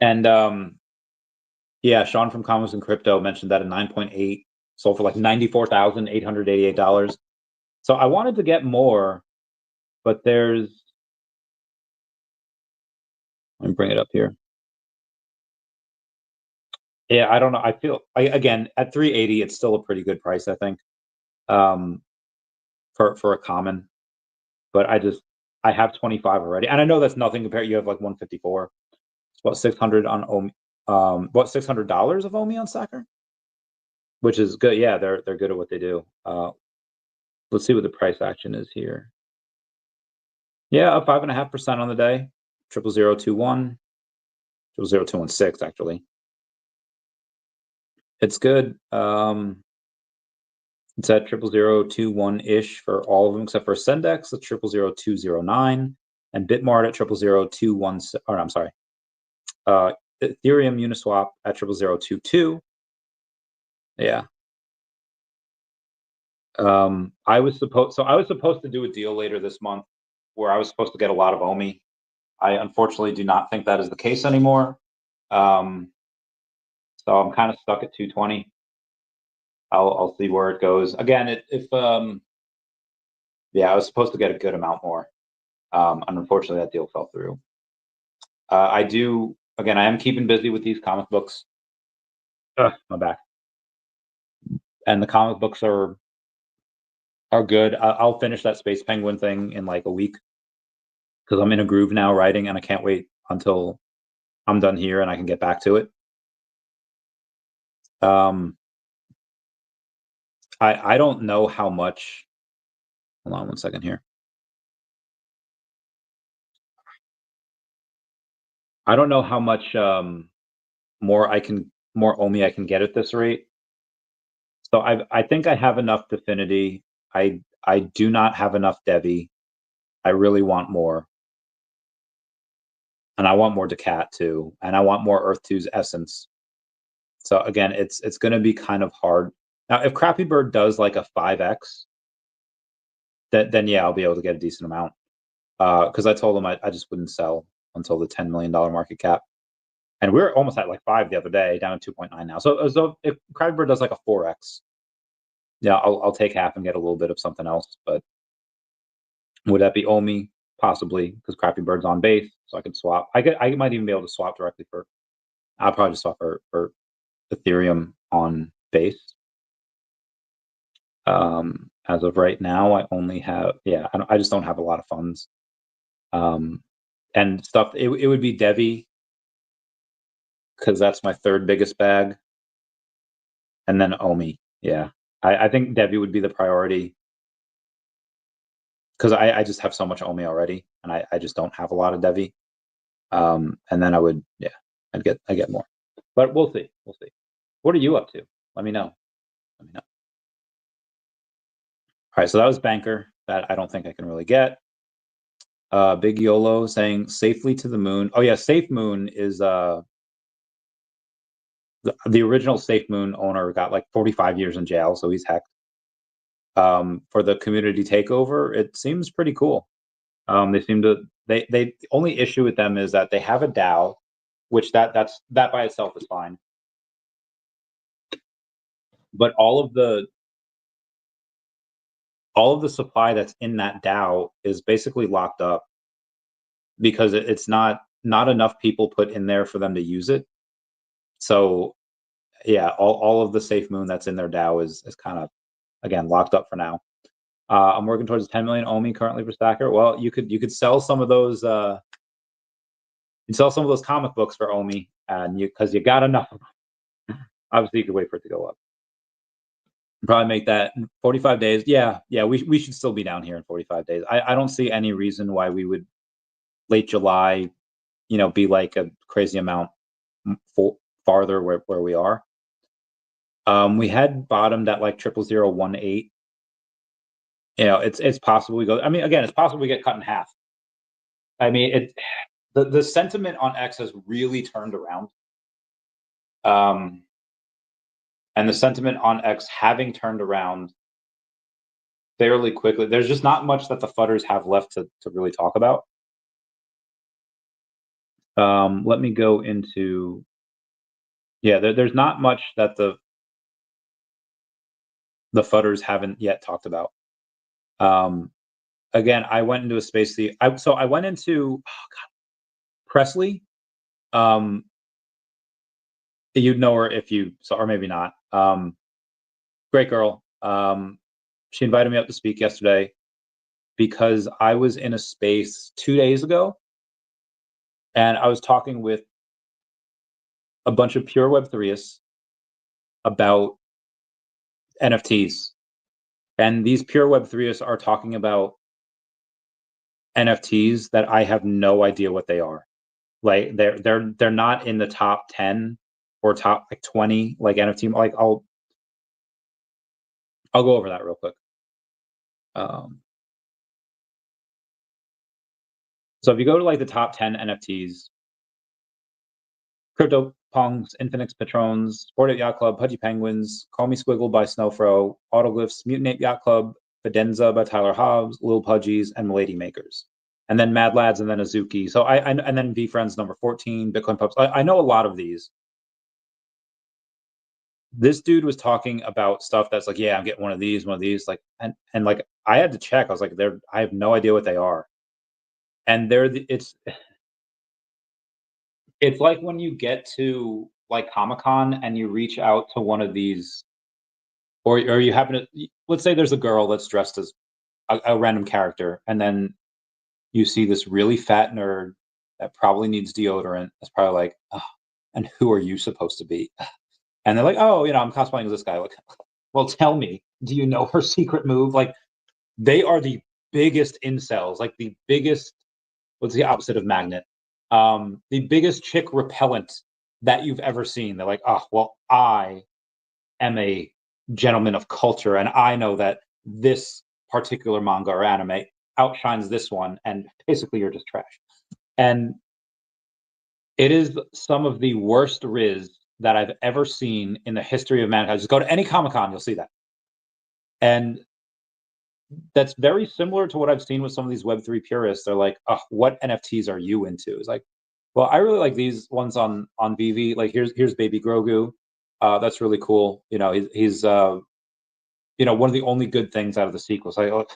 And yeah, Sean from Commerce and Crypto mentioned that a 9.8 sold for like $94,888. So I wanted to get more, but let me bring it up here. Yeah, I don't know. I feel again at 380, it's still a pretty good price, I think, for a common. But I have 25 already, and I know that's nothing compared. You have like 154. It's about 600 on OMI. What, $600 of OMI on Stackr, which is good. Yeah, they're good at what they do. Let's see what the price action is here. Yeah, up 5.5% on the day. 00021, 00216 actually. It's good. It's at 00021-ish for all of them except for Sendex at 0000209 and Bitmart at 00021. Or I'm sorry, Ethereum Uniswap at 00022. Yeah. I was supposed to do a deal later this month where I was supposed to get a lot of OMI. I unfortunately do not think that is the case anymore. So I'm kind of stuck at 220. I'll see where it goes. Again, yeah, I was supposed to get a good amount more. And unfortunately that deal fell through. I am keeping busy with these comic books. My back. And the comic books are good. I'll finish that Space Penguin thing in like a week because I'm in a groove now writing, and I can't wait until I'm done here and I can get back to it. I don't know how much. Hold on one second here. I don't know how much more OMI I can get at this rate. So I think I have enough Definity. I do not have enough DEVVE. I really want more. And I want more Decat too. And I want more Earth 2's Essence. So again, it's going to be kind of hard. Now, if Crappy Bird does like a 5x, then yeah, I'll be able to get a decent amount. Because I told him I just wouldn't sell until the $10 million market cap. And we're almost at like 5 the other day, down to 2.9 now. So if Crappy Bird does like a 4x, yeah, I'll take half and get a little bit of something else. But would that be OMI? Possibly, because Crappy Bird's on base, so I can swap. I might even be able to swap directly for. I'll probably just swap for Ethereum on base. As of right now, I only have I just don't have a lot of funds. And stuff. It would be DEVVE because that's my 3rd biggest bag, and then OMI. Yeah, I think DEVVE would be the priority. Because I just have so much OMI already, and I just don't have a lot of DEVVE. And then I'd get more. But we'll see. What are you up to? Let me know. All right, so that was Banker. That I don't think I can really get. Big YOLO saying safely to the moon. Oh yeah, Safe Moon is the original Safe Moon owner got like 45 years in jail, so he's hecked. For the community takeover, it seems pretty cool. They seem to the only issue with them is that they have a DAO, which that by itself is fine. But all of the supply that's in that DAO is basically locked up because it's not enough people put in there for them to use it. So yeah, all of the Safe Moon that's in their DAO is kind of again, locked up for now. I'm working towards 10 million OMI currently for Stackr. Well, you could sell some of those. You sell some of those comic books for OMI, and because you got enough of them. Obviously, you could wait for it to go up. Probably make that in 45 days. Yeah, we should still be down here in 45 days. I don't see any reason why we would late July, be like a crazy amount farther where we are. We had bottomed at like 0.0018. It's possible we go. I mean, again, it's possible we get cut in half. I mean, the sentiment on X has really turned around. And the sentiment on X having turned around fairly quickly, there's just not much that the fudders have left to really talk about. Let me go into, there's not much that the fudders haven't yet talked about. Again, I went into a space, I went into, Presley. You'd know her if you saw, or maybe not. Great girl. She invited me up to speak yesterday because I was in a space 2 days ago, and I was talking with a bunch of pure Web3ists about NFTs. And these pure Web3ists are talking about NFTs that I have no idea what they are. Like they're not in the top 10 or top like 20 like NFT. Like I'll go over that real quick. So if you go to like the top 10 NFTs, CryptoPunks, Infinix Patrons, Sport Ape Yacht Club, Pudgy Penguins, Call Me Squiggle by Snowfro, Autoglyphs, Mutant Ape Yacht Club, Fidenza by Tyler Hobbs, Lil Pudgies, and Milady Makers. And then Mad Lads, and then Azuki. So and then VeFriends number 14, Bitcoin Pups. I know a lot of these. This dude was talking about stuff that's like, yeah, I'm getting one of these, like, and like I had to check. I was like, I have no idea what they are. And it's like when you get to like Comic-Con and you reach out to one of these, or you happen to, let's say there's a girl that's dressed as a random character, and then you see this really fat nerd that probably needs deodorant. That's probably like, oh, and who are you supposed to be? And they're like, oh, I'm cosplaying as this guy. Like, well, tell me, do you know her secret move? Like, they are the biggest incels, like the biggest, what's the opposite of magnet? The biggest chick repellent that you've ever seen. They're like, oh, well, I am a gentleman of culture, and I know that this particular manga or anime outshines this one, and basically you're just trash. And it is some of the worst riz that I've ever seen in the history of mankind. Just go to any Comic-Con, you'll see that. And that's very similar to what I've seen with some of these Web3 purists. They're like, oh, what NFTs are you into? It's like, well, I really like these ones on VeVe. Like here's Baby Grogu. That's really cool. He's one of the only good things out of the sequel. So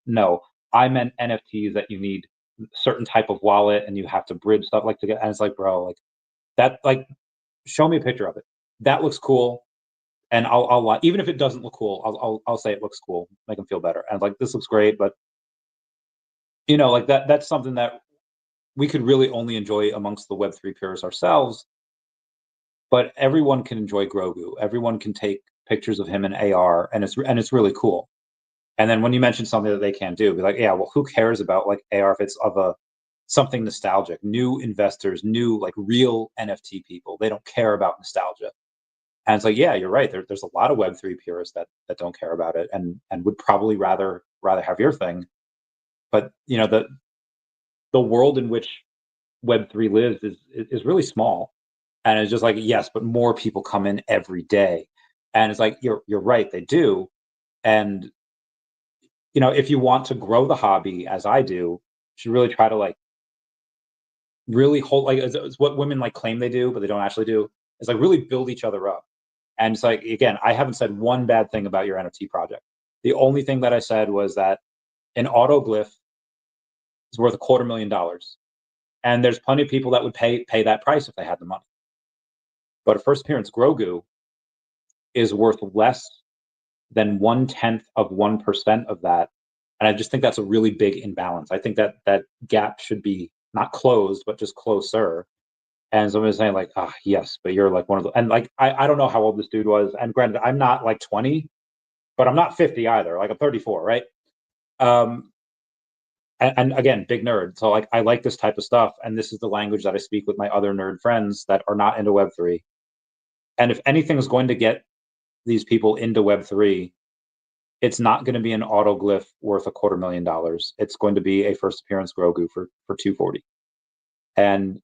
no, I meant NFTs that you need certain type of wallet and you have to bridge stuff like to get. And it's like, bro, like that, like, show me a picture of it. That looks cool, and I'll even if it doesn't look cool, I'll say it looks cool, make them feel better. And like this looks great, but like that's something that we could really only enjoy amongst the Web3 purists ourselves. But everyone can enjoy Grogu. Everyone can take pictures of him in AR, and it's really cool. And then when you mention something that they can't do, be like, yeah, well, who cares about like AR if it's of something nostalgic? New investors, new like real NFT people, they don't care about nostalgia. And it's like, yeah, you're right. There's a lot of Web3 purists that don't care about it and would probably rather have your thing. But the world in which Web3 lives is really small, and it's just like, yes, but more people come in every day, and it's like you're right, they do. And if you want to grow the hobby as I do, you should really try to like really hold, like it's what women like claim they do, but they don't actually do. It's like really build each other up. And it's like, again, I haven't said one bad thing about your NFT project. The only thing that I said was that an autoglyph is worth $250,000. And there's plenty of people that would pay that price if they had the money. But a first appearance Grogu is worth less then 0.1% of that. And I just think that's a really big imbalance. I think that that gap should be not closed, but just closer. And somebody's saying like, ah, yes, but you're like one of the, and like, I don't know how old this dude was. And granted, I'm not like 20, but I'm not 50 either. Like I'm 34, right? And again, big nerd. So like, I like this type of stuff. And this is the language that I speak with my other nerd friends that are not into Web3. And if anything is going to get these people into Web3, it's not going to be an autoglyph worth $250,000. It's going to be a first appearance Grogu for 240. And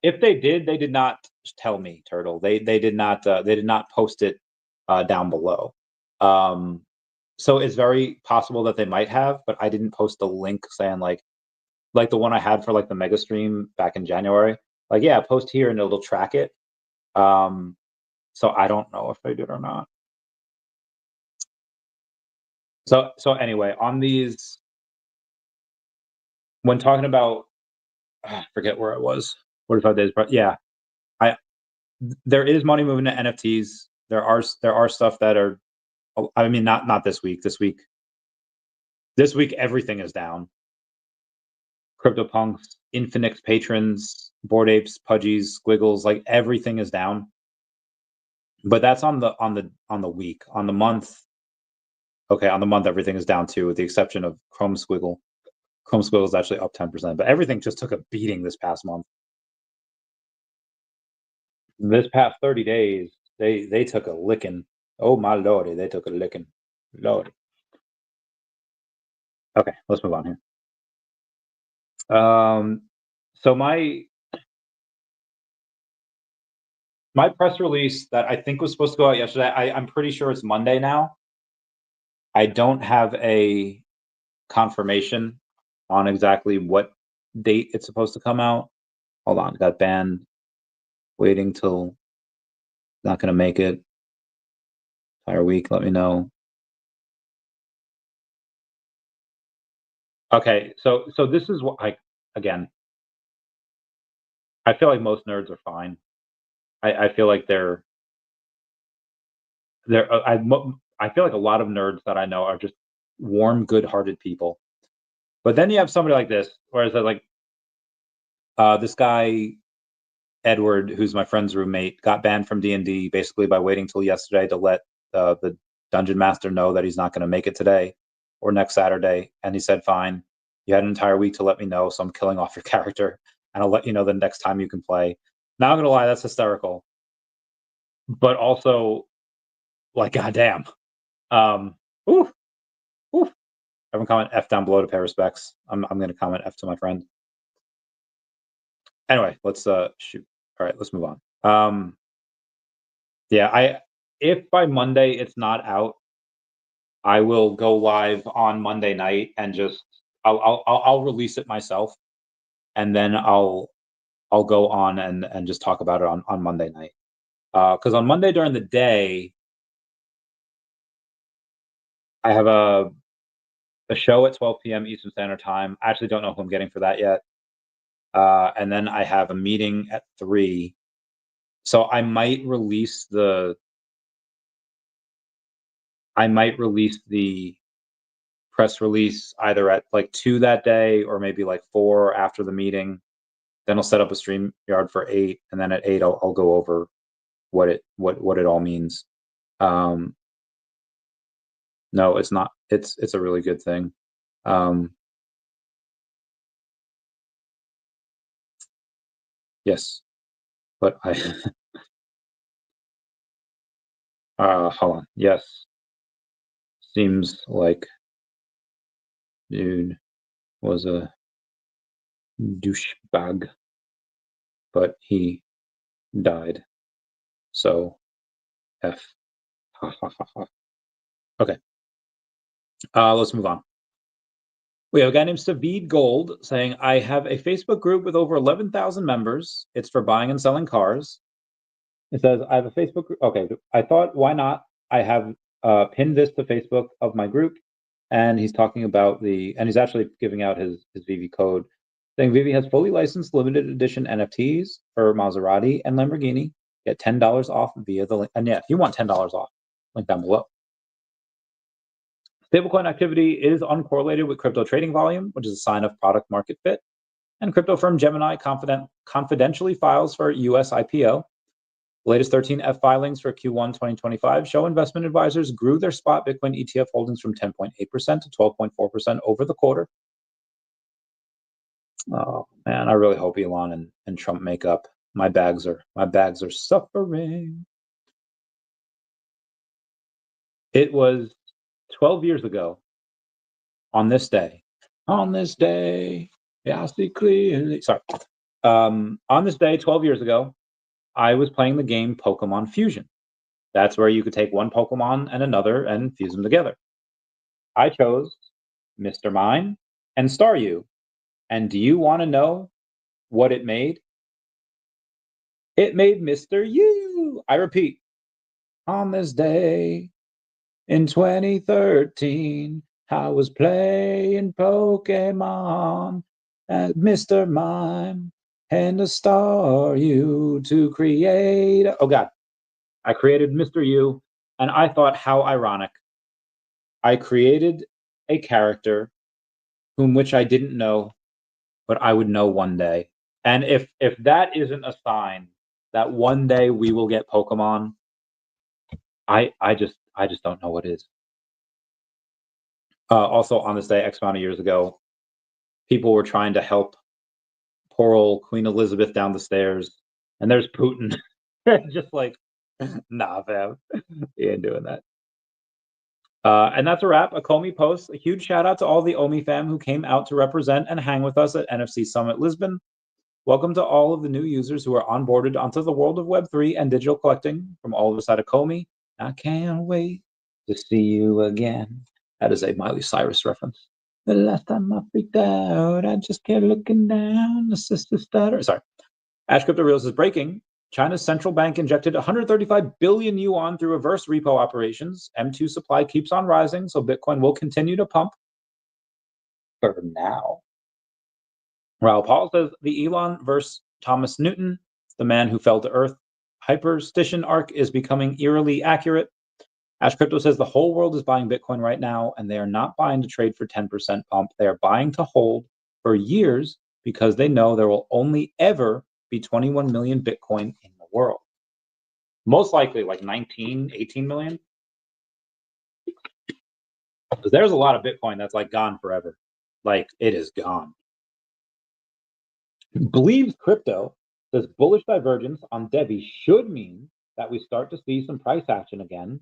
if they did not tell me, Turtle. They did not post it down below. So it's very possible that they might have, but I didn't post a link saying like the one I had for like the mega stream back in January. Like, yeah, post here and it'll track it. So I don't know if they did or not. So anyway, on these, when talking about, I forget where I was, 45 days, but yeah, there is money moving to NFTs. There are stuff that are, I mean, not this week. This week everything is down. CryptoPunks, Infinix patrons, Bored Apes, Pudgies, Squiggles, like everything is down. But that's on the week. On the month, okay, on the month everything is down too, with the exception of Chrome Squiggle. Chrome Squiggle is actually up 10%, but everything just took a beating this past month. This past 30 days, they took a licking. Oh my lordy, they took a licking. Lordy. Okay, let's move on here. So my press release that I think was supposed to go out yesterday, I'm pretty sure it's Monday now. I don't have a confirmation on exactly what date it's supposed to come out. Hold on, got banned. Waiting till, not gonna make it. Entire week, let me know. Okay, so this is what again, I feel like most nerds are fine. I feel like they're I feel like a lot of nerds that I know are just warm, good-hearted people. But then you have somebody like this, whereas like this guy Edward, who's my friend's roommate, got banned from D&D basically by waiting till yesterday to let the dungeon master know that he's not going to make it today or next Saturday, and he said, "Fine, you had an entire week to let me know, so I'm killing off your character, and I'll let you know the next time you can play." Now I'm gonna lie, that's hysterical, but also like, goddamn. Ooh, ooh. Everyone comment F down below to pay respects. I'm gonna comment F to my friend. Anyway, let's shoot. All right, let's move on. Yeah, if by Monday it's not out, I will go live on Monday night and just I'll release it myself, and then I'll go on and just talk about it on Monday night. Because on Monday during the day, I have a show at 12 p.m. Eastern Standard Time. I actually don't know who I'm getting for that yet. And then I have a meeting at 3. So I might release the press release either at like 2 that day or maybe like 4 after the meeting. Then I'll set up a StreamYard for 8, and then at 8 I'll go over what it all means. No, it's not. It's a really good thing. Yes, but I hold on. Yes, seems like dude was a douchebag, but he died. So F. Ha ha ha ha. Okay. Let's move on. We have a guy named Savid Gold saying, "I have a Facebook group with over 11,000 members. It's for buying and selling cars." It says, "I have a Facebook group." Okay, I thought, why not? I have pinned this to Facebook of my group, and he's talking about and he's actually giving out his VeVe code, saying VeVe has fully licensed limited edition NFTs for Maserati and Lamborghini. Get $10 off via the link. And yeah, if you want $10 off, link down below. Stablecoin activity is uncorrelated with crypto trading volume, which is a sign of product market fit. And crypto firm Gemini confidentially files for US IPO. The latest 13 F filings for Q1 2025 show investment advisors grew their spot Bitcoin ETF holdings from 10.8% to 12.4% over the quarter. Oh man, I really hope Elon and Trump make up. My bags are suffering. It was 12 years ago on this day. On this day, yeah, I see clearly. Sorry. On this day, 12 years ago, I was playing the game Pokemon Fusion. That's where you could take one Pokemon and another and fuse them together. I chose Mr. Mime and Staryu. And do you want to know what it made? It made Mr. U. I repeat, on this day in 2013, I was playing Pokemon as Mr. Mime and a Staryu to create. Oh God, I created Mr. U, and I thought, how ironic. I created a character which I didn't know, but I would know one day. And if that isn't a sign that one day we will get Pokemon, I just don't know what is. Also on this day, X amount of years ago, people were trying to help poor old Queen Elizabeth down the stairs, and there's Putin, just like, nah, fam, he ain't doing that. And that's a wrap. A Comey post. A huge shout out to all the OMI fam who came out to represent and hang with us at NFC Summit Lisbon. Welcome to all of the new users who are onboarded onto the world of Web3 and digital collecting from all of us at Comey. I can't wait to see you again. That is a Miley Cyrus reference. The last time I freaked out, I just kept looking down. The sister stutter. Sorry. Ash Crypto Reels is breaking. China's central bank injected 135 billion yuan through reverse repo operations. M2 supply keeps on rising, so Bitcoin will continue to pump for now. Raoul Paul says the Elon versus Thomas Newton, the man who fell to Earth hyperstition arc, is becoming eerily accurate. Ash Crypto says the whole world is buying Bitcoin right now, and they are not buying to trade for 10% pump. They are buying to hold for years because they know there will only ever be 21 million Bitcoin in the world. Most likely like 19, 18 million. Because there's a lot of Bitcoin that's like gone forever. Like it is gone. Believes Crypto says bullish divergence on DEVVE should mean that we start to see some price action again,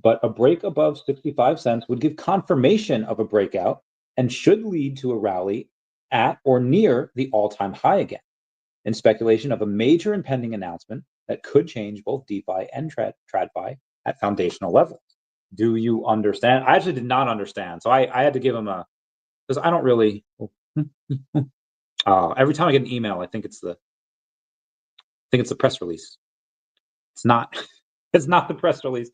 but a break above 65 cents would give confirmation of a breakout and should lead to a rally at or near the all-time high again, in speculation of a major impending announcement that could change both DeFi and TradFi at foundational levels. Do you understand? I actually did not understand, so I had to give him a, because I don't really. Every time I get an email, I think it's the press release. It's not. It's not the press release.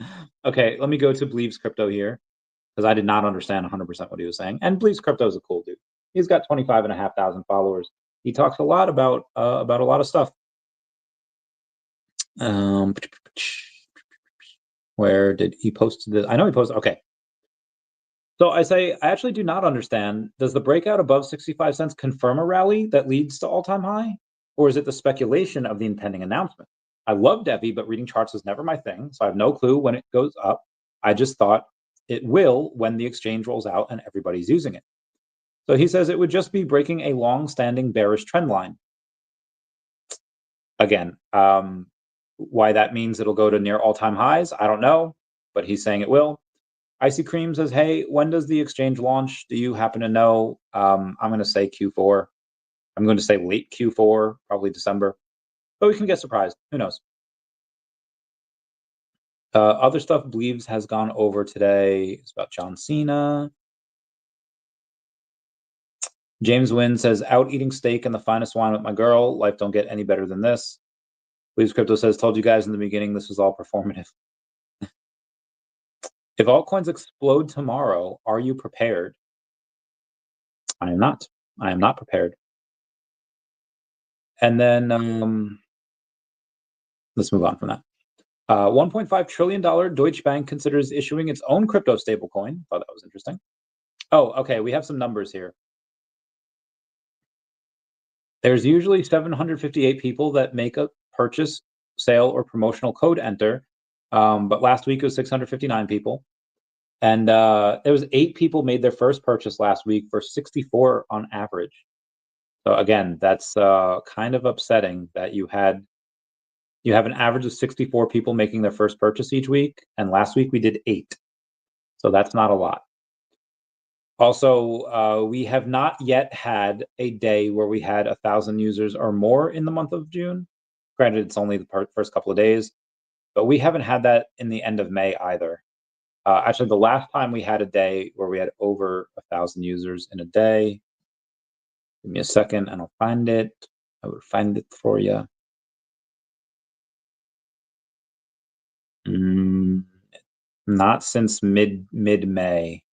Okay, let me go to Believes Crypto here, because I did not understand 100% what he was saying. And Believes Crypto is a cool dude. He's got 25,500 followers. He talks a lot about a lot of stuff. Where did he post this? I know he posted. Okay. So I say, I actually do not understand. Does the breakout above 65 cents confirm a rally that leads to all-time high? Or is it the speculation of the impending announcement? I love DEVVE, but reading charts is never my thing, so I have no clue when it goes up. I just thought it will when the exchange rolls out and everybody's using it. So he says it would just be breaking a long-standing bearish trend line. Again, why that means it'll go to near all-time highs, I don't know, but he's saying it will. Icy Cream says, hey, when does the exchange launch? Do you happen to know? I'm going to say Q4. I'm going to say late Q4, probably December. But we can get surprised. Who knows? Other stuff Believes has gone over today. It's about John Cena. James Wynn says, out eating steak and the finest wine with my girl. Life don't get any better than this. Believes Crypto says, told you guys in the beginning this was all performative. If altcoins explode tomorrow, are you prepared? I am not. I am not prepared. And then let's move on from that. $1.5 trillion Deutsche Bank considers issuing its own crypto stablecoin. Thought that was interesting. Oh, okay, we have some numbers here. There's usually 758 people that make a purchase, sale, or promotional code enter, but last week it was 659 people. And there was 8 people made their first purchase last week for 64 on average. So again, that's kind of upsetting that you have an average of 64 people making their first purchase each week, and last week we did 8. So that's not a lot. Also, we have not yet had a day where we had 1,000 users or more in the month of June. Granted, it's only the first couple of days, but we haven't had that in the end of May either. Actually, the last time we had a day where we had over 1,000 users in a day, give me a second and I'll find it. I will find it for you. Not since mid-May.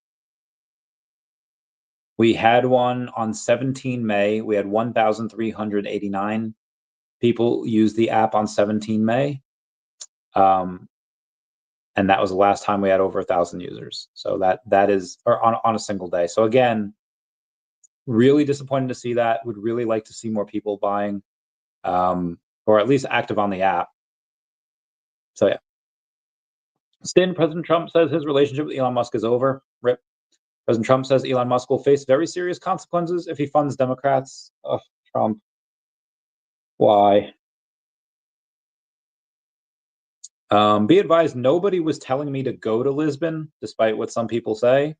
We had one on 17 May. We had 1,389 people use the app on 17 May. And that was the last time we had over 1,000 users. So that is, or on a single day. So again, really disappointed to see that. Would really like to see more people buying, or at least active on the app. So yeah. President Trump says his relationship with Elon Musk is over. RIP. President Trump says Elon Musk will face very serious consequences if he funds Democrats. Oh, Trump. Why? Be advised, nobody was telling me to go to Lisbon, despite what some people say.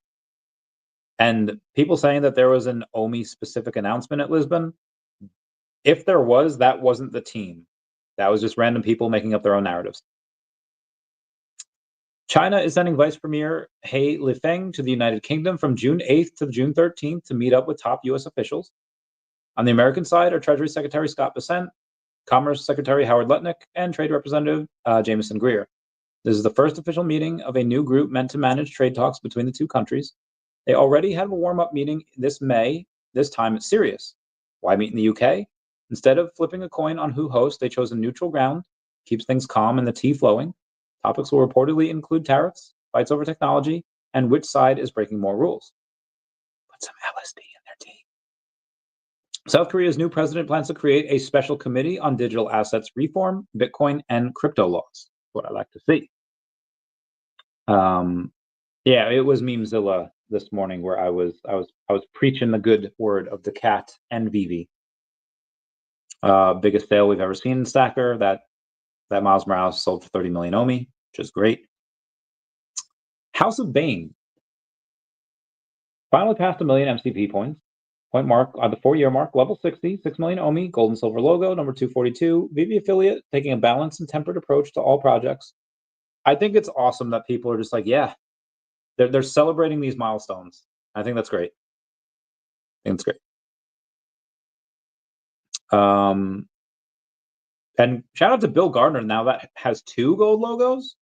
And people saying that there was an OMI-specific announcement at Lisbon. If there was, that wasn't the team. That was just random people making up their own narratives. China is sending Vice Premier He Lifeng to the United Kingdom from June 8th to June 13th to meet up with top U.S. officials. On the American side are Treasury Secretary Scott Bessent, Commerce Secretary Howard Lutnick, and Trade Representative Jameson Greer. This is the first official meeting of a new group meant to manage trade talks between the two countries. They already had a warm-up meeting this May. This time it's serious. Why meet in the UK? Instead of flipping a coin on who hosts, they chose a neutral ground, keeps things calm and the tea flowing. Topics will reportedly include tariffs, fights over technology, and which side is breaking more rules. Put some LSD in their tea. South Korea's new president plans to create a special committee on digital assets reform, Bitcoin, and crypto laws. What I like to see. Yeah, it was Memezilla this morning where I was preaching the good word of DECAT and VeVe. Biggest sale we've ever seen in Stackr. That Miles Morales sold for 30 million OMI, which is great. House of Bane finally passed 1 million MCP points. Point mark on the 4-year mark, level 60, 6 million OMI, gold and silver logo, number 242. VeVe affiliate taking a balanced and tempered approach to all projects. I think it's awesome that people are just like, yeah, they're celebrating these milestones. I think that's great. I think it's great. And shout out to Bill Gardner. Now that has 2 gold logos.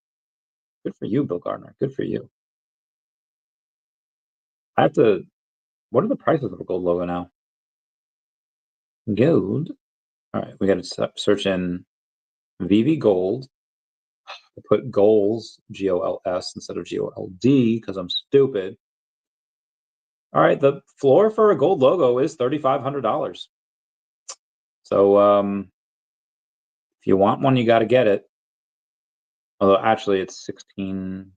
Good for you, Bill Gardner. Good for you. I have to. What are the prices of a gold logo now? Gold. All right, we got to search in VeVe Gold. I put goals, GOLS, instead of GOLD because I'm stupid. All right, the floor for a gold logo is $3,500. So if you want one, you got to get it. Although actually, it's 16.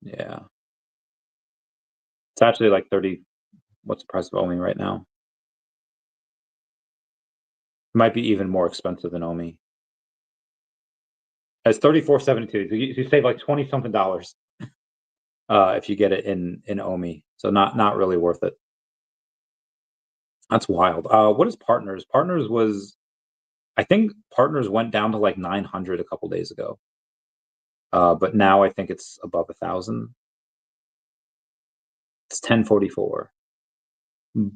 Yeah, it's actually like 30. What's the price of OMI right now? It might be even more expensive than OMI. It's $34.72. You save like $20-something if you get it in OMI. So not really worth it. That's wild. What is Partners? I think Partners went down to like 900 a couple days ago. But now I think it's above 1,000. It's 1044.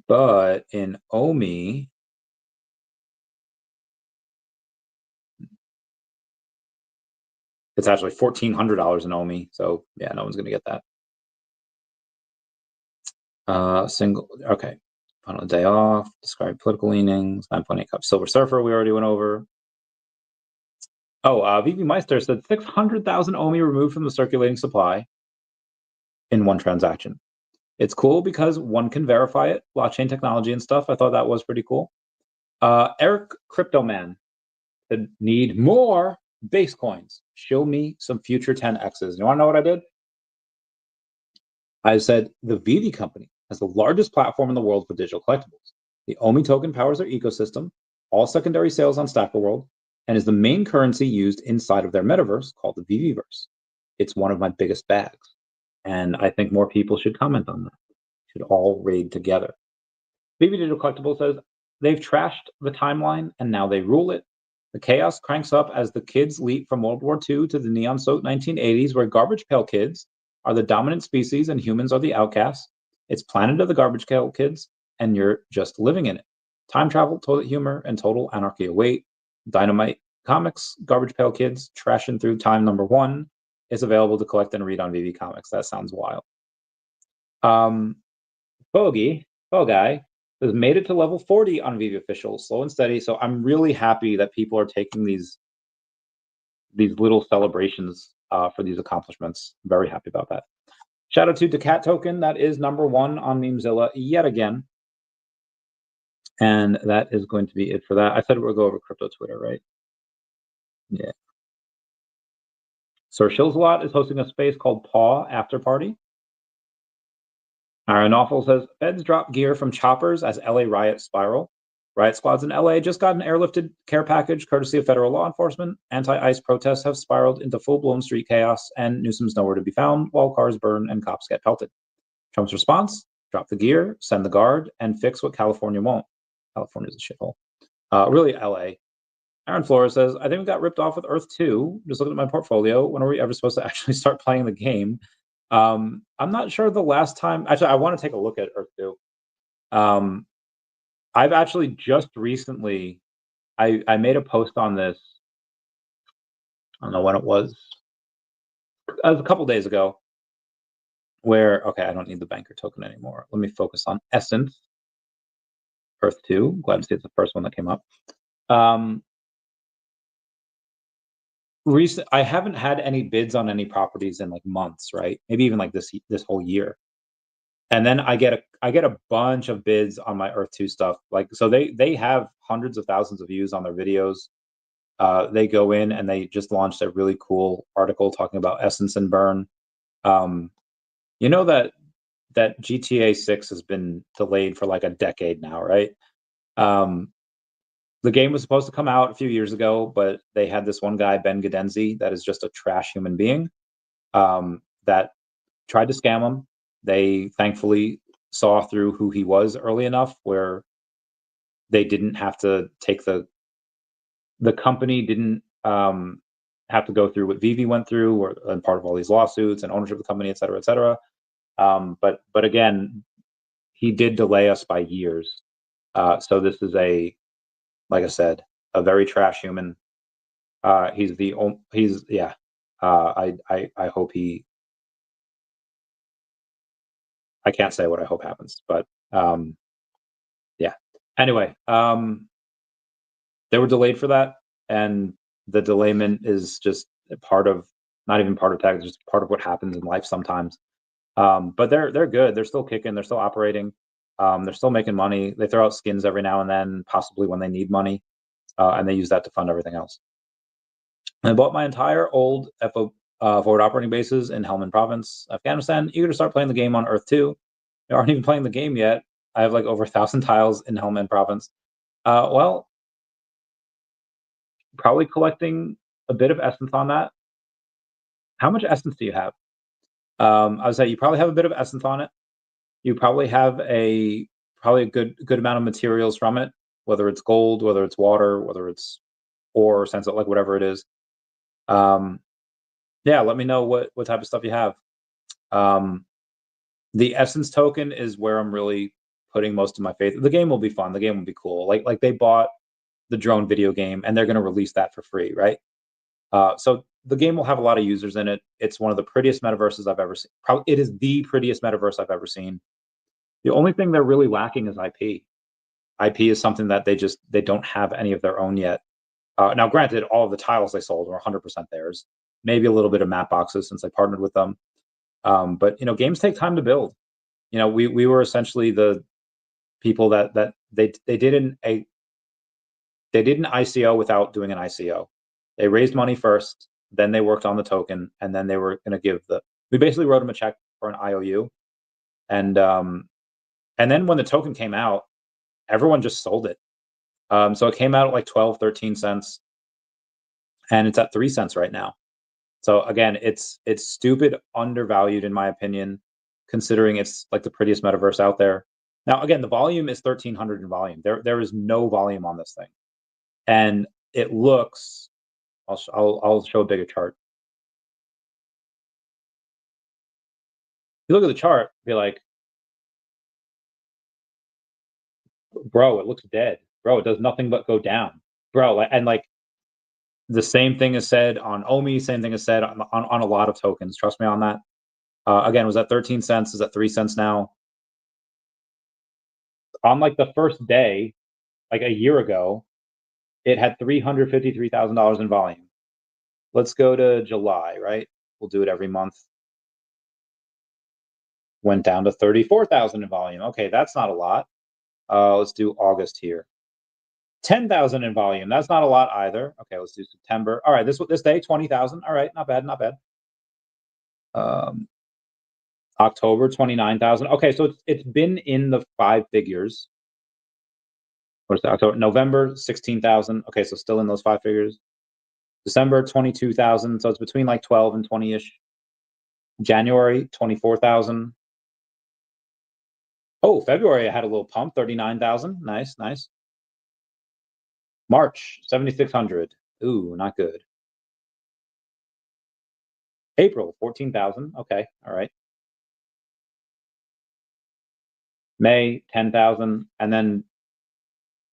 But in OMI, it's actually $1,400 in OMI. So yeah, no one's gonna get that. Okay. Final day off, describe political leanings, 9.8 cup Silver Surfer, we already went over. Oh, VeVe Meister said 600,000 OMI removed from the circulating supply in one transaction. It's cool because one can verify it, blockchain technology and stuff. I thought that was pretty cool. Eric Cryptoman said, need more base coins. Show me some future 10Xs. You want to know what I did? I said, the VeVe company has the largest platform in the world for digital collectibles. The OMI token powers their ecosystem, all secondary sales on Stackr World, and is the main currency used inside of their metaverse called the VeVeverse. It's one of my biggest bags, and I think more people should comment on that. Should all raid together. VeVe Digital Collectible says, they've trashed the timeline and now they rule it. The chaos cranks up as the kids leap from World War II to the neon-soaked 1980s, where garbage pail kids are the dominant species and humans are the outcasts. It's Planet of the Garbage Pail Kids, and you're just living in it. Time travel, toilet humor, and total anarchy await. Dynamite Comics, Garbage Pail Kids, Trashing Through Time #1 is available to collect and read on VeVe Comics. That sounds wild. Guy, has made it to level 40 on VeVe Official, slow and steady. So I'm really happy that people are taking these little celebrations for these accomplishments. Very happy about that. Shout out to DECAT token. That is #1 on Memezilla yet again. And that is going to be it for that. I said we'll go over crypto Twitter, right? Yeah. Sir Shillslot is hosting a space called Paw After Party. Aaron Awful says, Feds drop gear from choppers as LA riots spiral. Riot squads in LA just got an airlifted care package courtesy of federal law enforcement. Anti-ICE protests have spiraled into full-blown street chaos, and Newsom's nowhere to be found while cars burn and cops get pelted. Trump's response, drop the gear, send the guard, and fix what California won't. California's a shithole. Really, LA. Aaron Flores says, I think we got ripped off with Earth 2. Just looking at my portfolio. When are we ever supposed to actually start playing the game? I'm not sure the last time. Actually, I want to take a look at Earth 2. I've actually just recently, I made a post on this. I don't know when it was. It was a couple days ago. Where, okay, I don't need the banker token anymore. Let me focus on Essence. Earth 2. Glad to see it's the first one that came up. I haven't had any bids on any properties in like months, right? Maybe even like this whole year. And then I get a bunch of bids on my Earth 2 stuff. Like, so they have hundreds of thousands of views on their videos. They go in and they just launched a really cool article talking about Essence and Burn. You know that GTA 6 has been delayed for like a decade now, right? The game was supposed to come out a few years ago, but they had this one guy, Ben Gadenzi, that is just a trash human being, that tried to scam them. They thankfully saw through who he was early enough where they didn't have to take the company didn't have to go through what VeVe went through, or and part of all these lawsuits and ownership of the company, et cetera, et cetera. But again, he did delay us by years. So this is like I said, a very trash human. I hope he. I can't say what I hope happens, but yeah. Anyway, they were delayed for that, and the delayment is just not even part of tech, it's just part of what happens in life sometimes. But they're good. They're still kicking. They're still operating. They're still making money. They throw out skins every now and then, possibly when they need money, and they use that to fund everything else. I bought my entire old forward operating bases in Helmand Province, Afghanistan. Eager to start playing the game on Earth 2. You aren't even playing the game yet. I have like over 1,000 tiles in Helmand Province. Well, probably collecting a bit of essence on that. How much essence do you have? I would say you probably have a bit of essence on it. You probably have a good amount of materials from it, whether it's gold, whether it's water, whether it's ore, sense like whatever it is. Yeah, let me know what type of stuff you have. The essence token is where I'm really putting most of my faith. The game will be fun. The game will be cool. Like they bought the drone video game and they're going to release that for free, right? So the game will have a lot of users in it. It's one of the prettiest metaverses I've ever seen. It is the prettiest metaverse I've ever seen. The only thing they're really lacking is IP. IP is something that they don't have any of their own yet. Now, granted, all of the tiles they sold were 100% theirs. Maybe a little bit of map boxes since I partnered with them. But games take time to build. We were essentially the people that they did an ICO without doing an ICO. They raised money first, then they worked on the token, and then they were going to give we basically wrote them a check for an IOU, and then when the token came out, everyone just sold it. So it came out at like 12, 13 cents, and it's at 3 cents right now. So again, it's stupid undervalued in my opinion, considering it's like the prettiest metaverse out there. Now, again, the volume is 1,300 in volume. There is no volume on this thing, and it looks. I'll show a bigger chart. You look at the chart, be like, bro, it looks dead. Bro, it does nothing but go down, bro. And like the same thing is said on OMI. Same thing is said on a lot of tokens. Trust me on that. Again, was at 13 cents. Is at 3 cents now. On like the first day, like a year ago, it had $353,000 in volume. Let's go to July, right? We'll do it every month. Went down to 34,000 in volume. Okay, that's not a lot. Let's do August here. 10,000 in volume. That's not a lot either. Okay, let's do September. All right, this day 20,000. All right, not bad, not bad. October 29,000. Okay, so it's been in the 5 figures. What's that? October, November 16,000. Okay, so still in those 5 figures. December 22,000. So it's between like 12 and 20ish. January 24,000. Oh, February I had a little pump, 39,000. Nice, nice. March 7,600. Ooh, not good. April 14,000. Okay, all right. May 10,000, and then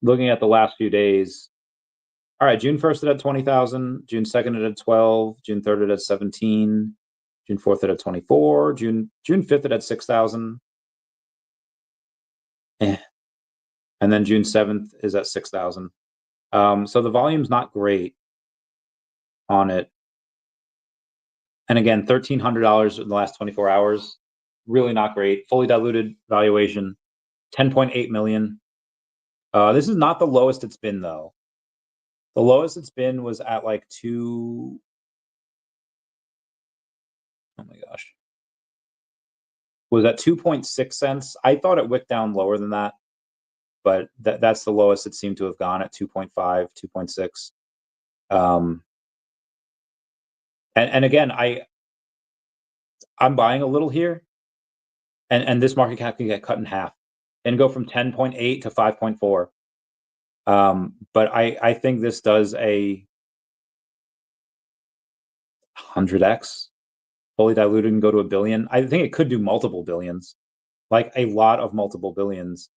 looking at the last few days. All right, June 1st it had 20,000, June 2nd it had 12, June 3rd it had 17, June 4th it had 24, June 5th it had 6,000. And then June 7th is at 6,000. So the volume's not great on it. And again, $1,300 in the last 24 hours, really not great. Fully diluted valuation, 10.8 million. This is not the lowest it's been though. The lowest it's been was at like oh my gosh, was at 2.6 cents. I thought it wicked down lower than that, but that's the lowest it seemed to have gone at 2.5, 2.6. And again, I'm buying a little here, and this market cap can get cut in half and go from 10.8 to 5.4. But I think this does a 100x fully diluted and go to a billion. I think it could do multiple billions, like a lot of multiple billions.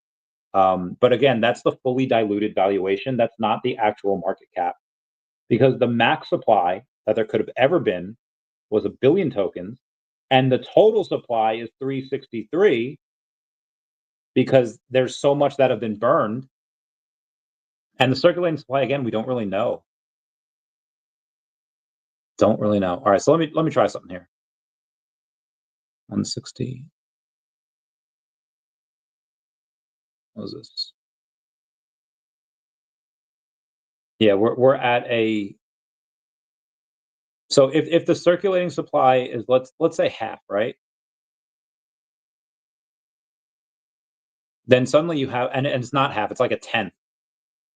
But again, that's the fully diluted valuation. That's not the actual market cap, because the max supply that there could have ever been was 1 billion tokens, and the total supply is 363 because there's so much that have been burned. And the circulating supply, again, we don't really know. Don't really know. All right, so let me try something here. 160. What is this? Yeah, we're at a. So if the circulating supply is let's say half, right? Then suddenly you have, and it's not half, it's like a tenth.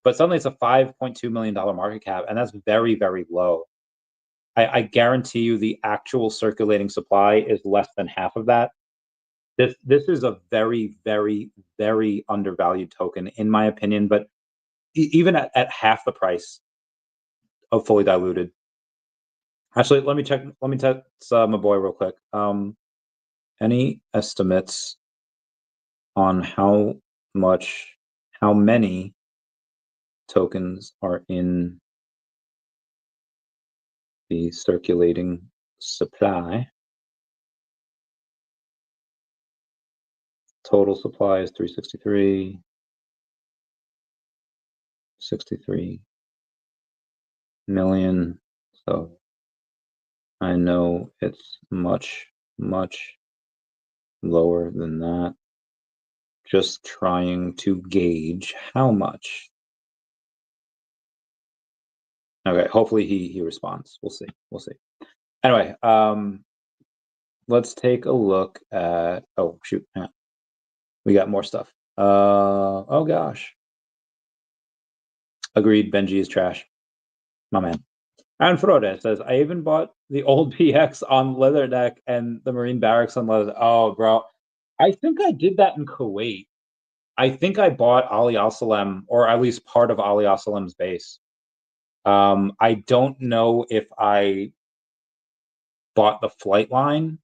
But suddenly it's a $5.2 million market cap, and that's very, very low. I guarantee you the actual circulating supply is less than half of that. This is a very, very, very undervalued token, in my opinion, but even at half the price of fully diluted. Actually, let me text my boy real quick. Any estimates on how many tokens are in the circulating supply? Total supply is 363, 63. million. So I know it's much, much lower than that. Just trying to gauge how much. Okay, hopefully he responds. We'll see. We'll see. Anyway, let's take a look at. Oh shoot, we got more stuff. Oh gosh. Agreed. Benji is trash. My man. And Frode says, I even bought the old PX on leather deck and the Marine Barracks on leather. Oh, bro. I think I did that in Kuwait. I think I bought Ali Al-Salem, or at least part of Ali Al-Salem's base. I don't know if I bought the flight line.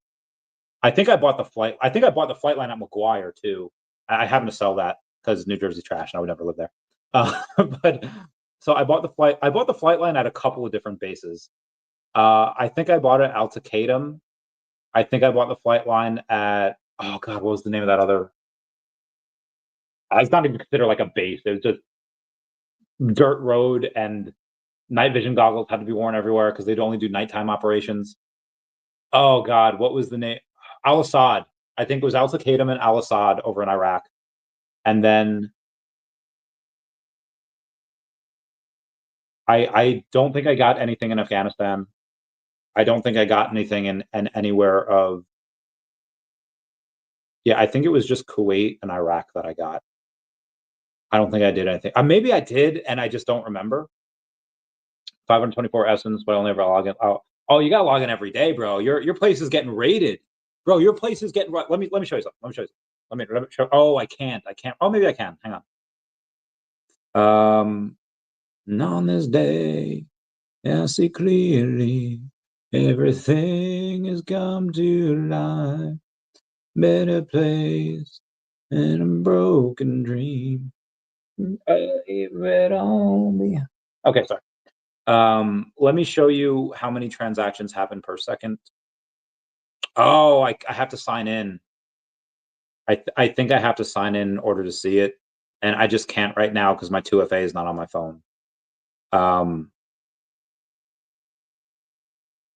I think I bought the flight. I think I bought the flight line at McGuire too. I happen to sell that because New Jersey's trash and I would never live there. But so I bought the flight. I bought the flight line at a couple of different bases. I think I bought it at Al-Taqatum. I think I bought the flight line at, oh God, what was the name of that other? It's not even considered like a base. It was just dirt road, and night vision goggles had to be worn everywhere because they'd only do nighttime operations. Oh God, what was the name? Al Assad. I think it was Al Taqatum and Al Assad over in Iraq. And then I don't think I got anything in Afghanistan. I don't think I got anything in anywhere of. Yeah, I think it was just Kuwait and Iraq that I got. I don't think I did anything. Maybe I did, and I just don't remember. 524 essence, but I'll never log in. Oh, you gotta log in every day, bro. Your place is getting raided, bro. Your place is getting. Let me show you something. Let me show you. Let me show. Oh, I can't. Oh, maybe I can. Hang on. And on this day, I see clearly everything has come to life. Better place and a broken dream. Okay, sorry. Let me show you how many transactions happen per second. Oh, I have to sign in. I think I have to sign in order to see it, and I just can't right now because my 2FA is not on my phone.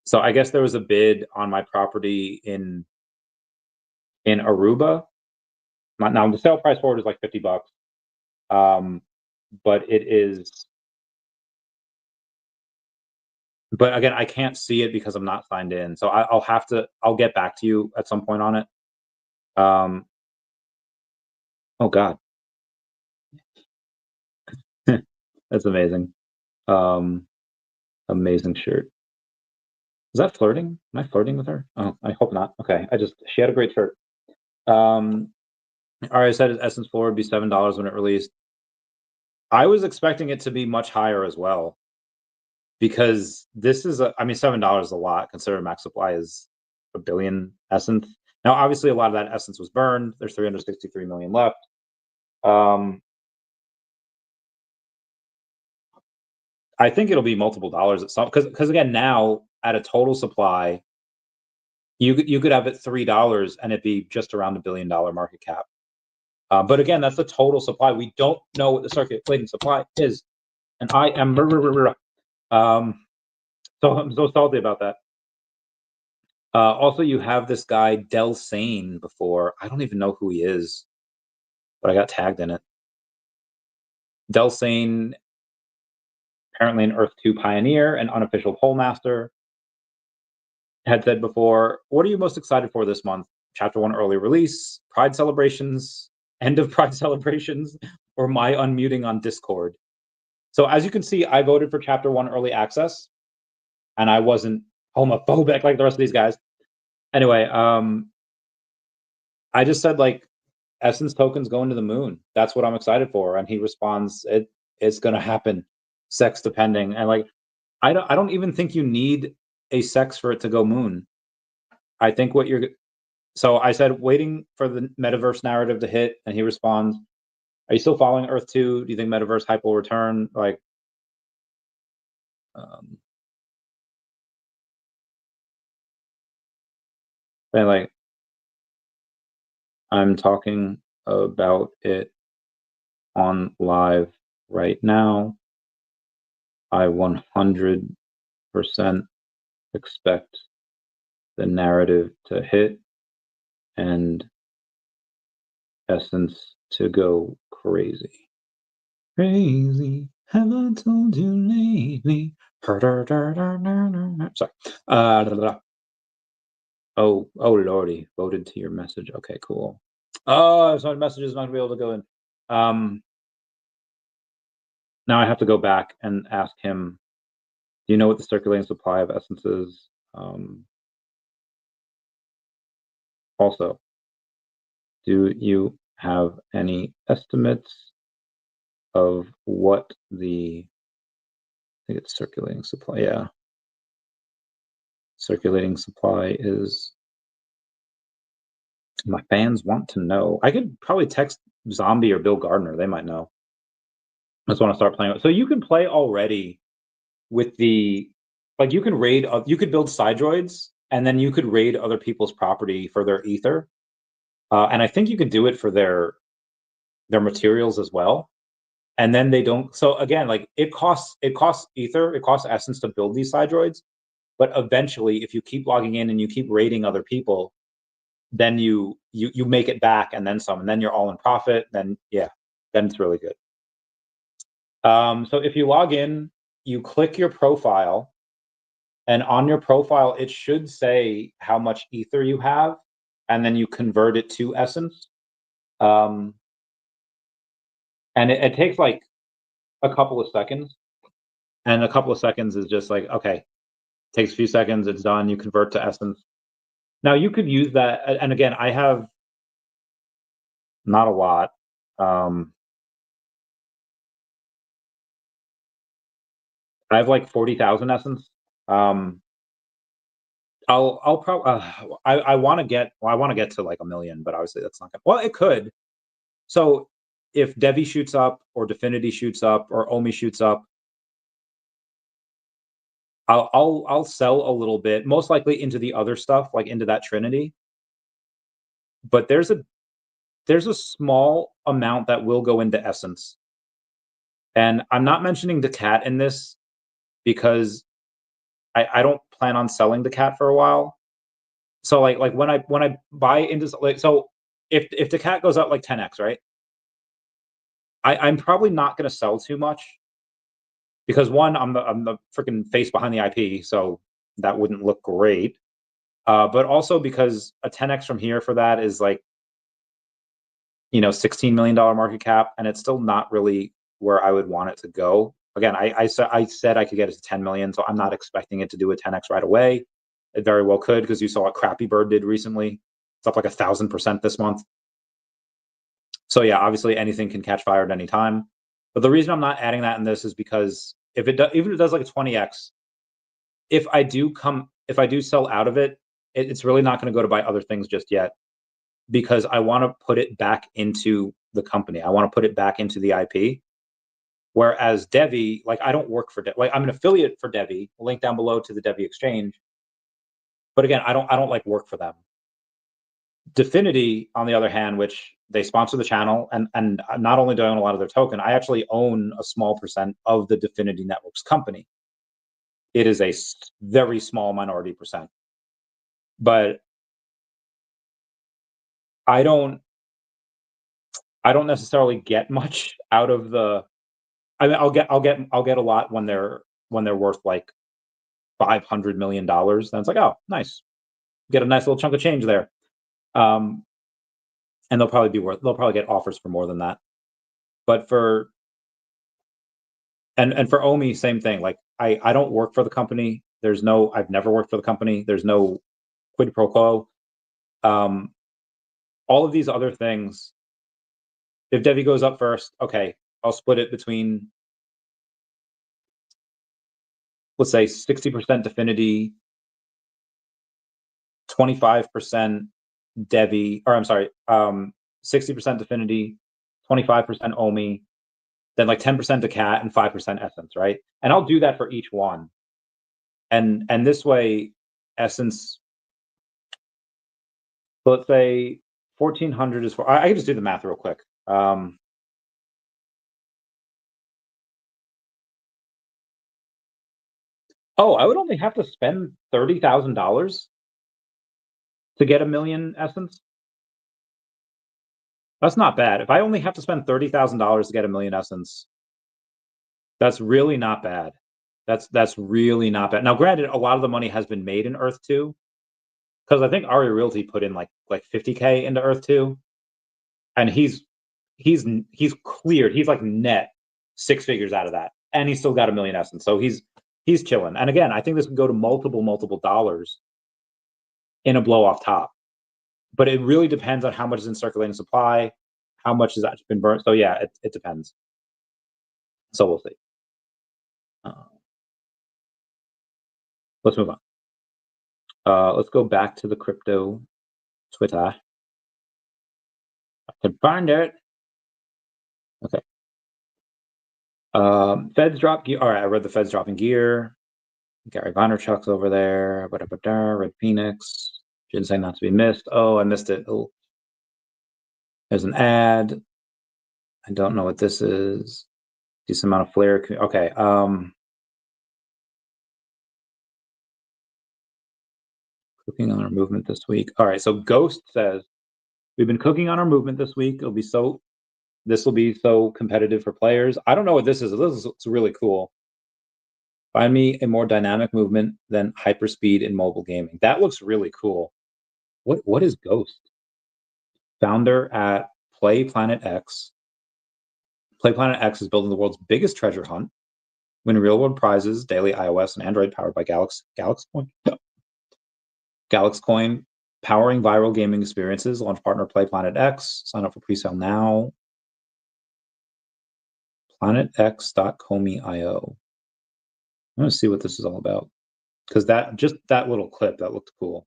So I guess there was a bid on my property in Aruba. Now the sale price for it is like $50. But it is. But again, I can't see it because I'm not signed in. So I'll get back to you at some point on it. Oh God. That's amazing. Amazing shirt. Is that flirting? Am I flirting with her? Oh, I hope not. Okay. She had a great shirt. I said Essence 4 would be $7 when it released. I was expecting it to be much higher as well. Because this is $7 is a lot considering max supply is 1 billion essence. Now, obviously, a lot of that essence was burned. There's 363 million left. I think it'll be multiple dollars at some because again, now at a total supply, you could have it $3 and it'd be just around $1 billion market cap. But again, that's the total supply. We don't know what the circulating supply is, and I am so I'm so salty about that. Also, you have this guy Del Sane before. I don't even know who he is, but I got tagged in it. Del Sane, apparently an Earth 2 pioneer and unofficial poll master, had said before, what are you most excited for this month? Chapter 1 early release, Pride celebrations, end of Pride celebrations, or my unmuting on Discord? So as you can see, I voted for Chapter 1 early access, and I wasn't homophobic like the rest of these guys. Anyway, I just said Essence tokens going to the moon. That's what I'm excited for. And he responds, it's gonna happen, sex depending. And I don't even think you need a sex for it to go moon. I think so I said waiting for the metaverse narrative to hit, and he responds, are you still following Earth 2? Do you think metaverse hype will return? And I'm talking about it on live right now. I 100% expect the narrative to hit and Essence to go crazy. Crazy, have I told you lately? Sorry. Oh lordy, voted to your message. Okay, cool. Oh, so messages not gonna be able to go in. Now I have to go back and ask him, do you know what the circulating supply of Essence is? Also, do you have any estimates of what the, I think it's circulating supply, yeah. Circulating supply is, my fans want to know. I could probably text Zombie or Bill Gardner, they might know. I just want to start playing with. So you can play already with the, like you can raid, you could build side droids and then you could raid other people's property for their ether. And I think you could do it for their materials as well. And then they don't, so again, like it costs ether, it costs essence to build these side droids. But eventually, if you keep logging in and you keep raiding other people, then you make it back and then some, and then you're all in profit. Then yeah, then it's really good. So if you log in, you click your profile, and on your profile it should say how much ether you have, and then you convert it to essence. And it takes like a couple of seconds, and a couple of seconds is just like, okay, takes a few seconds, it's done, you convert to essence. Now you could use that, and again, I have not a lot. I have like 40,000 essence. I'll probably I want to get, well, I want to get to like 1 million, but obviously that's not gonna, well, it could. So if DEVVE shoots up or Definity shoots up or OMI shoots up, I'll sell a little bit, most likely into the other stuff, like into that Trinity. But there's a small amount that will go into essence. And I'm not mentioning the cat in this because I don't plan on selling the cat for a while. So like when I buy into, like, so if the cat goes up like 10x, right? I'm probably not going to sell too much because one, I'm the freaking face behind the IP, so that wouldn't look great. But also because a 10x from here for that is like, $16 million market cap, and it's still not really where I would want it to go. Again, I said I could get it to 10 million, so I'm not expecting it to do a 10x right away. It very well could, because you saw what Crappy Bird did recently. It's up like 1,000% this month. So yeah, obviously anything can catch fire at any time. But the reason I'm not adding that in this is because even if it does like a 20x, if I do sell out of it, it's really not going to go to buy other things just yet, because I want to put it back into the company. I want to put it back into the IP. Whereas DEVVE, like I don't work for DEVVE. Like I'm an affiliate for DEVVE. Link down below to the DEVVE exchange. But again, I don't like work for them. Definity, on the other hand, which they sponsor the channel, and not only do I own a lot of their token, I actually own a small percent of the Definity Networks company. It is a very small minority percent, but I don't necessarily get much out of the. I mean, I'll get a lot when they're worth like $500 million. Then it's like, oh, nice, get a nice little chunk of change there. And they'll probably get offers for more than that. But for and for OMI, same thing. Like I don't work for the company. I've never worked for the company. There's no quid pro quo. All of these other things, if DEVVE goes up first, okay, I'll split it between, let's say 60% Definity, 25% DEVVE, or I'm sorry, 60% Definity, 25% OMI, then like 10% Decat and 5% Essence, right? And I'll do that for each one. And this way, Essence, so let's say 1,400 is for, I can just do the math real quick. Oh, I would only have to spend $30,000 to get 1,000,000 essence. That's not bad. If I only have to spend $30,000 to get 1,000,000 essence, that's really not bad. That's really not bad. Now, granted, a lot of the money has been made in Earth 2, because I think Ari Realty put in like 50K into Earth 2, and he's cleared. He's like net 6 figures out of that, and he's still got 1,000,000 essence. So he's chilling. And again, I think this could go to multiple dollars in a blow off top. But it really depends on how much is in circulating supply, how much has actually been burnt. So yeah, it depends. So we'll see. Let's move on. Let's go back to the crypto Twitter. I can find it. Okay. Feds drop gear. All right, I read the Feds dropping gear. Gary Vaynerchuk's over there. Red Phoenix. Ginseng not to be missed. Oh, I missed it. Oh, there's an ad. I don't know what this is. Decent amount of flare. Okay. Cooking on our movement this week. All right. So Ghost says we've been cooking on our movement this week. This will be so competitive for players. I don't know what this is. This is really cool. Find me a more dynamic movement than hyperspeed in mobile gaming. That looks really cool. What is Ghost? Founder at Play Planet X. Play Planet X is building the world's biggest treasure hunt, win real-world prizes, daily iOS and Android powered by GalaxCoin. GalaxCoin, powering viral gaming experiences. Launch partner Play Planet X. Sign up for pre-sale now. PlanetX.comi.io. I'm going to see what this is all about, because that little clip that looked cool.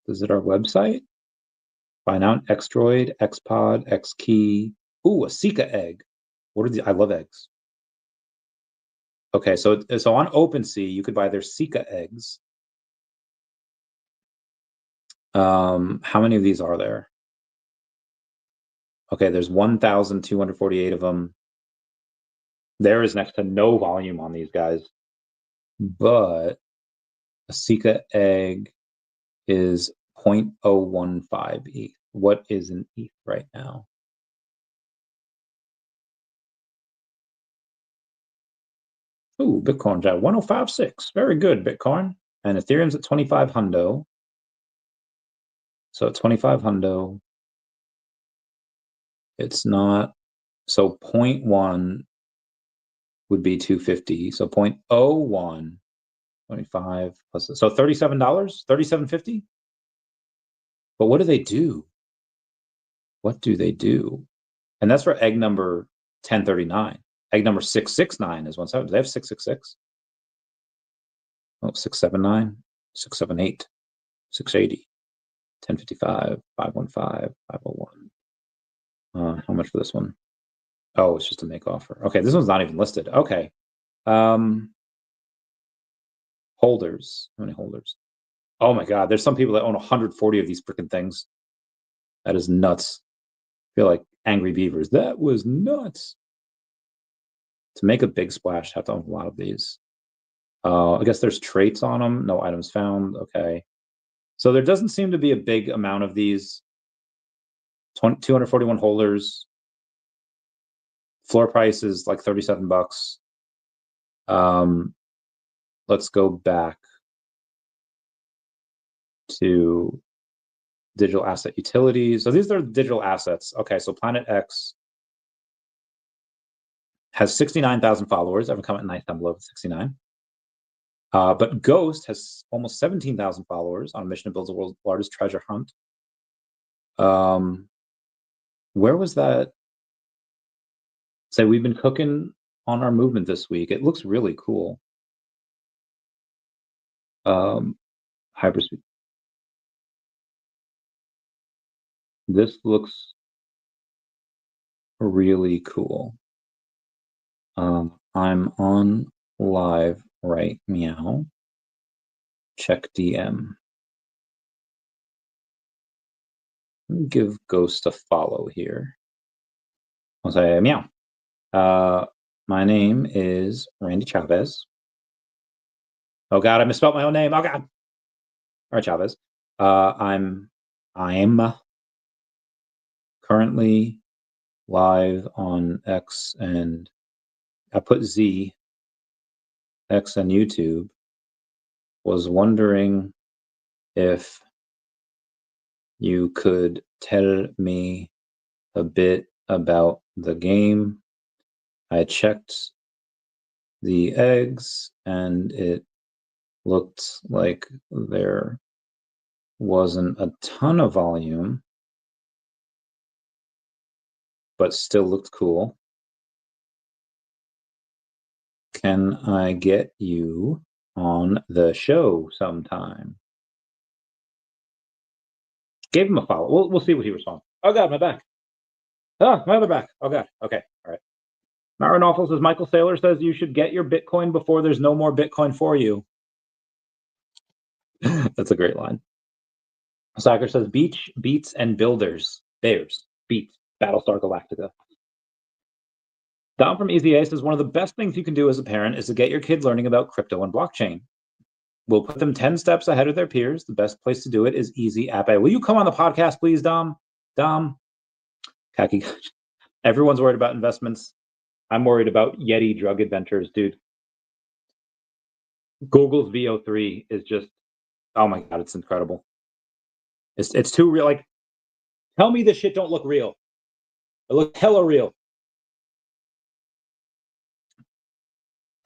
Is it our website? Find out Xdroid, Xpod, Xkey. Ooh, a Sika egg. What are the? I love eggs. Okay, so on OpenSea you could buy their Sika eggs. How many of these are there? Okay, there's 1,248 of them. There is next to no volume on these guys, but a Sika egg is 0.015 ETH. What is an ETH right now? Ooh, Bitcoin's at 105.6. Very good, Bitcoin. And Ethereum's at 25 hundo. So at 25 hundo, it's not. So 0.1 would be 250. So 0.01, 25 plus. So $37, $37.50. But what do they do? What do they do? And that's for egg number 1039. Egg number 669 is 17. Do they have 666? Oh, 679, 678, 680, 1055, 515, 501. How much for this one? Oh, it's just a make offer. Okay, this one's not even listed. Okay. Holders. How many holders? Oh my God, there's some people that own 140 of these freaking things. That is nuts. I feel like Angry Beavers. That was nuts. To make a big splash, have to own a lot of these. I guess there's traits on them. No items found. Okay. So there doesn't seem to be a big amount of these. 241 holders. Floor price is like $37. Let's go back to digital asset utilities. So these are digital assets. Okay, so Planet X has 69,000 followers. I have a comment nice down below with 69. But Ghost has almost 17,000 followers on a mission to build the world's largest treasure hunt. Where was that? Say we've been cooking on our movement this week. It looks really cool. Hyperspeed. This looks really cool. I'm on live right meow. Check DM. Let me give Ghost a follow here. I'll say meow. My name is Randy Chavez. Oh God, I misspelled my own name. Oh God. All right, Chavez. I'm currently live on X, and I put Z, X and YouTube. Was wondering if you could tell me a bit about the game. I checked the eggs and it looked like there wasn't a ton of volume, but still looked cool. Can I get you on the show sometime? Gave him a follow. We'll see what he responds. Oh God, my back. Oh, my other back. Oh God. Okay. All right. Marin Awful says Michael Saylor says you should get your Bitcoin before there's no more Bitcoin for you. That's a great line. Stackr says beach, beats, and builders. Bears. Beats. Battlestar Galactica. Dom from Easy A says one of the best things you can do as a parent is to get your kid learning about crypto and blockchain. We'll put them 10 steps ahead of their peers. The best place to do it is Easy App A. Will you come on the podcast, please, Dom? Dom? Khaki. Everyone's worried about investments. I'm worried about Yeti drug adventures, dude. Google's VO3 is just, oh my God, it's incredible. It's too real. Like, tell me this shit don't look real. It looks hella real.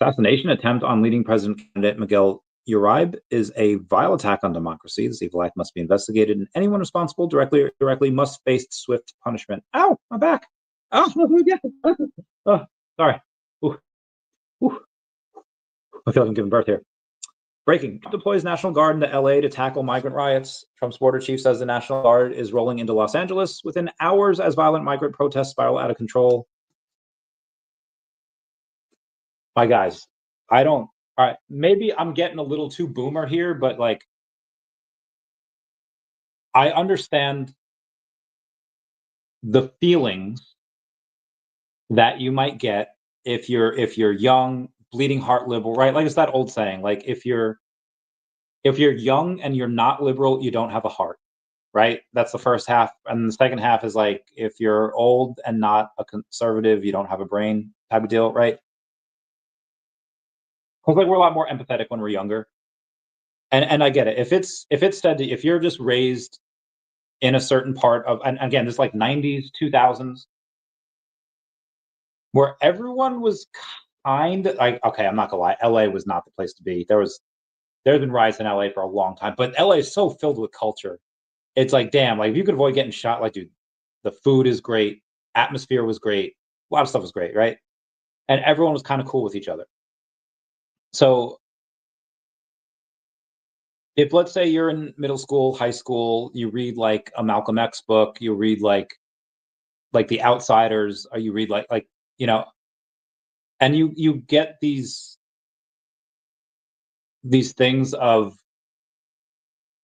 Assassination attempt on leading president candidate Miguel Uribe is a vile attack on democracy. This evil act must be investigated, and anyone responsible directly or indirectly must face swift punishment. Ow, my back. Oh, yeah. Oh, sorry. Ooh. Ooh. I feel like I'm giving birth here. Breaking. Trump deploys National Guard into LA to tackle migrant riots. Trump's border chief says the National Guard is rolling into Los Angeles within hours as violent migrant protests spiral out of control. My guys, I don't. All right, maybe I'm getting a little too boomer here, but like, I understand the feelings that you might get if you're young, bleeding heart liberal, right? Like it's that old saying, like if you're young and you're not liberal, you don't have a heart, right? That's the first half, and the second half is like if you're old and not a conservative, you don't have a brain type of deal, right? Because like we're a lot more empathetic when we're younger, and I get it. If it's said if you're just raised in a certain part of, and again, this like 90s, 2000s, where everyone was kind like, okay, I'm not gonna lie, LA was not the place to be. There's been riots in LA for a long time, but LA is so filled with culture. It's like, damn, like if you could avoid getting shot, like, dude, the food is great, atmosphere was great, a lot of stuff was great, right? And everyone was kind of cool with each other. So if let's say you're in middle school, high school, you read like a Malcolm X book, you read like The Outsiders, or you read like you know, and you get these things of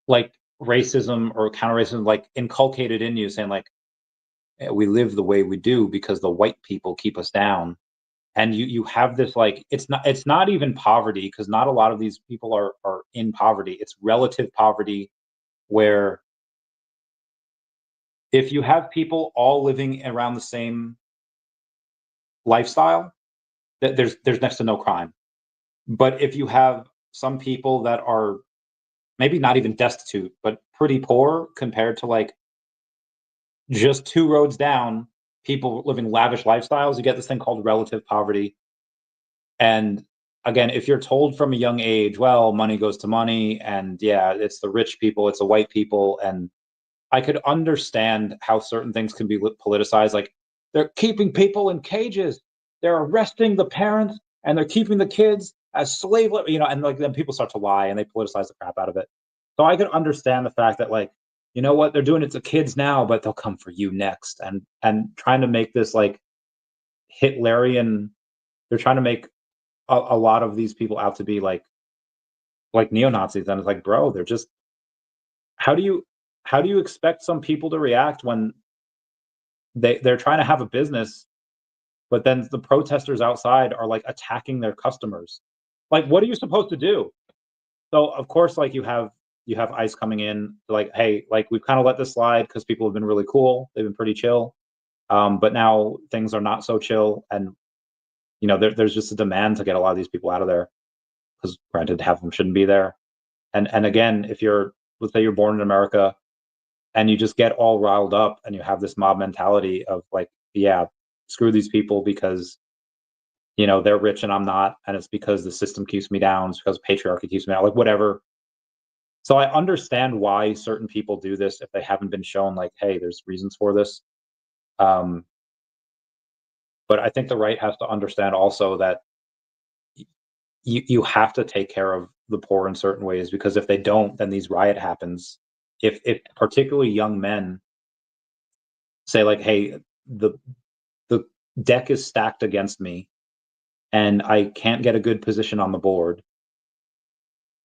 like racism or counter racism like inculcated in you, saying like, we live the way we do because the white people keep us down. And you have this like, it's not even poverty, because not a lot of these people are in poverty. It's relative poverty, where if you have people all living around the same lifestyle, that there's next to no crime. But if you have some people that are maybe not even destitute, but pretty poor compared to like just two roads down, people living lavish lifestyles, you get this thing called relative poverty. And again, if you're told from a young age, well, money goes to money, and yeah, it's the rich people, it's the white people, and I could understand how certain things can be politicized. Like they're keeping people in cages, they're arresting the parents, and they're keeping the kids as slave, and like then people start to lie and they politicize the crap out of it. So I could understand the fact that like, you know what, they're doing it to kids now, but they'll come for you next, and trying to make this like Hitlerian. They're trying to make a lot of these people out to be like neo-Nazis, and it's like, bro, they're just, how do you expect some people to react when they're trying to have a business but then the protesters outside are like attacking their customers. Like, what are you supposed to do? So of course, like you have ICE coming in, like, hey, like we've kind of let this slide because people have been really cool, they've been pretty chill, but now things are not so chill, and there's just a demand to get a lot of these people out of there, because granted, half of them shouldn't be there. And again, if let's say you're born in America, and you just get all riled up, and you have this mob mentality of like, yeah, screw these people because they're rich and I'm not, and it's because the system keeps me down, it's because patriarchy keeps me down, like whatever. So I understand why certain people do this if they haven't been shown like, hey, there's reasons for this. But I think the right has to understand also that you have to take care of the poor in certain ways, because if they don't, then these riot happens. If particularly young men say like, hey, the deck is stacked against me and I can't get a good position on the board,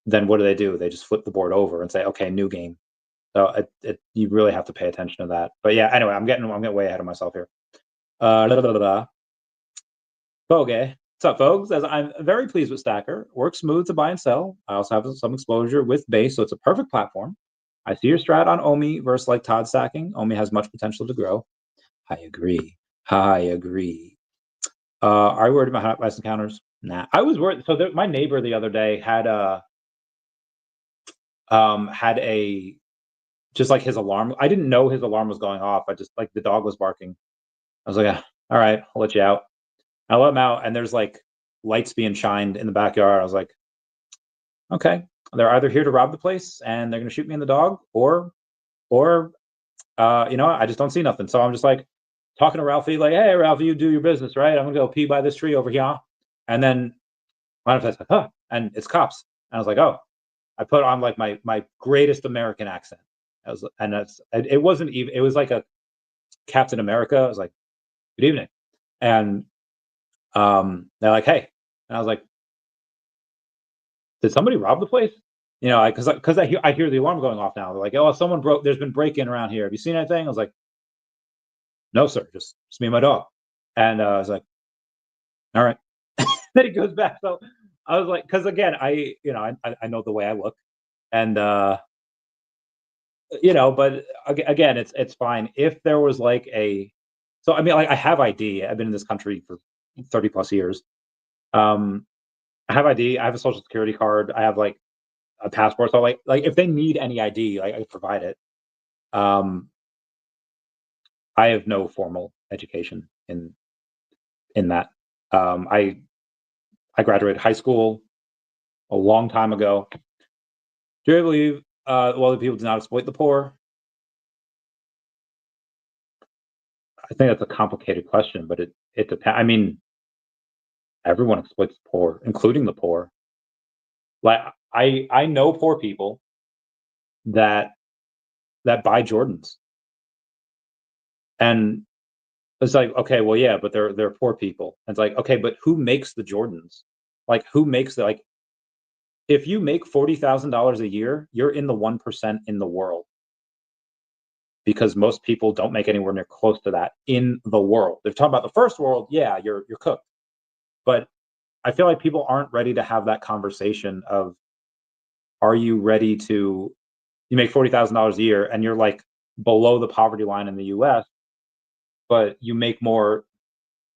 then what do? They just flip the board over and say, okay, new game. So you really have to pay attention to that. But yeah, anyway, I'm getting way ahead of myself here. Foge, what's up, folks? As I'm very pleased with Stackr. Works smooth to buy and sell. I also have some exposure with base, so it's a perfect platform. I see your strat on OMI versus like Todd stacking. OMI has much potential to grow. I agree. Are you worried about hot encounters? Nah, I was worried. So my neighbor the other day had just like his alarm. I didn't know his alarm was going off. I just like the dog was barking. I was like, all right, I'll let you out. I let him out, and there's like lights being shined in the backyard. I was like, okay, they're either here to rob the place and they're gonna shoot me in the dog, or I just don't see nothing. So I'm just like talking to Ralphie, like, hey, Ralphie, you do your business, right? I'm gonna go pee by this tree over here. And then my friend's like, huh, and it's cops. And I was like, oh, I put on like my greatest American accent. It wasn't even, it was like a Captain America. I was like, good evening. And they're like, hey. And I was like, did somebody rob the place? Because I hear the alarm going off now. They're like, oh, there's been break-in around here. Have you seen anything? I was like, no, sir, just me and my dog. And I was like, all right. Then he goes back. So I was like, because again, I know the way I look, and but again, it's fine if there was like so I mean, like I have ID. I've been in this country for 30 plus years. I have ID. I have a social security card. I have like a passport. So like if they need any ID, I provide it. I have no formal education in that. I graduated high school a long time ago. Do you believe the people do not exploit the poor? I think that's a complicated question, but it depends. I mean, everyone exploits the poor, including the poor. Like I know poor people that buy Jordans, and it's like, okay, well, yeah, but they're poor people. And it's like, okay, but who makes the Jordans? Like, who makes the like? If you make $40,000 a year, you're in the 1% in the world, because most people don't make anywhere near close to that in the world. They're talking about the first world, yeah, you're cooked. But I feel like people aren't ready to have that conversation of, are you ready to, you make $40,000 a year and you're like below the poverty line in the US, but you make more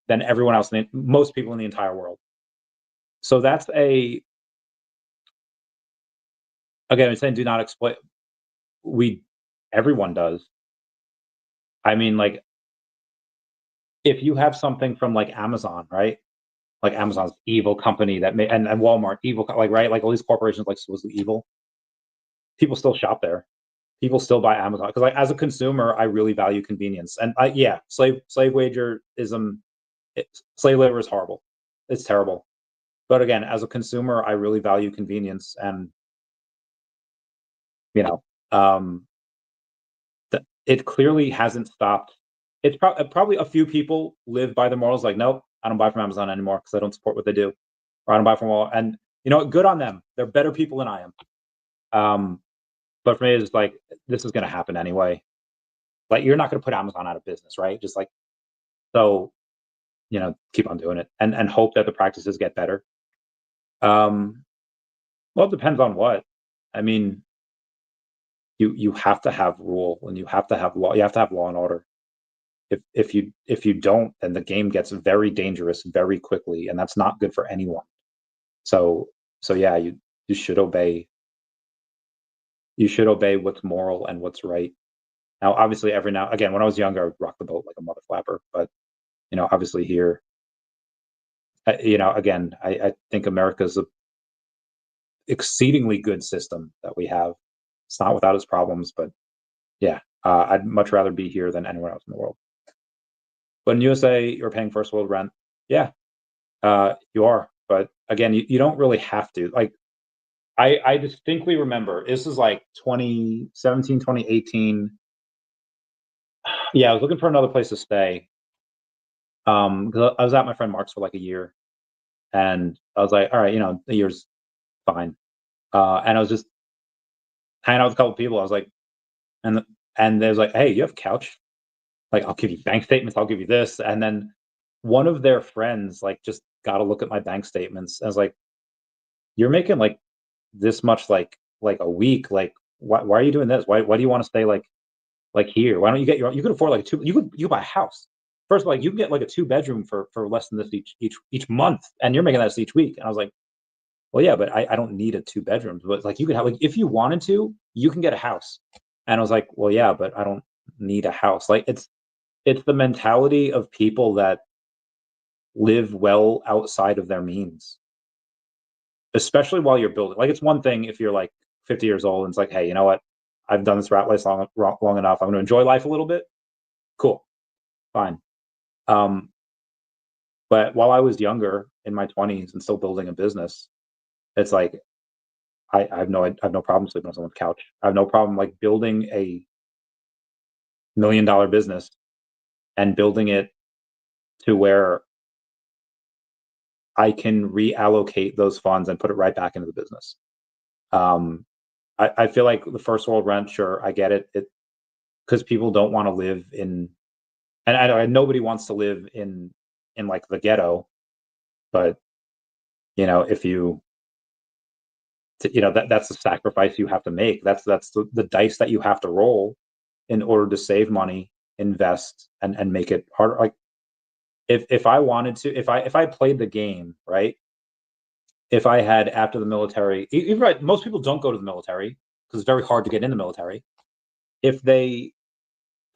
than everyone else, most people in the entire world. So that's again, I'm saying do not exploit. Everyone does. I mean, like, if you have something from like Amazon, right? Like Amazon's evil company that and Walmart evil, like, right? Like all these corporations like supposedly evil. People still shop there. People still buy Amazon because, like, as a consumer, I really value convenience. And slave wagerism, slave labor is horrible. It's terrible. But again, as a consumer, I really value convenience, and it clearly hasn't stopped. It's probably a few people live by the morals, like, nope, I don't buy from Amazon anymore because I don't support what they do, or I don't buy from Walmart. And good on them. They're better people than I am. But for me, it's like, this is going to happen anyway. Like, you're not going to put Amazon out of business, right? Just like, so keep on doing it and hope that the practices get better. Well, it depends on what. I mean, you have to have rule and you have to have law. You have to have law and order. If you don't, then the game gets very dangerous very quickly, and that's not good for anyone. So yeah, you should obey. You should obey what's moral and what's right. Now, obviously, every now again, when I was younger, I would rock the boat like a mother flapper. But obviously here, again, I think America's a exceedingly good system that we have. It's not without its problems, but yeah, I'd much rather be here than anywhere else in the world. But in USA, you're paying first world rent. Yeah, you are. But again, you don't really have to. Like, I distinctly remember, this is like 2017, 2018. Yeah, I was looking for another place to stay. 'Cause I was at my friend Mark's for like a year. And I was like, all right, the year's fine. And I was just hanging out with a couple people. I was like, and they was like, hey, you have a couch? Like, I'll give you bank statements, I'll give you this. And then one of their friends like just got to look at my bank statements. I was like, you're making like this much like a week. Like, why are you doing this? Why do you want to stay like here? Why don't you get you could afford like you could buy a house. First of all, like, you can get like a 2-bedroom for less than this each month, and you're making that each week. And I was like, well, yeah, but I don't need a 2 bedrooms. But like, you could have, like, if you wanted to, you can get a house. And I was like, well, yeah, but I don't need a house. Like, it's the mentality of people that live well outside of their means, especially while you're building. Like, it's one thing if you're like 50 years old and it's like, hey, you know what? I've done this rat race long enough. I'm going to enjoy life a little bit. Cool, fine. But while I was younger in my 20s and still building a business, it's like I have no problem sleeping on someone's couch. I have no problem like building a $1 million business and building it to where I can reallocate those funds and put it right back into the business. I feel like the first world rent, sure, I get it. Because people don't want to live in, and nobody wants to live in like the ghetto, but if that's the sacrifice you have to make. That's the dice that you have to roll in order to save money, invest, and make it harder. Like, if I wanted to, if I played the game right, if I had after the military, even right, most people don't go to the military because it's very hard to get in the military. If they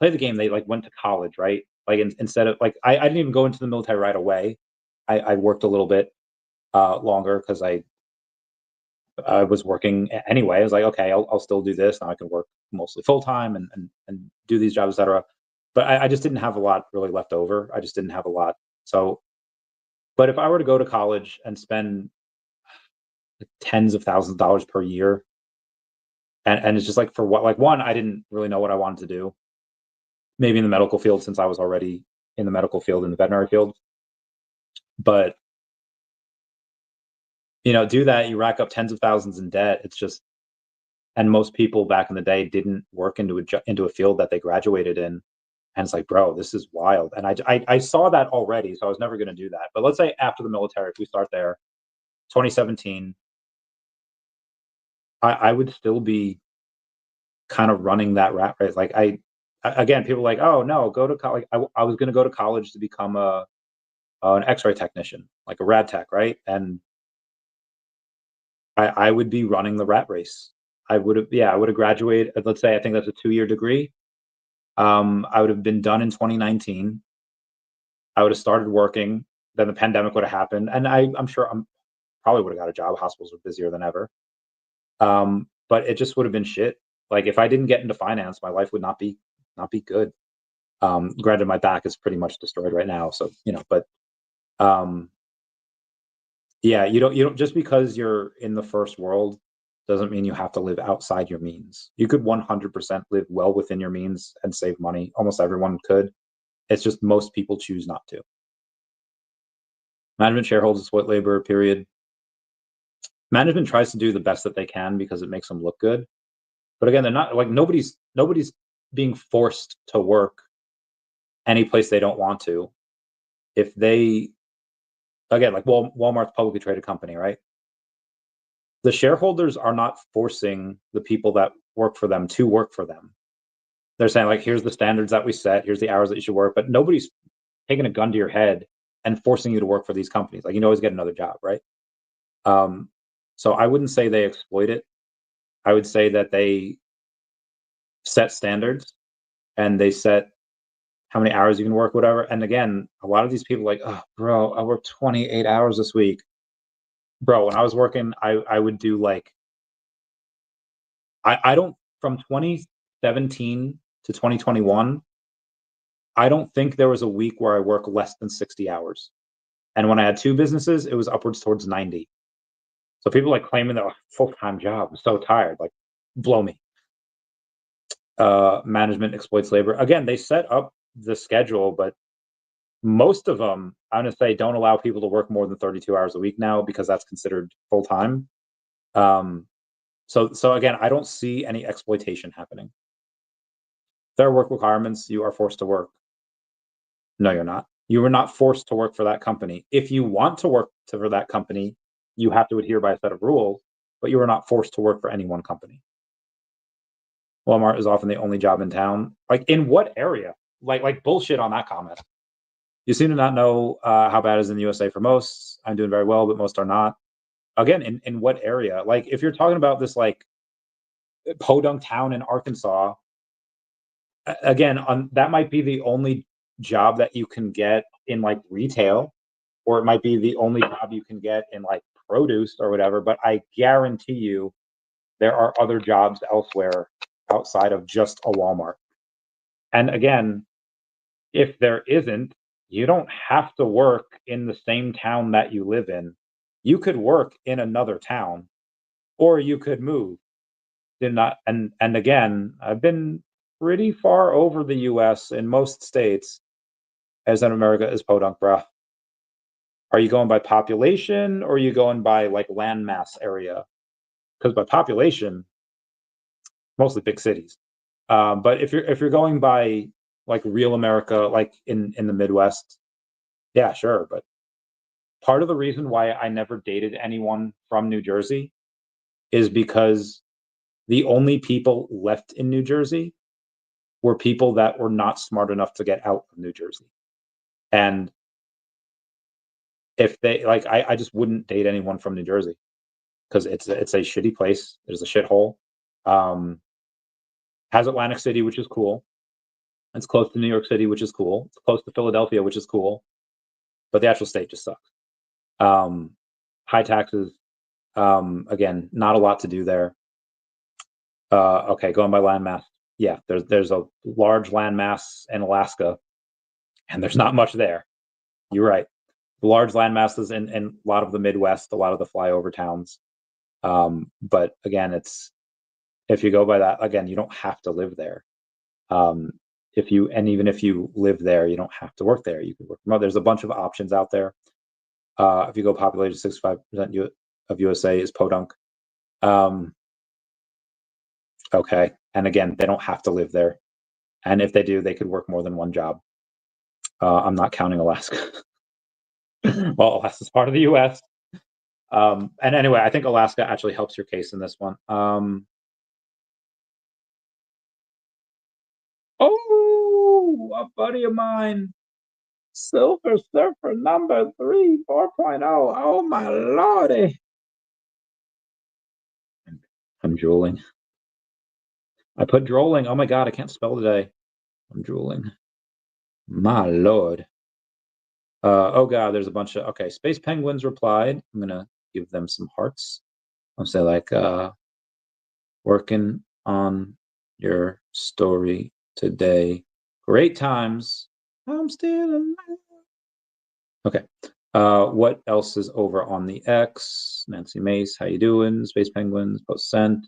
play the game, they like went to college, right? Like, instead of like, I didn't even go into the military right away. I worked a little bit longer because I was working anyway. I was like, okay, I'll still do this. Now I can work mostly full time and do these jobs, etc. But I just didn't have a lot really left over. I just didn't have a lot. So, but if I were to go to college and spend tens of thousands of dollars per year, and it's just like, for what? Like, one, I didn't really know what I wanted to do. Maybe in the medical field, since I was already in the medical field, in the veterinary field. But do that, you rack up tens of thousands in debt. It's just, and most people back in the day didn't work into a field that they graduated in. And it's like, bro, this is wild. And I saw that already, so I was never going to do that. But let's say after the military, if we start there, 2017, I would still be kind of running that rat race. Like, again, people are like, oh no, go to college. I was going to go to college to become an X-ray technician, like a rad tech, right? And I would be running the rat race. I would have graduated. Let's say I think that's a 2-year degree. I would have been done in 2019. I would have started working. Then the pandemic would have happened, and I'm sure I'm probably would have got a job. Hospitals were busier than ever. But it just would have been shit. Like, if I didn't get into finance, my life would not be good. Granted, my back is pretty much destroyed right now, so but yeah, you don't just because you're in the first world doesn't mean you have to live outside your means. You could 100% live well within your means and save money. Almost everyone could. It's just most people choose not to. Management shareholders split labor, period. Management tries to do the best that they can because it makes them look good. But again, they're not, like, nobody's being forced to work any place they don't want to. if they, again, like Walmart's a publicly traded company, right? The shareholders are not forcing the people that work for them to work for them. They're saying, like, here's the standards that we set, here's the hours that you should work, but nobody's taking a gun to your head and forcing you to work for these companies. Like, you can always get another job, right? So I wouldn't say they exploit it. I would say that they set standards and they set how many hours you can work, whatever. And again, a lot of these people are like, oh, bro, I worked 28 hours this week. Bro, when I was working, I would do like, I don't, from 2017 to 2021, I don't think there was a week where I work less than 60 hours. And when I had two businesses, it was upwards towards 90. So people like claiming that full-time job, I'm so tired, like, blow me. Management exploits labor. Again, they set up the schedule, but most of them, I'm going to say, don't allow people to work more than 32 hours a week now because that's considered full-time. So again, I don't see any exploitation happening. There are work requirements. You are forced to work. No, you're not. You are not forced to work for that company. If you want to work for that company, you have to adhere by a set of rules, but you are not forced to work for any one company. Walmart is often the only job in town. Like, in what area? Like bullshit on that comment. You seem to not know how bad it is in the USA for most. I'm doing very well, but most are not. Again, in what area? Like, if you're talking about this, like, podunk town in Arkansas, again, that might be the only job that you can get in, like, retail, or it might be the only job you can get in, like, produce or whatever, but I guarantee you there are other jobs elsewhere outside of just a Walmart. And again, if there isn't, you don't have to work in the same town that you live in. You could work in another town, or you could move. Did not, and again, I've been pretty far over the US in most states, as in America is podunk, bruh. Are you going by population, or are you going by, like, landmass area? Because by population, mostly big cities. But if you're going by, like, real America, like in the Midwest, yeah, sure. But part of the reason why I never dated anyone from New Jersey is because the only people left in New Jersey were people that were not smart enough to get out of New Jersey. And if they, like, I just wouldn't date anyone from New Jersey because it's a shitty place. There's a shithole. Has Atlantic City, which is cool. It's close to New York City, which is cool. It's close to Philadelphia, which is cool. But the actual state just sucks. High taxes. Again, not a lot to do there. Okay, going by landmass. Yeah, there's a large landmass in Alaska, and there's not much there. You're right. The large landmasses in a lot of the Midwest, a lot of the flyover towns. But again, if you go by that, again, you don't have to live there. Even if you live there, you don't have to work there. You can work remote. There's a bunch of options out there. If you go population, 65% of USA is podunk. Okay, and again, they don't have to live there, and if they do, they could work more than one job. I'm not counting Alaska. Well, Alaska's part of the US. And anyway, I think Alaska actually helps your case in this one. Oh, a buddy of mine, Silver Surfer number 3, 4.0. Oh my lordy. I'm drooling. I put drooling. Oh my god, I can't spell today. I'm drooling. My lord. Oh god, there's a bunch of, okay, Space Penguins replied. I'm gonna give them some hearts. I'll say, like, working on your story today. Great times. I'm still alive. Okay. What else is over on the X? Nancy Mace, how you doing? Space Penguins, post sent.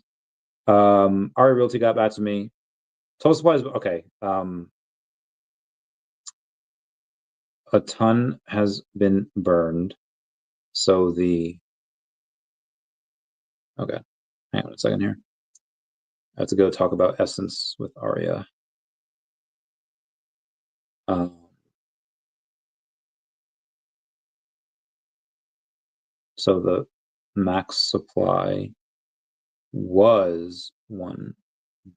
Ari Realty got back to me. Total supplies, okay. A ton has been burned. So okay, hang on a second here. I have to go talk about Essence with Aria. So the max supply was 1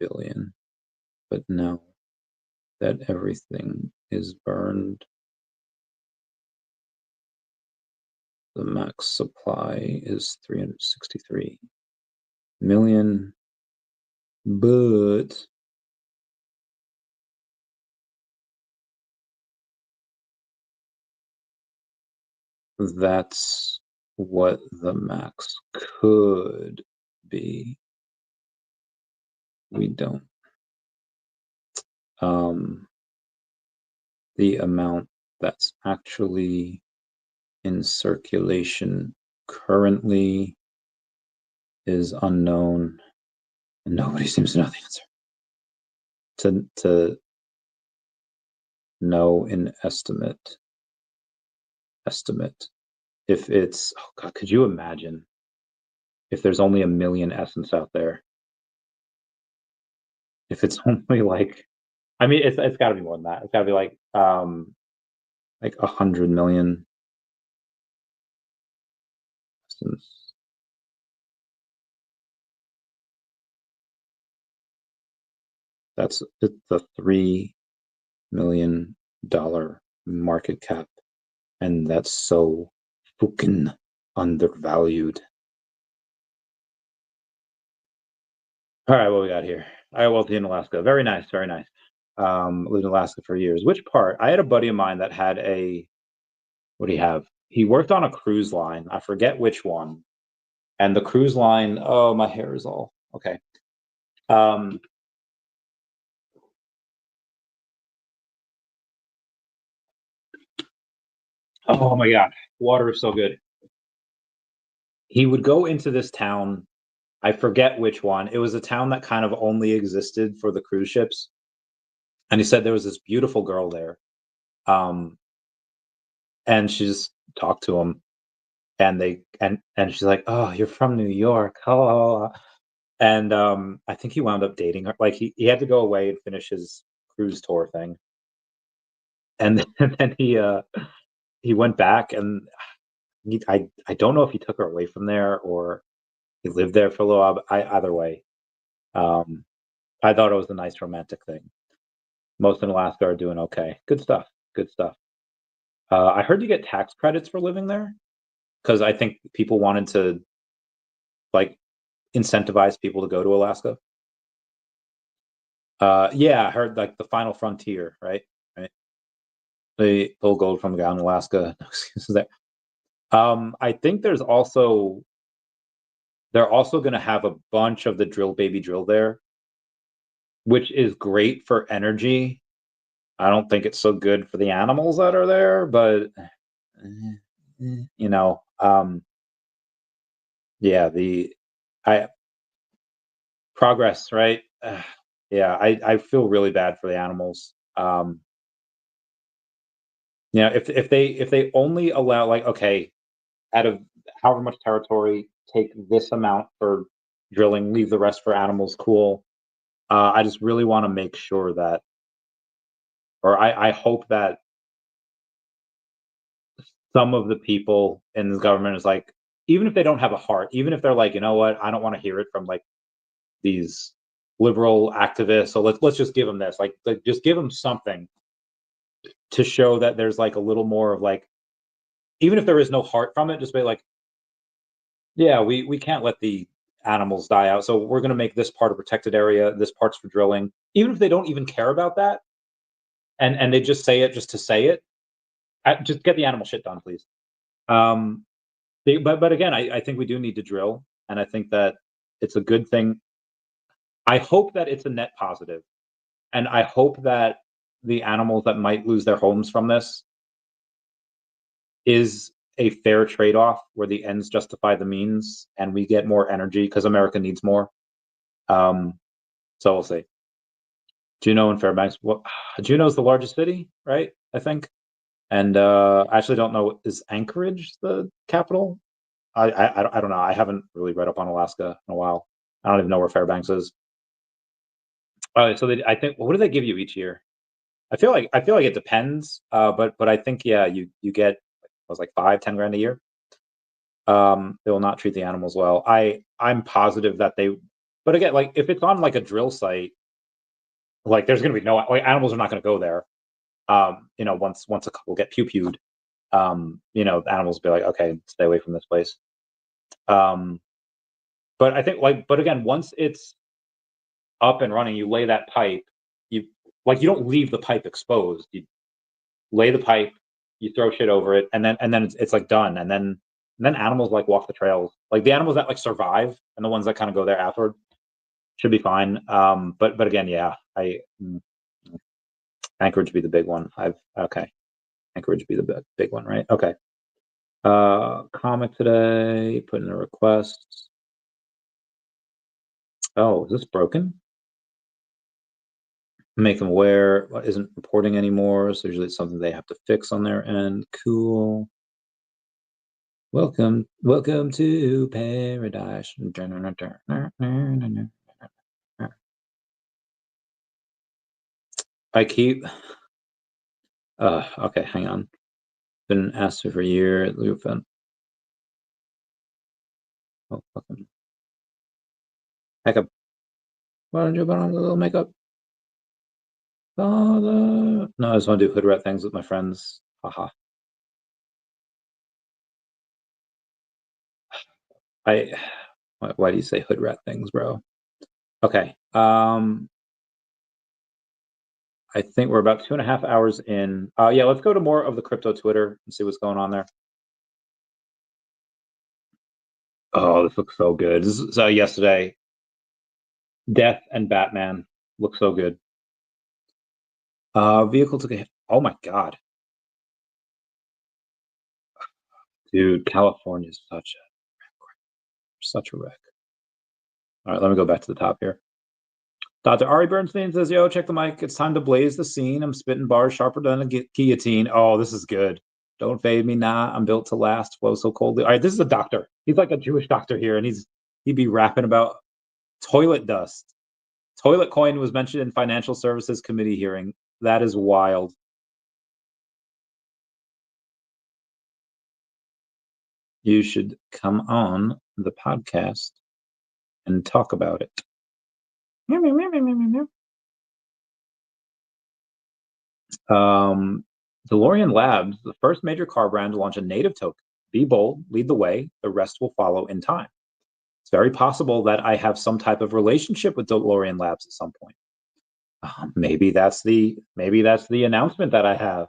billion, but now that everything is burned, the max supply is 363 million, but that's what the max could be. We don't. The amount that's actually in circulation currently is unknown, and nobody seems to know the answer. To know an estimate, if it's, oh God, could you imagine if there's only 1 million essence out there? If it's only like, I mean, it's got to be more than that. It's got to be like 100 million essence. That's the $3 million market cap, and that's so fucking undervalued. All right, what we got here? I lived in Alaska. Very nice, very nice. Lived in Alaska for years. Which part? I had a buddy of mine that had a, what do you have? He worked on a cruise line. I forget which one. And the cruise line, oh, my hair is all okay. Oh my God, water is so good. He would go into this town. I forget which one. It was a town that kind of only existed for the cruise ships. And he said there was this beautiful girl there. And she just talked to him, and she's like, "Oh, you're from New York." Oh. And I think he wound up dating her. Like he had to go away and finish his cruise tour thing. And then he went back, and I don't know if he took her away from there or he lived there for a little while, but either way, I thought it was a nice romantic thing. Most in Alaska are doing okay. Good stuff. Good stuff. I heard you get tax credits for living there because I think people wanted to like incentivize people to go to Alaska. Yeah, I heard like the final frontier, right? Right. They pull gold from the ground in Alaska. No excuses there. I think they're also going to have a bunch of the drill baby drill there, which is great for energy. I don't think it's so good for the animals that are there, but you know, yeah, I progress, right? Yeah, I feel really bad for the animals. You know, if they only allow, like, okay, out of however much territory, take this amount for drilling, leave the rest for animals, cool. I just really want to make sure that, or I hope that some of the people in the government is like, even if they don't have a heart, even if they're like, you know what, I don't want to hear it from like these liberal activists, so let's just give them this, like just give them something to show that there's like a little more of like, even if there is no heart from it, just be like, yeah, we can't let the animals die out, so we're going to make this part a protected area, this part's for drilling, even if they don't even care about that, and they just say it just to say it. Just get the animal shit done, please. um but again, I think we do need to drill, and I think that it's a good thing. I hope that it's a net positive, and I hope that the animals that might lose their homes from this is a fair trade-off where the ends justify the means and we get more energy because America needs more. So we'll see. Juneau and Fairbanks. Well, Juneau's the largest city, right? I think. And I actually don't know. Is Anchorage the capital? I don't know. I haven't really read up on Alaska in a while. I don't even know where Fairbanks is. So I think. What do they give you each year? I feel like it depends. But I think, yeah, you get, it was like 5-10 grand a year. They will not treat the animals well. I'm positive that they, but again, like if it's on like a drill site, like there's gonna be no, like animals are not gonna go there. You know, once a couple get pew-pewed, you know, the animals will be like, okay, stay away from this place. But I think like, but again, once it's up and running, you lay that pipe, you like, you don't leave the pipe exposed. You lay the pipe, you throw shit over it, and then it's like done. And then animals like walk the trails. Like the animals that like survive and the ones that kind of go there afterward should be fine. But again, yeah, Anchorage be the big one. Okay. Anchorage be the big one, right? Okay. Comic today, put in a request. Oh, is this broken? Make them aware isn't reporting anymore, so usually it's something they have to fix on their end. Cool. Welcome to paradise. I keep okay, hang on. Been asked for a year. Oh, fucking heck up. Why don't you put on a little makeup? Father. No, I just want to do hood rat things with my friends. Haha. Why do you say hood rat things, bro? Okay. I think we're about 2.5 hours in. Yeah, let's go to more of the crypto Twitter and see what's going on there. Oh, this looks so good. So yesterday, Death and Batman look so good. Vehicle took a hit. Oh my god, dude, California is such a wreck. All right, let me go back to the top here. Dr. Ari Bernstein says, yo, check the mic. It's time to blaze the scene. I'm spitting bars sharper than a guillotine. Oh, this is good. Don't fade me, nah. I'm built to last. Flow so coldly. All right, this is a doctor. He's like a Jewish doctor here, and he'd be rapping about toilet dust. Toilet coin was mentioned in Financial Services Committee hearing. That is wild. You should come on the podcast and talk about it. DeLorean Labs, the first major car brand to launch a native token. Be bold, lead the way. The rest will follow in time. It's very possible that I have some type of relationship with DeLorean Labs at some point. Maybe that's the announcement that I have.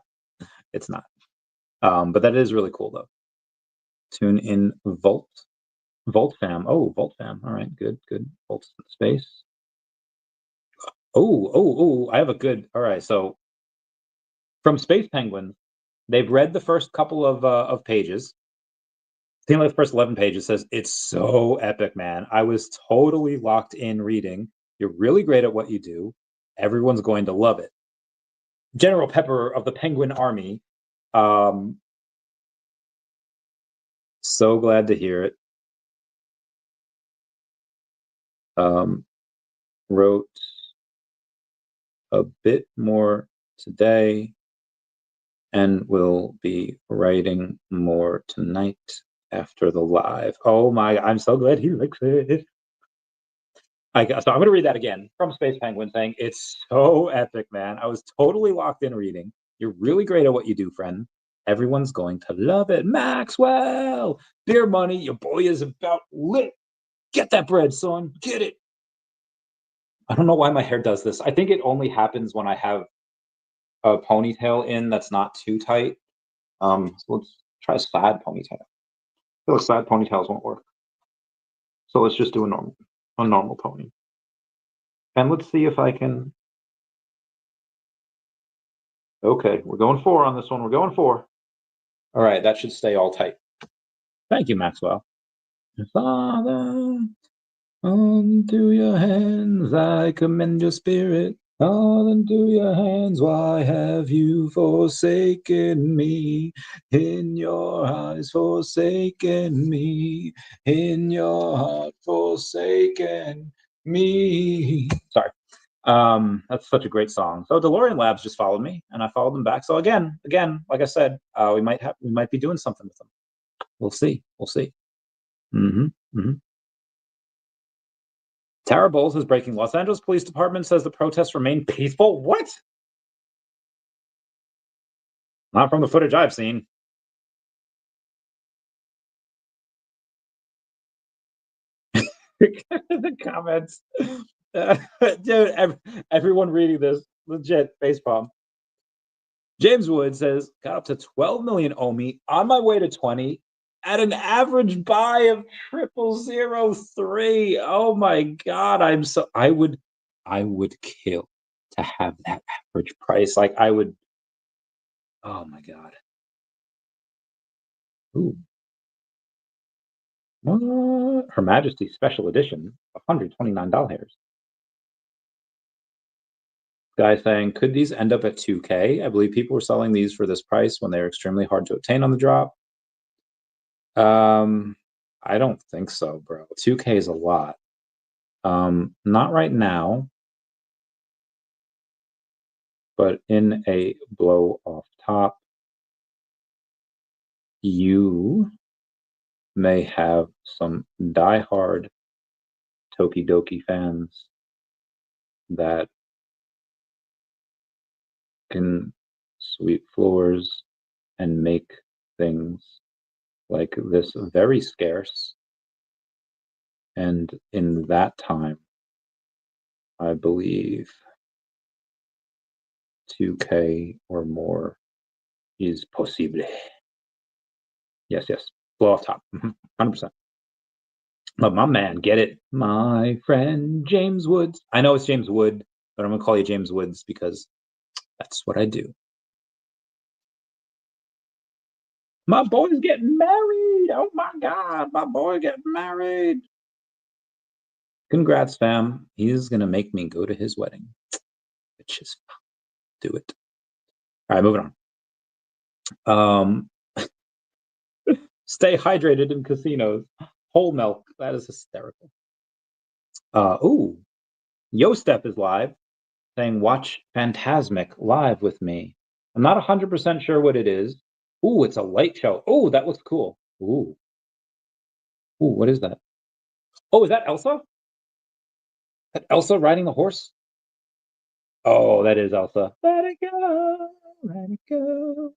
It's not. But that is really cool though. Tune in Volt fam. Oh, Volt fam. All right, good. Volt space. I have a good. All right, so from Space Penguin, they've read the first couple of pages. I think like the first 11 pages says it's so epic, man. I was totally locked in reading. You're really great at what you do. Everyone's going to love it. General Pepper of the Penguin Army. So glad to hear it. Wrote a bit more today and will be writing more tonight after the live. Oh my, I'm so glad he likes it. So I'm going to read that again from Space Penguin saying, it's so epic, man. I was totally locked in reading. You're really great at what you do, friend. Everyone's going to love it. Maxwell, beer money, your boy is about lit. Get that bread, son. Get it. I don't know why my hair does this. I think it only happens when I have a ponytail in that's not too tight. So let's try a sad ponytail. I feel like sad ponytails won't work. So let's just do a normal pony. And let's see if I can. Okay, we're going 4 on this one. We're going 4. All right, that should stay all tight. Thank you, Maxwell. Father, unto your hands I commend your spirit. All into your hands, why have you forsaken me? In your eyes forsaken me. In your heart forsaken me. Sorry. That's such a great song. So DeLorean Labs just followed me, and I followed them back. So again, like I said, we might be doing something with them. We'll see. Tara Bowles is breaking. Los Angeles Police Department says the protests remain peaceful. What? Not from the footage I've seen. The comments. Dude, everyone reading this, legit facepalm. James Wood says, got up to 12 million OMI on my way to 20 at an average buy of 0003. Oh my God. I would kill to have that average price. Like I would, oh my God. Ooh. What? Her Majesty Special Edition, $129. Guy saying, could these end up at 2K? I believe people were selling these for this price when they were extremely hard to obtain on the drop. I don't think so, bro. 2K is a lot. Not right now, but in a blow off top, you may have some diehard Tokidoki fans that can sweep floors and make things like this very scarce. And in that time, I believe 2K or more is possible. Yes. Blow off top. 100%. But my man, get it? My friend James Woods. I know it's James Wood, but I'm going to call you James Woods because that's what I do. My boy's getting married. Oh my God, my boy getting married. Congrats, fam. He's going to make me go to his wedding. Just do it. All right, moving on. Stay hydrated in casinos. Whole milk. That is hysterical. Yostep is live saying, watch Phantasmic live with me. I'm not 100% sure what it is. Ooh, it's a light show. Oh, that looks cool. Ooh, what is that? Oh, is that Elsa? That Elsa riding the horse? Oh, that is Elsa. Let it go, let it go.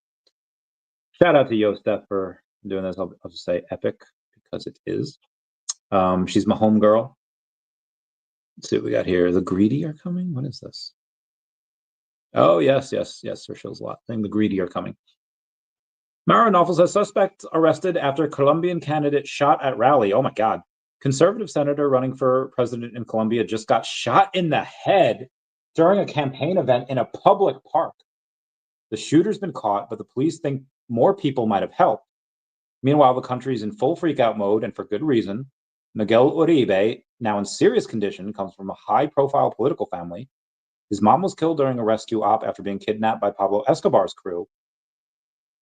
Shout out to Yostep for doing this. I'll just say epic because it is. She's my homegirl. Let's see what we got here. The Greedy are coming? What is this? Oh, yes. Her show's a lot. Saying the Greedy are coming. Mara Novels says suspect arrested after Colombian candidate shot at rally. Oh my God. Conservative senator running for president in Colombia just got shot in the head during a campaign event in a public park. The shooter's been caught, but the police think more people might have helped. Meanwhile, the country's in full freakout mode, and for good reason. Miguel Uribe, now in serious condition, comes from a high-profile political family. His mom was killed during a rescue op after being kidnapped by Pablo Escobar's crew.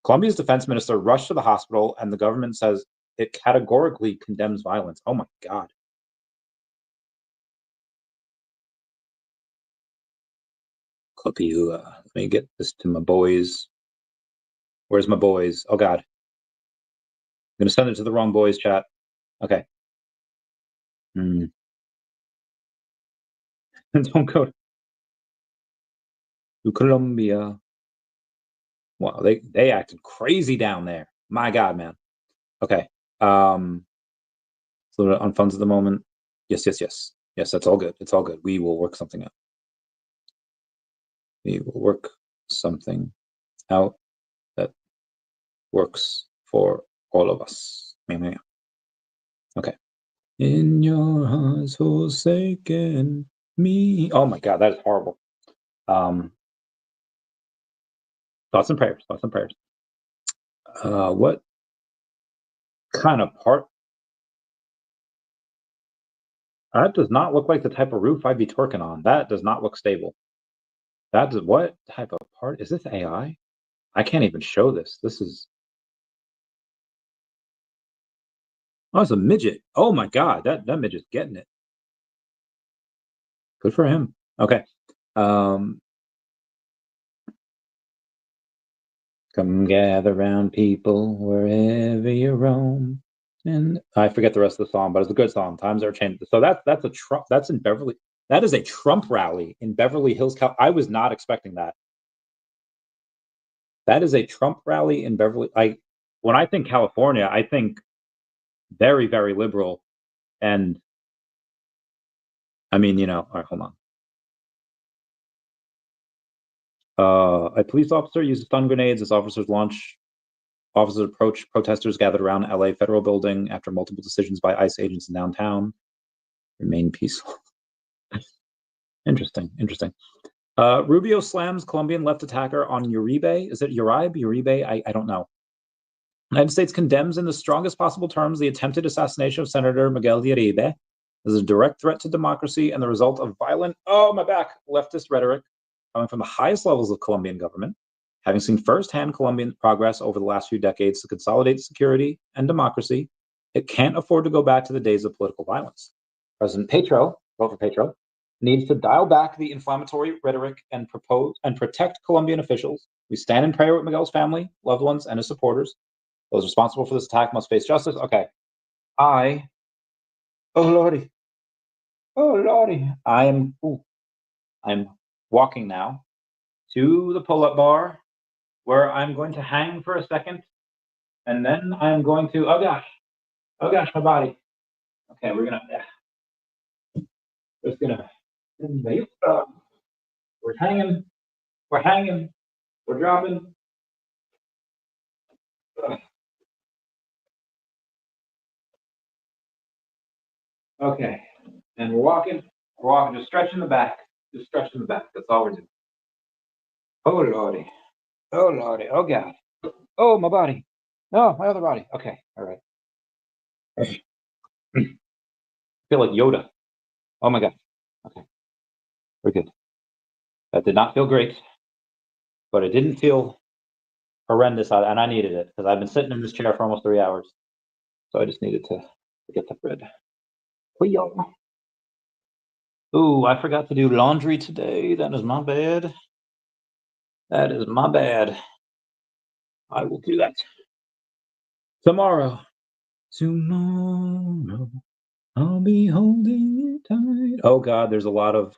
Colombia's defense minister rushed to the hospital, and the government says it categorically condemns violence. Oh my God. Clippy, let me get this to my boys. Where's my boys? Oh God. I'm going to send it to the wrong boys chat. Okay. Don't go to Colombia. Wow, they acted crazy down there. My God, man. Okay. So on funds at the moment. Yes. That's all good. It's all good. We will work something out. We will work something out that works for all of us. Okay. In your hearts forsaken me. Oh my God, that is horrible. Thoughts and prayers. What kind of part? That does not look like the type of roof I'd be twerking on. That does not look stable. What type of part? Is this AI? I can't even show this. This is. Oh, it's a midget. Oh my God, that midget's getting it. Good for him. Okay. Come gather round, people, wherever you roam. And I forget the rest of the song, but it's a good song. Times are changing. So that's a Trump. That's in Beverly. That is a Trump rally in Beverly Hills. I was not expecting that. That is a Trump rally in Beverly. When I think California, I think very, very liberal. And I mean, all right, hold on. A police officer uses stun grenades as officers approach protesters gathered around LA Federal Building after multiple decisions by ICE agents in downtown. Remain peaceful. Interesting. Rubio slams Colombian left attacker on Uribe. Is it Uribe? Uribe? I don't know. United States condemns in the strongest possible terms the attempted assassination of Senator Miguel Uribe as a direct threat to democracy and the result of violent, leftist rhetoric coming from the highest levels of Colombian government. Having seen firsthand Colombian progress over the last few decades to consolidate security and democracy, it can't afford to go back to the days of political violence. President Petro, vote for Petro, needs to dial back the inflammatory rhetoric and protect Colombian officials. We stand in prayer with Miguel's family, loved ones, and his supporters. Those responsible for this attack must face justice. Okay. Oh Lordy. I'm walking now to the pull-up bar where I'm going to hang for a second, and then I'm going to, oh gosh, my body. Okay, we're hanging, we're dropping. Okay, and we're walking, just stretching the back, that's all we're doing. Oh Lordy, oh God, oh my body, no, my other body. Okay, all right. I feel like Yoda. Oh my God. Okay, we're good. That did not feel great, but it didn't feel horrendous, and I needed it because I've been sitting in this chair for almost 3 hours, so I just needed to get the bread. Ooh, I forgot to do laundry today. That is my bad. I will do that tomorrow. I'll be holding you tight. Oh God, there's a lot of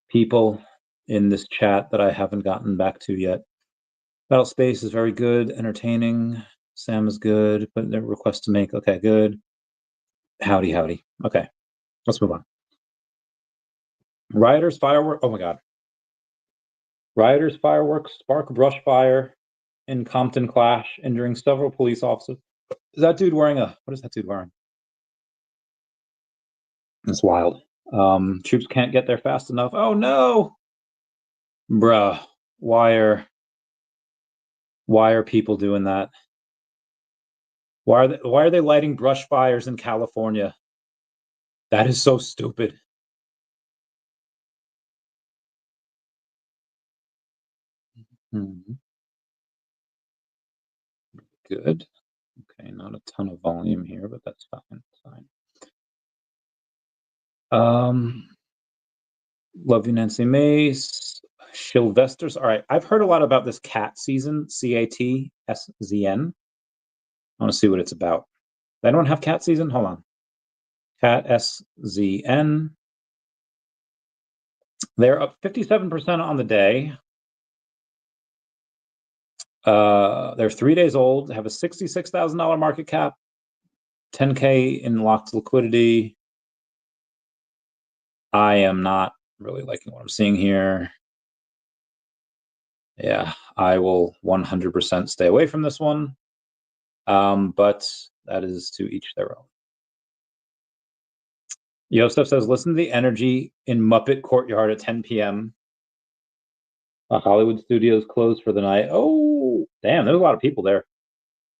people in this chat that I haven't gotten back to yet. Battle Space is very good, entertaining. Sam is good, but the request to make. Okay, good. Howdy. Okay, let's move on. Rioters fireworks. Oh my God. Rioters fireworks spark brush fire in Compton clash, injuring several police officers. Is that dude wearing what is that dude wearing? It's wild. Troops can't get there fast enough. Oh no, bruh. Why are people doing that? Why are they lighting brush fires in California? That is so stupid. Good. Okay, not a ton of volume here, but that's fine. Love you, Nancy Mace. Sylvester's. All right, I've heard a lot about this cat season, CATSZN. I want to see what it's about. Does anyone have cat season? Hold on. Cat SZN. They're up 57% on the day. They're 3 days old, have a $66,000 market cap, 10K in locked liquidity. I am not really liking what I'm seeing here. Yeah, I will 100% stay away from this one. But that is to each their own. Yosef says, listen to the energy in Muppet Courtyard at 10 p.m. Hollywood studios closed for the night. Oh, damn, there's a lot of people there.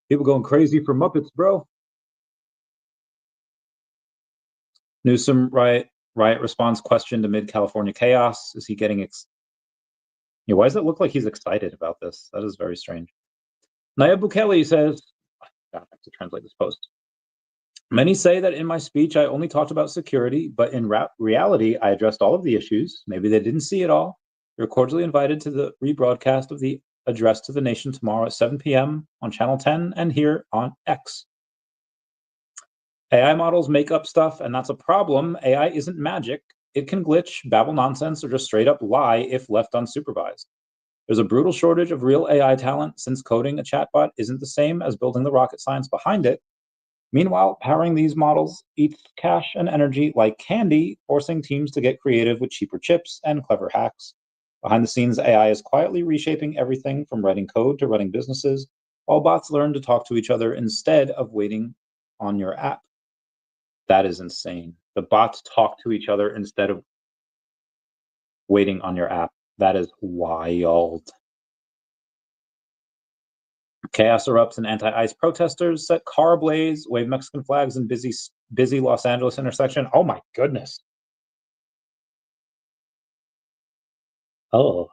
People going crazy for Muppets, bro. Newsom riot response questioned amid California chaos. Is he getting why does it look like he's excited about this? That is very strange. Nayib Bukele says, I have to translate this post. Many say that in my speech, I only talked about security, but in reality, I addressed all of the issues. Maybe they didn't see it all. You're cordially invited to the rebroadcast of the address to the nation tomorrow at 7 p.m. on Channel 10 and here on X. AI models make up stuff, and that's a problem. AI isn't magic. It can glitch, babble nonsense, or just straight up lie if left unsupervised. There's a brutal shortage of real AI talent since coding a chatbot isn't the same as building the rocket science behind it. Meanwhile, powering these models eats cash and energy like candy, forcing teams to get creative with cheaper chips and clever hacks. Behind the scenes, AI is quietly reshaping everything from writing code to running businesses, while bots learn to talk to each other instead of waiting on your app. That is insane. The bots talk to each other instead of waiting on your app. That is wild. Chaos erupts and anti-ICE protesters set car ablaze, wave Mexican flags in busy Los Angeles intersection. Oh my goodness. Oh,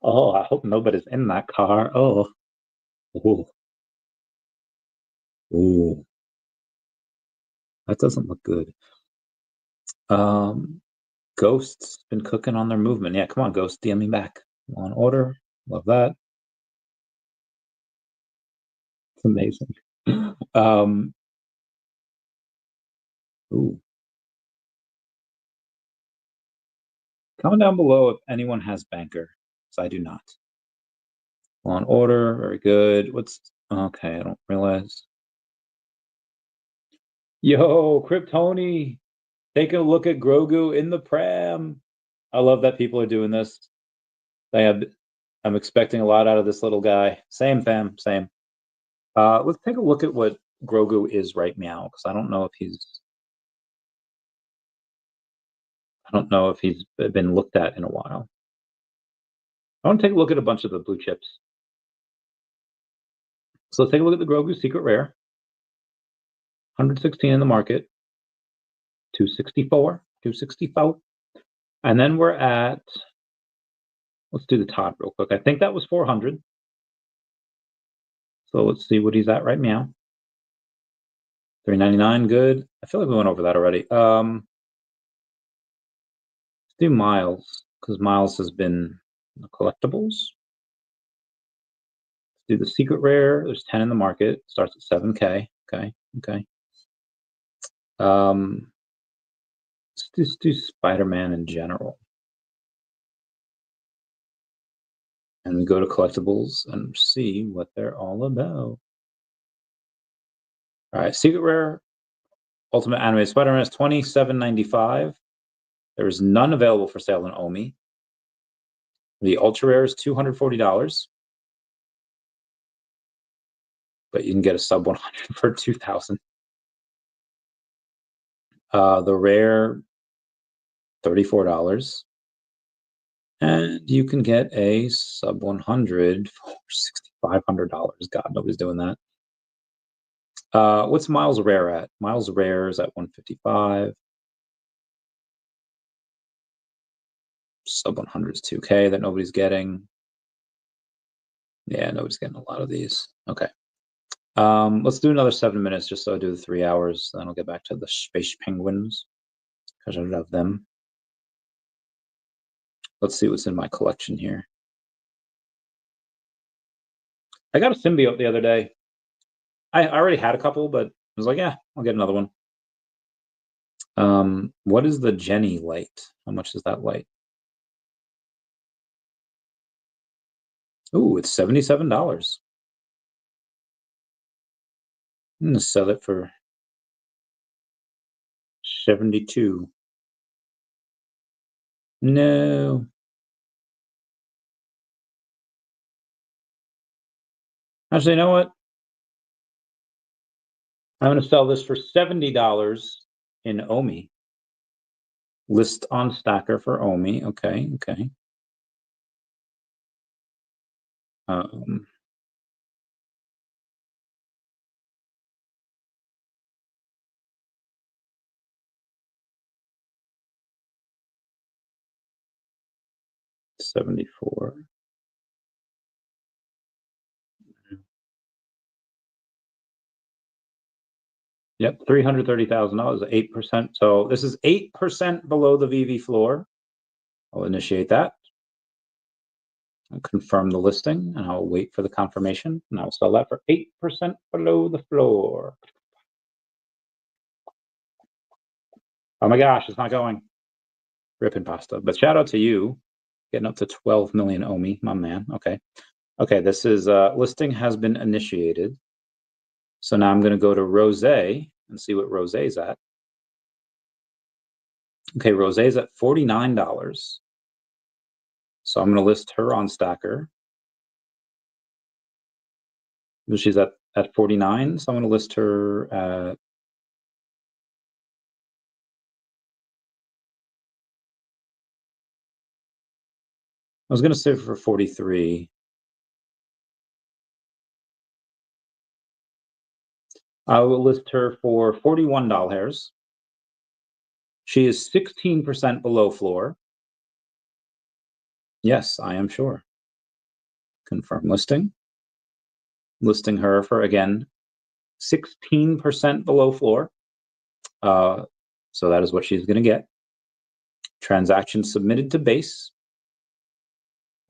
oh, I hope nobody's in that car. Oh, ooh, ooh, that doesn't look good. Ghosts been cooking on their movement. Yeah, come on, Ghost, DM me back. Law and Order, love that. It's amazing. Ooh. Comment down below if anyone has Banker, because I do not. Law and Order, very good. What's okay? I don't realize. Yo, Kryptoni, taking a look at Grogu in the pram. I love that people are doing this. I'm expecting a lot out of this little guy. Same, fam, same. Let's take a look at what Grogu is right now, because I don't know if he's been looked at in a while. I want to take a look at a bunch of the blue chips. So let's take a look at the Grogu Secret Rare. 116 in the market. 264. And then we're at, let's do the top real quick. I think that was 400. So let's see what he's at right now. 399, good. I feel like we went over that already. Let's do Miles, because Miles has been the collectibles. Let's do the Secret Rare. There's 10 in the market. Starts at 7K. Okay. Let's just do Spider-Man in general. And we go to collectibles and see what they're all about. All right, Secret Rare, Ultimate Animated Spider-Man is $27.95. There is none available for sale in OMI. The Ultra Rare is $240, but you can get a sub 100 for $2,000. The Rare, $34. And you can get a sub 100 for $6,500. God, nobody's doing that. What's Miles Rare at? Miles Rare is at 155. Sub 100 is 2K that nobody's getting. Yeah, nobody's getting a lot of these. Okay. Let's do another 7 minutes just so I do the 3 hours. Then I'll get back to the Space Penguins because I love them. Let's see what's in my collection here. I got a symbiote the other day. I already had a couple, but I was like, yeah, I'll get another one. What is the Jenny light? How much is that light? Ooh, it's $77. I'm gonna sell it for 72. No. Actually, you know what? I'm gonna sell this for $70 in OMI. List on Stackr for OMI. Okay. 74. Yep, $330,000, 8%. So this is 8% below the VeVe floor. I'll initiate that. I'll confirm the listing, and I'll wait for the confirmation, and I'll sell that for 8% below the floor. Oh my gosh, it's not going. Ripping pasta. But shout out to you, getting up to 12 million OMI, my man. Okay. Okay, this is listing has been initiated. So now I'm going to go to Rose and see what Rose's at. Okay, Rose's at $49. So I'm going to list her on Stackr. She's at 49, so I'm going to list her at I was going to say for 43. I will list her for $41. She is 16% below floor. Yes, I am sure. Confirm listing. Listing her for, again, 16% below floor. So that is what she's going to get. Transaction submitted to base.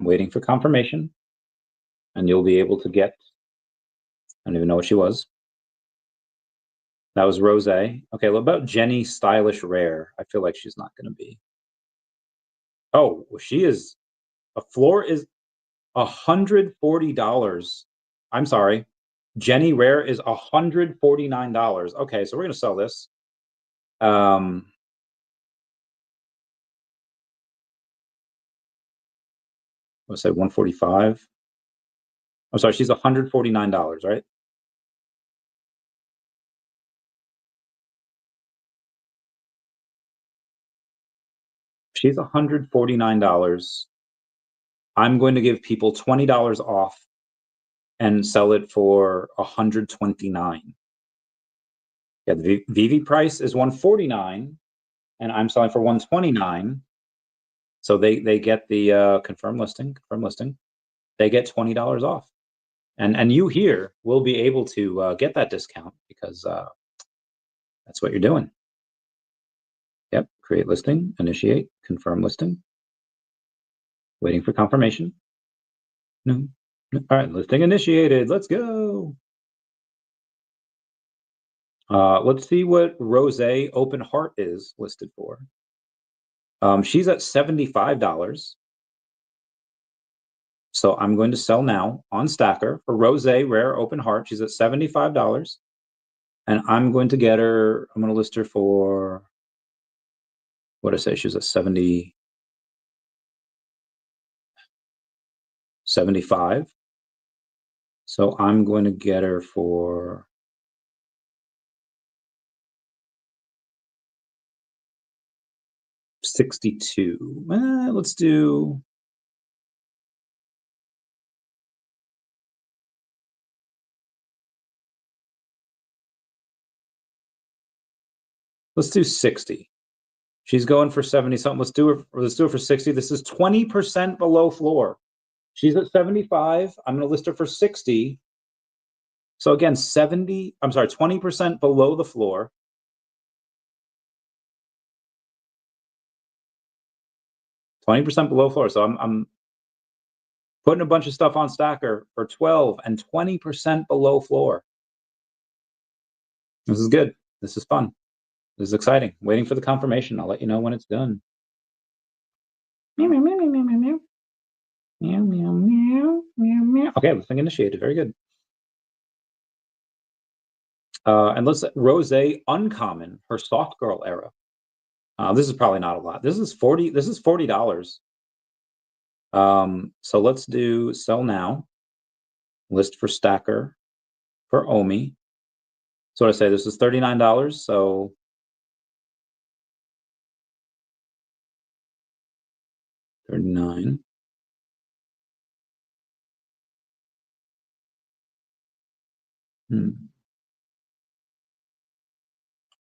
I'm waiting for confirmation. And you'll be able to get, I don't even know what she was. That was Rose. Okay, what about Jenny Stylish Rare? I feel like she's not going to be. Oh, she is. A floor is $140. I'm sorry. Jenny Rare is $149. Okay, so we're going to sell this. Let's say 145. I'm sorry, she's $149, right? She's $149. I'm going to give people $20 off and sell it for $129. Yeah, the VeVe price is $149, and I'm selling for $129. So they get the confirm listing. They get $20 off, and you here will be able to get that discount because that's what you're doing. Yep, create listing, initiate, confirm listing. Waiting for confirmation. No. All right, listing initiated. Let's go. Let's see what Rose Open Heart is listed for. She's at $75. So I'm going to sell now on Stackr for Rose Rare Open Heart. She's at $75. And I'm going to get her, I'm going to list her for, what did I say? She's at 75. So I'm going to get her for $62. Let's do Let's do 60. She's going for 70 something. Let's do it for 60. This is 20% below floor. She's at 75. I'm going to list her for 60. So again, 20% below the floor. $20 below floor. So I'm putting a bunch of stuff on Stackr for 12 and 20% below floor. This is good. This is fun. This is exciting. Waiting for the confirmation. I'll let you know when it's done. Meow, meow, meow, meow, meow, meow. Meow, meow, meow, meow, meow. Okay, listing initiated. Very good. And let's Rose Uncommon, her soft girl era. This is probably not a lot. This is $40. So let's do sell now. List for Stackr for OMI. So what I say, this is $39. So $39.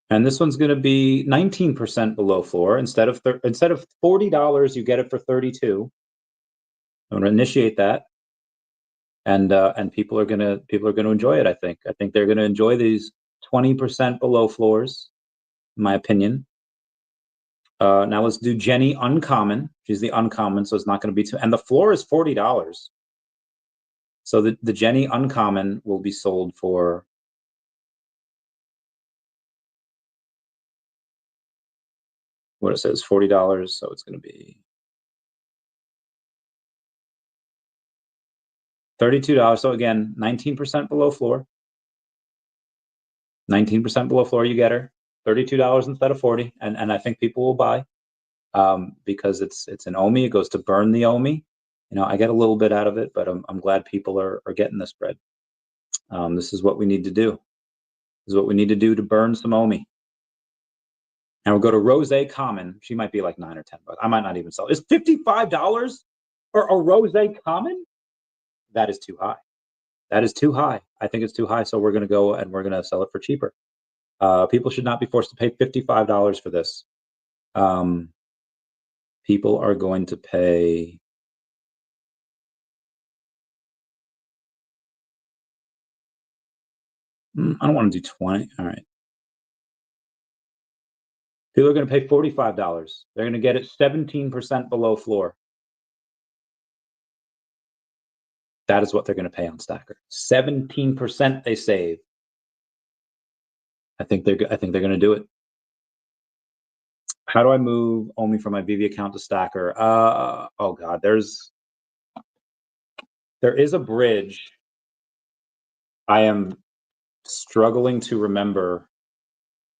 And this one's going to be 19% below floor. Instead of $40, you get it for $32. I'm going to initiate that, and people are going to enjoy it. I think they're going to enjoy these 20% below floors, in my opinion. Now let's do Jenny Uncommon. She's the uncommon, so it's not going to be too. And the floor is $40. So the Jenny Uncommon will be sold for what it says, $40. So it's going to be $32. So again, 19% below floor. 19% below floor, you get her. $32 instead of 40, and I think people will buy because it's an OMI. It goes to burn the OMI. You know, I get a little bit out of it, but I'm glad people are getting this bread. This is what we need to do. This is what we need to do to burn some OMI. Now we'll go to Rose Common. She might be like $9 or $10. I might not even sell. Is $55 for a Rose Common? That is too high. That is too high. I think it's too high. So we're going to go and we're going to sell it for cheaper. People should not be forced to pay $55 for this. People are going to pay. I don't want to do 20. All right. People are going to pay $45. They're going to get it 17% below floor. That is what they're going to pay on Stackr. 17% they save. I think they're going to do it. How do I move only from my VeVe account to Stackr? Oh God, there is a bridge. I am struggling to remember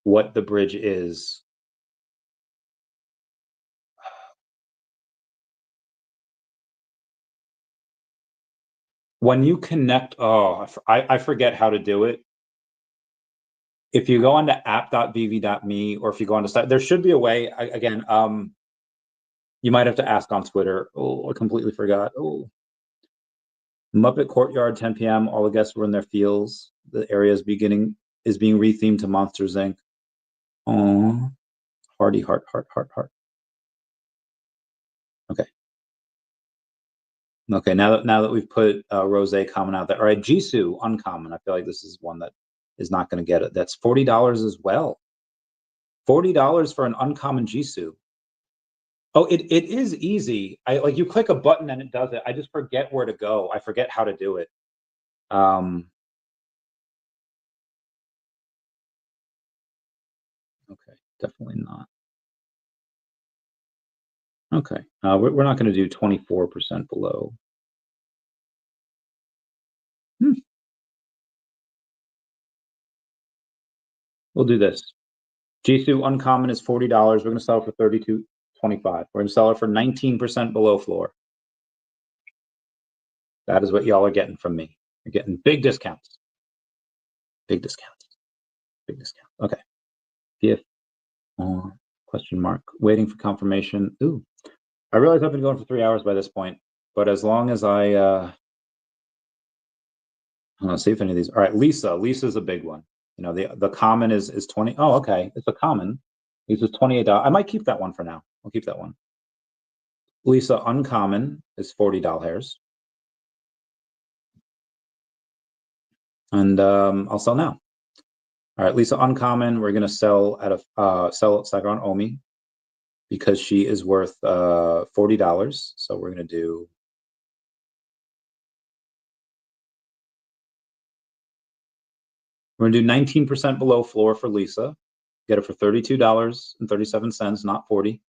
what the bridge is. When you connect, I forget how to do it. If you go onto app.vv.me or if you go onto Stackr, there should be a way. Again, you might have to ask on Twitter. Oh, I completely forgot. Oh, Muppet Courtyard, 10 p.m. All the guests were in their fields. The area is being rethemed to Monsters Inc. Oh, hearty heart. Okay. Okay. Now that we've put Rose Common out there. All right, Jisoo Uncommon. I feel like this is one that is not going to get it. That's $40 as well. $40 for an uncommon Jisoo. Oh, it is easy. Like you click a button and it does it. I just forget where to go. I forget how to do it. Okay, definitely not. Okay, we're not going to do 24% below. We'll do this. Jisoo Uncommon is $40. We're going to sell it for $32.25. We're going to sell it for 19% below floor. That is what y'all are getting from me. You're getting big discounts. Big discounts. Big discounts. Okay. PF question mark. Waiting for confirmation. Ooh. I realize I've been going for 3 hours by this point, but as long as I want to see if any of these. All right, Lisa's a big one. You know, the common is 20. Oh, okay. It's a common. Lisa's $28. I might keep that one for now. I'll keep that one. Lisa Uncommon is $40. And I'll sell now. All right, Lisa Uncommon, we're gonna sell at sell at Stackr on OMI because she is worth $40. So we're gonna do. We're gonna do 19% below floor for Lisa. Get it for $32.37, not 40.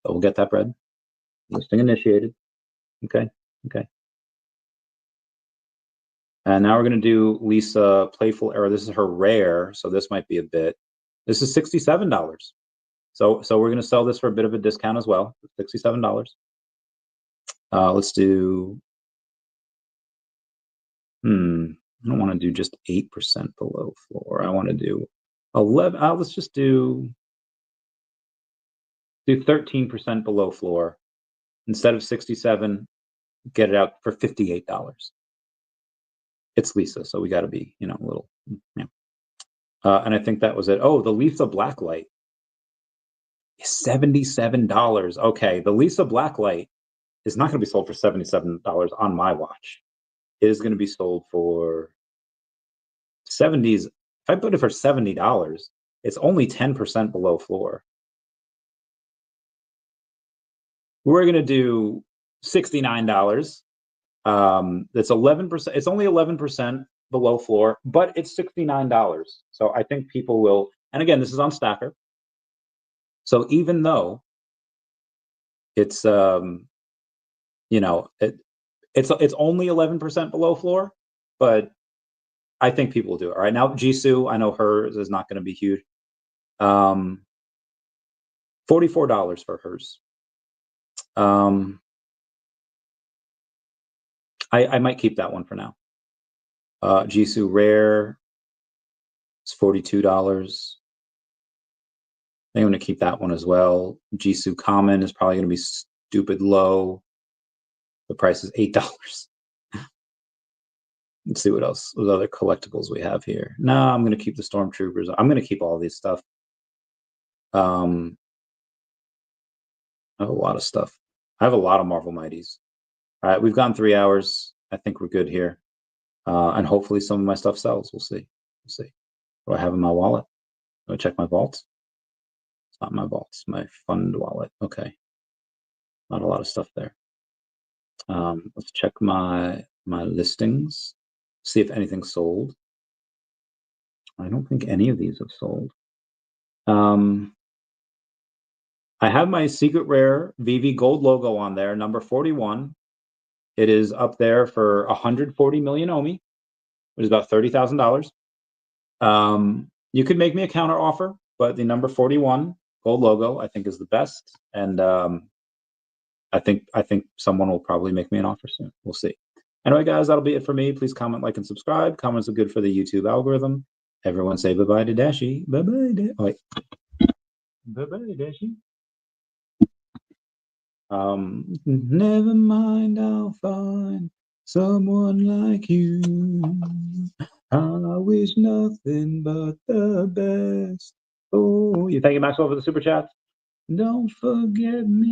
But we'll get that bread. Listing initiated. Okay. And now we're going to do Lisa Playful Error. This is her rare, so this might be a bit. This is $67. So we're going to sell this for a bit of a discount as well. $67. Let's do. I don't want to do just 8% below floor. I want to do 11. Let's just do 13% below floor instead of 67. Get it out for $58. It's Lisa, so we got to be, a little. Yeah. And I think that was it. Oh, the Lisa Blacklight is $77. Okay, the Lisa Blacklight is not going to be sold for $77 on my watch. It is going to be sold for 70s. If I put it for $70, it's only 10% below floor. We're going to do $69. It's 11%. It's only 11% below floor, but it's $69. So I think people will. And again, this is on Stackr. So even though it's you know, it's only 11% below floor, but I think people will do it. All right, now Jisoo, I know hers is not going to be huge. $44 for hers. I might keep that one for now. Jisoo Rare is $42. I think I'm going to keep that one as well. Jisoo Common is probably going to be stupid low. The price is $8. Let's see what else, what other collectibles we have here. No, I'm going to keep the Stormtroopers. I'm going to keep all these stuff. I have a lot of stuff. I have a lot of Marvel Mighties. All right, we've gone 3 hours. I think we're good here. And hopefully some of my stuff sells. We'll see. We'll see. What do I have in my wallet? Do I check my vaults? It's not my vaults, my fund wallet. Okay. Not a lot of stuff there. Let's check my listings. See if anything sold. I don't think any of these have sold. I have my secret rare VeVe gold logo on there, number 41. It is up there for 140 million OMI, which is about $30,000. You could make me a counter offer, but the number 41 gold logo I think is the best, and I think someone will probably make me an offer soon. We'll see. Anyway, guys, that'll be it for me. Please comment, like, and subscribe. Comments are good for the YouTube algorithm. Everyone say bye-bye to Dashi. Bye-bye. Oh, wait. Bye-bye, Dashi. Never mind, I'll find someone like you. I wish nothing but the best. Oh, you thank you, Maxwell, for the super chat. Don't forget me.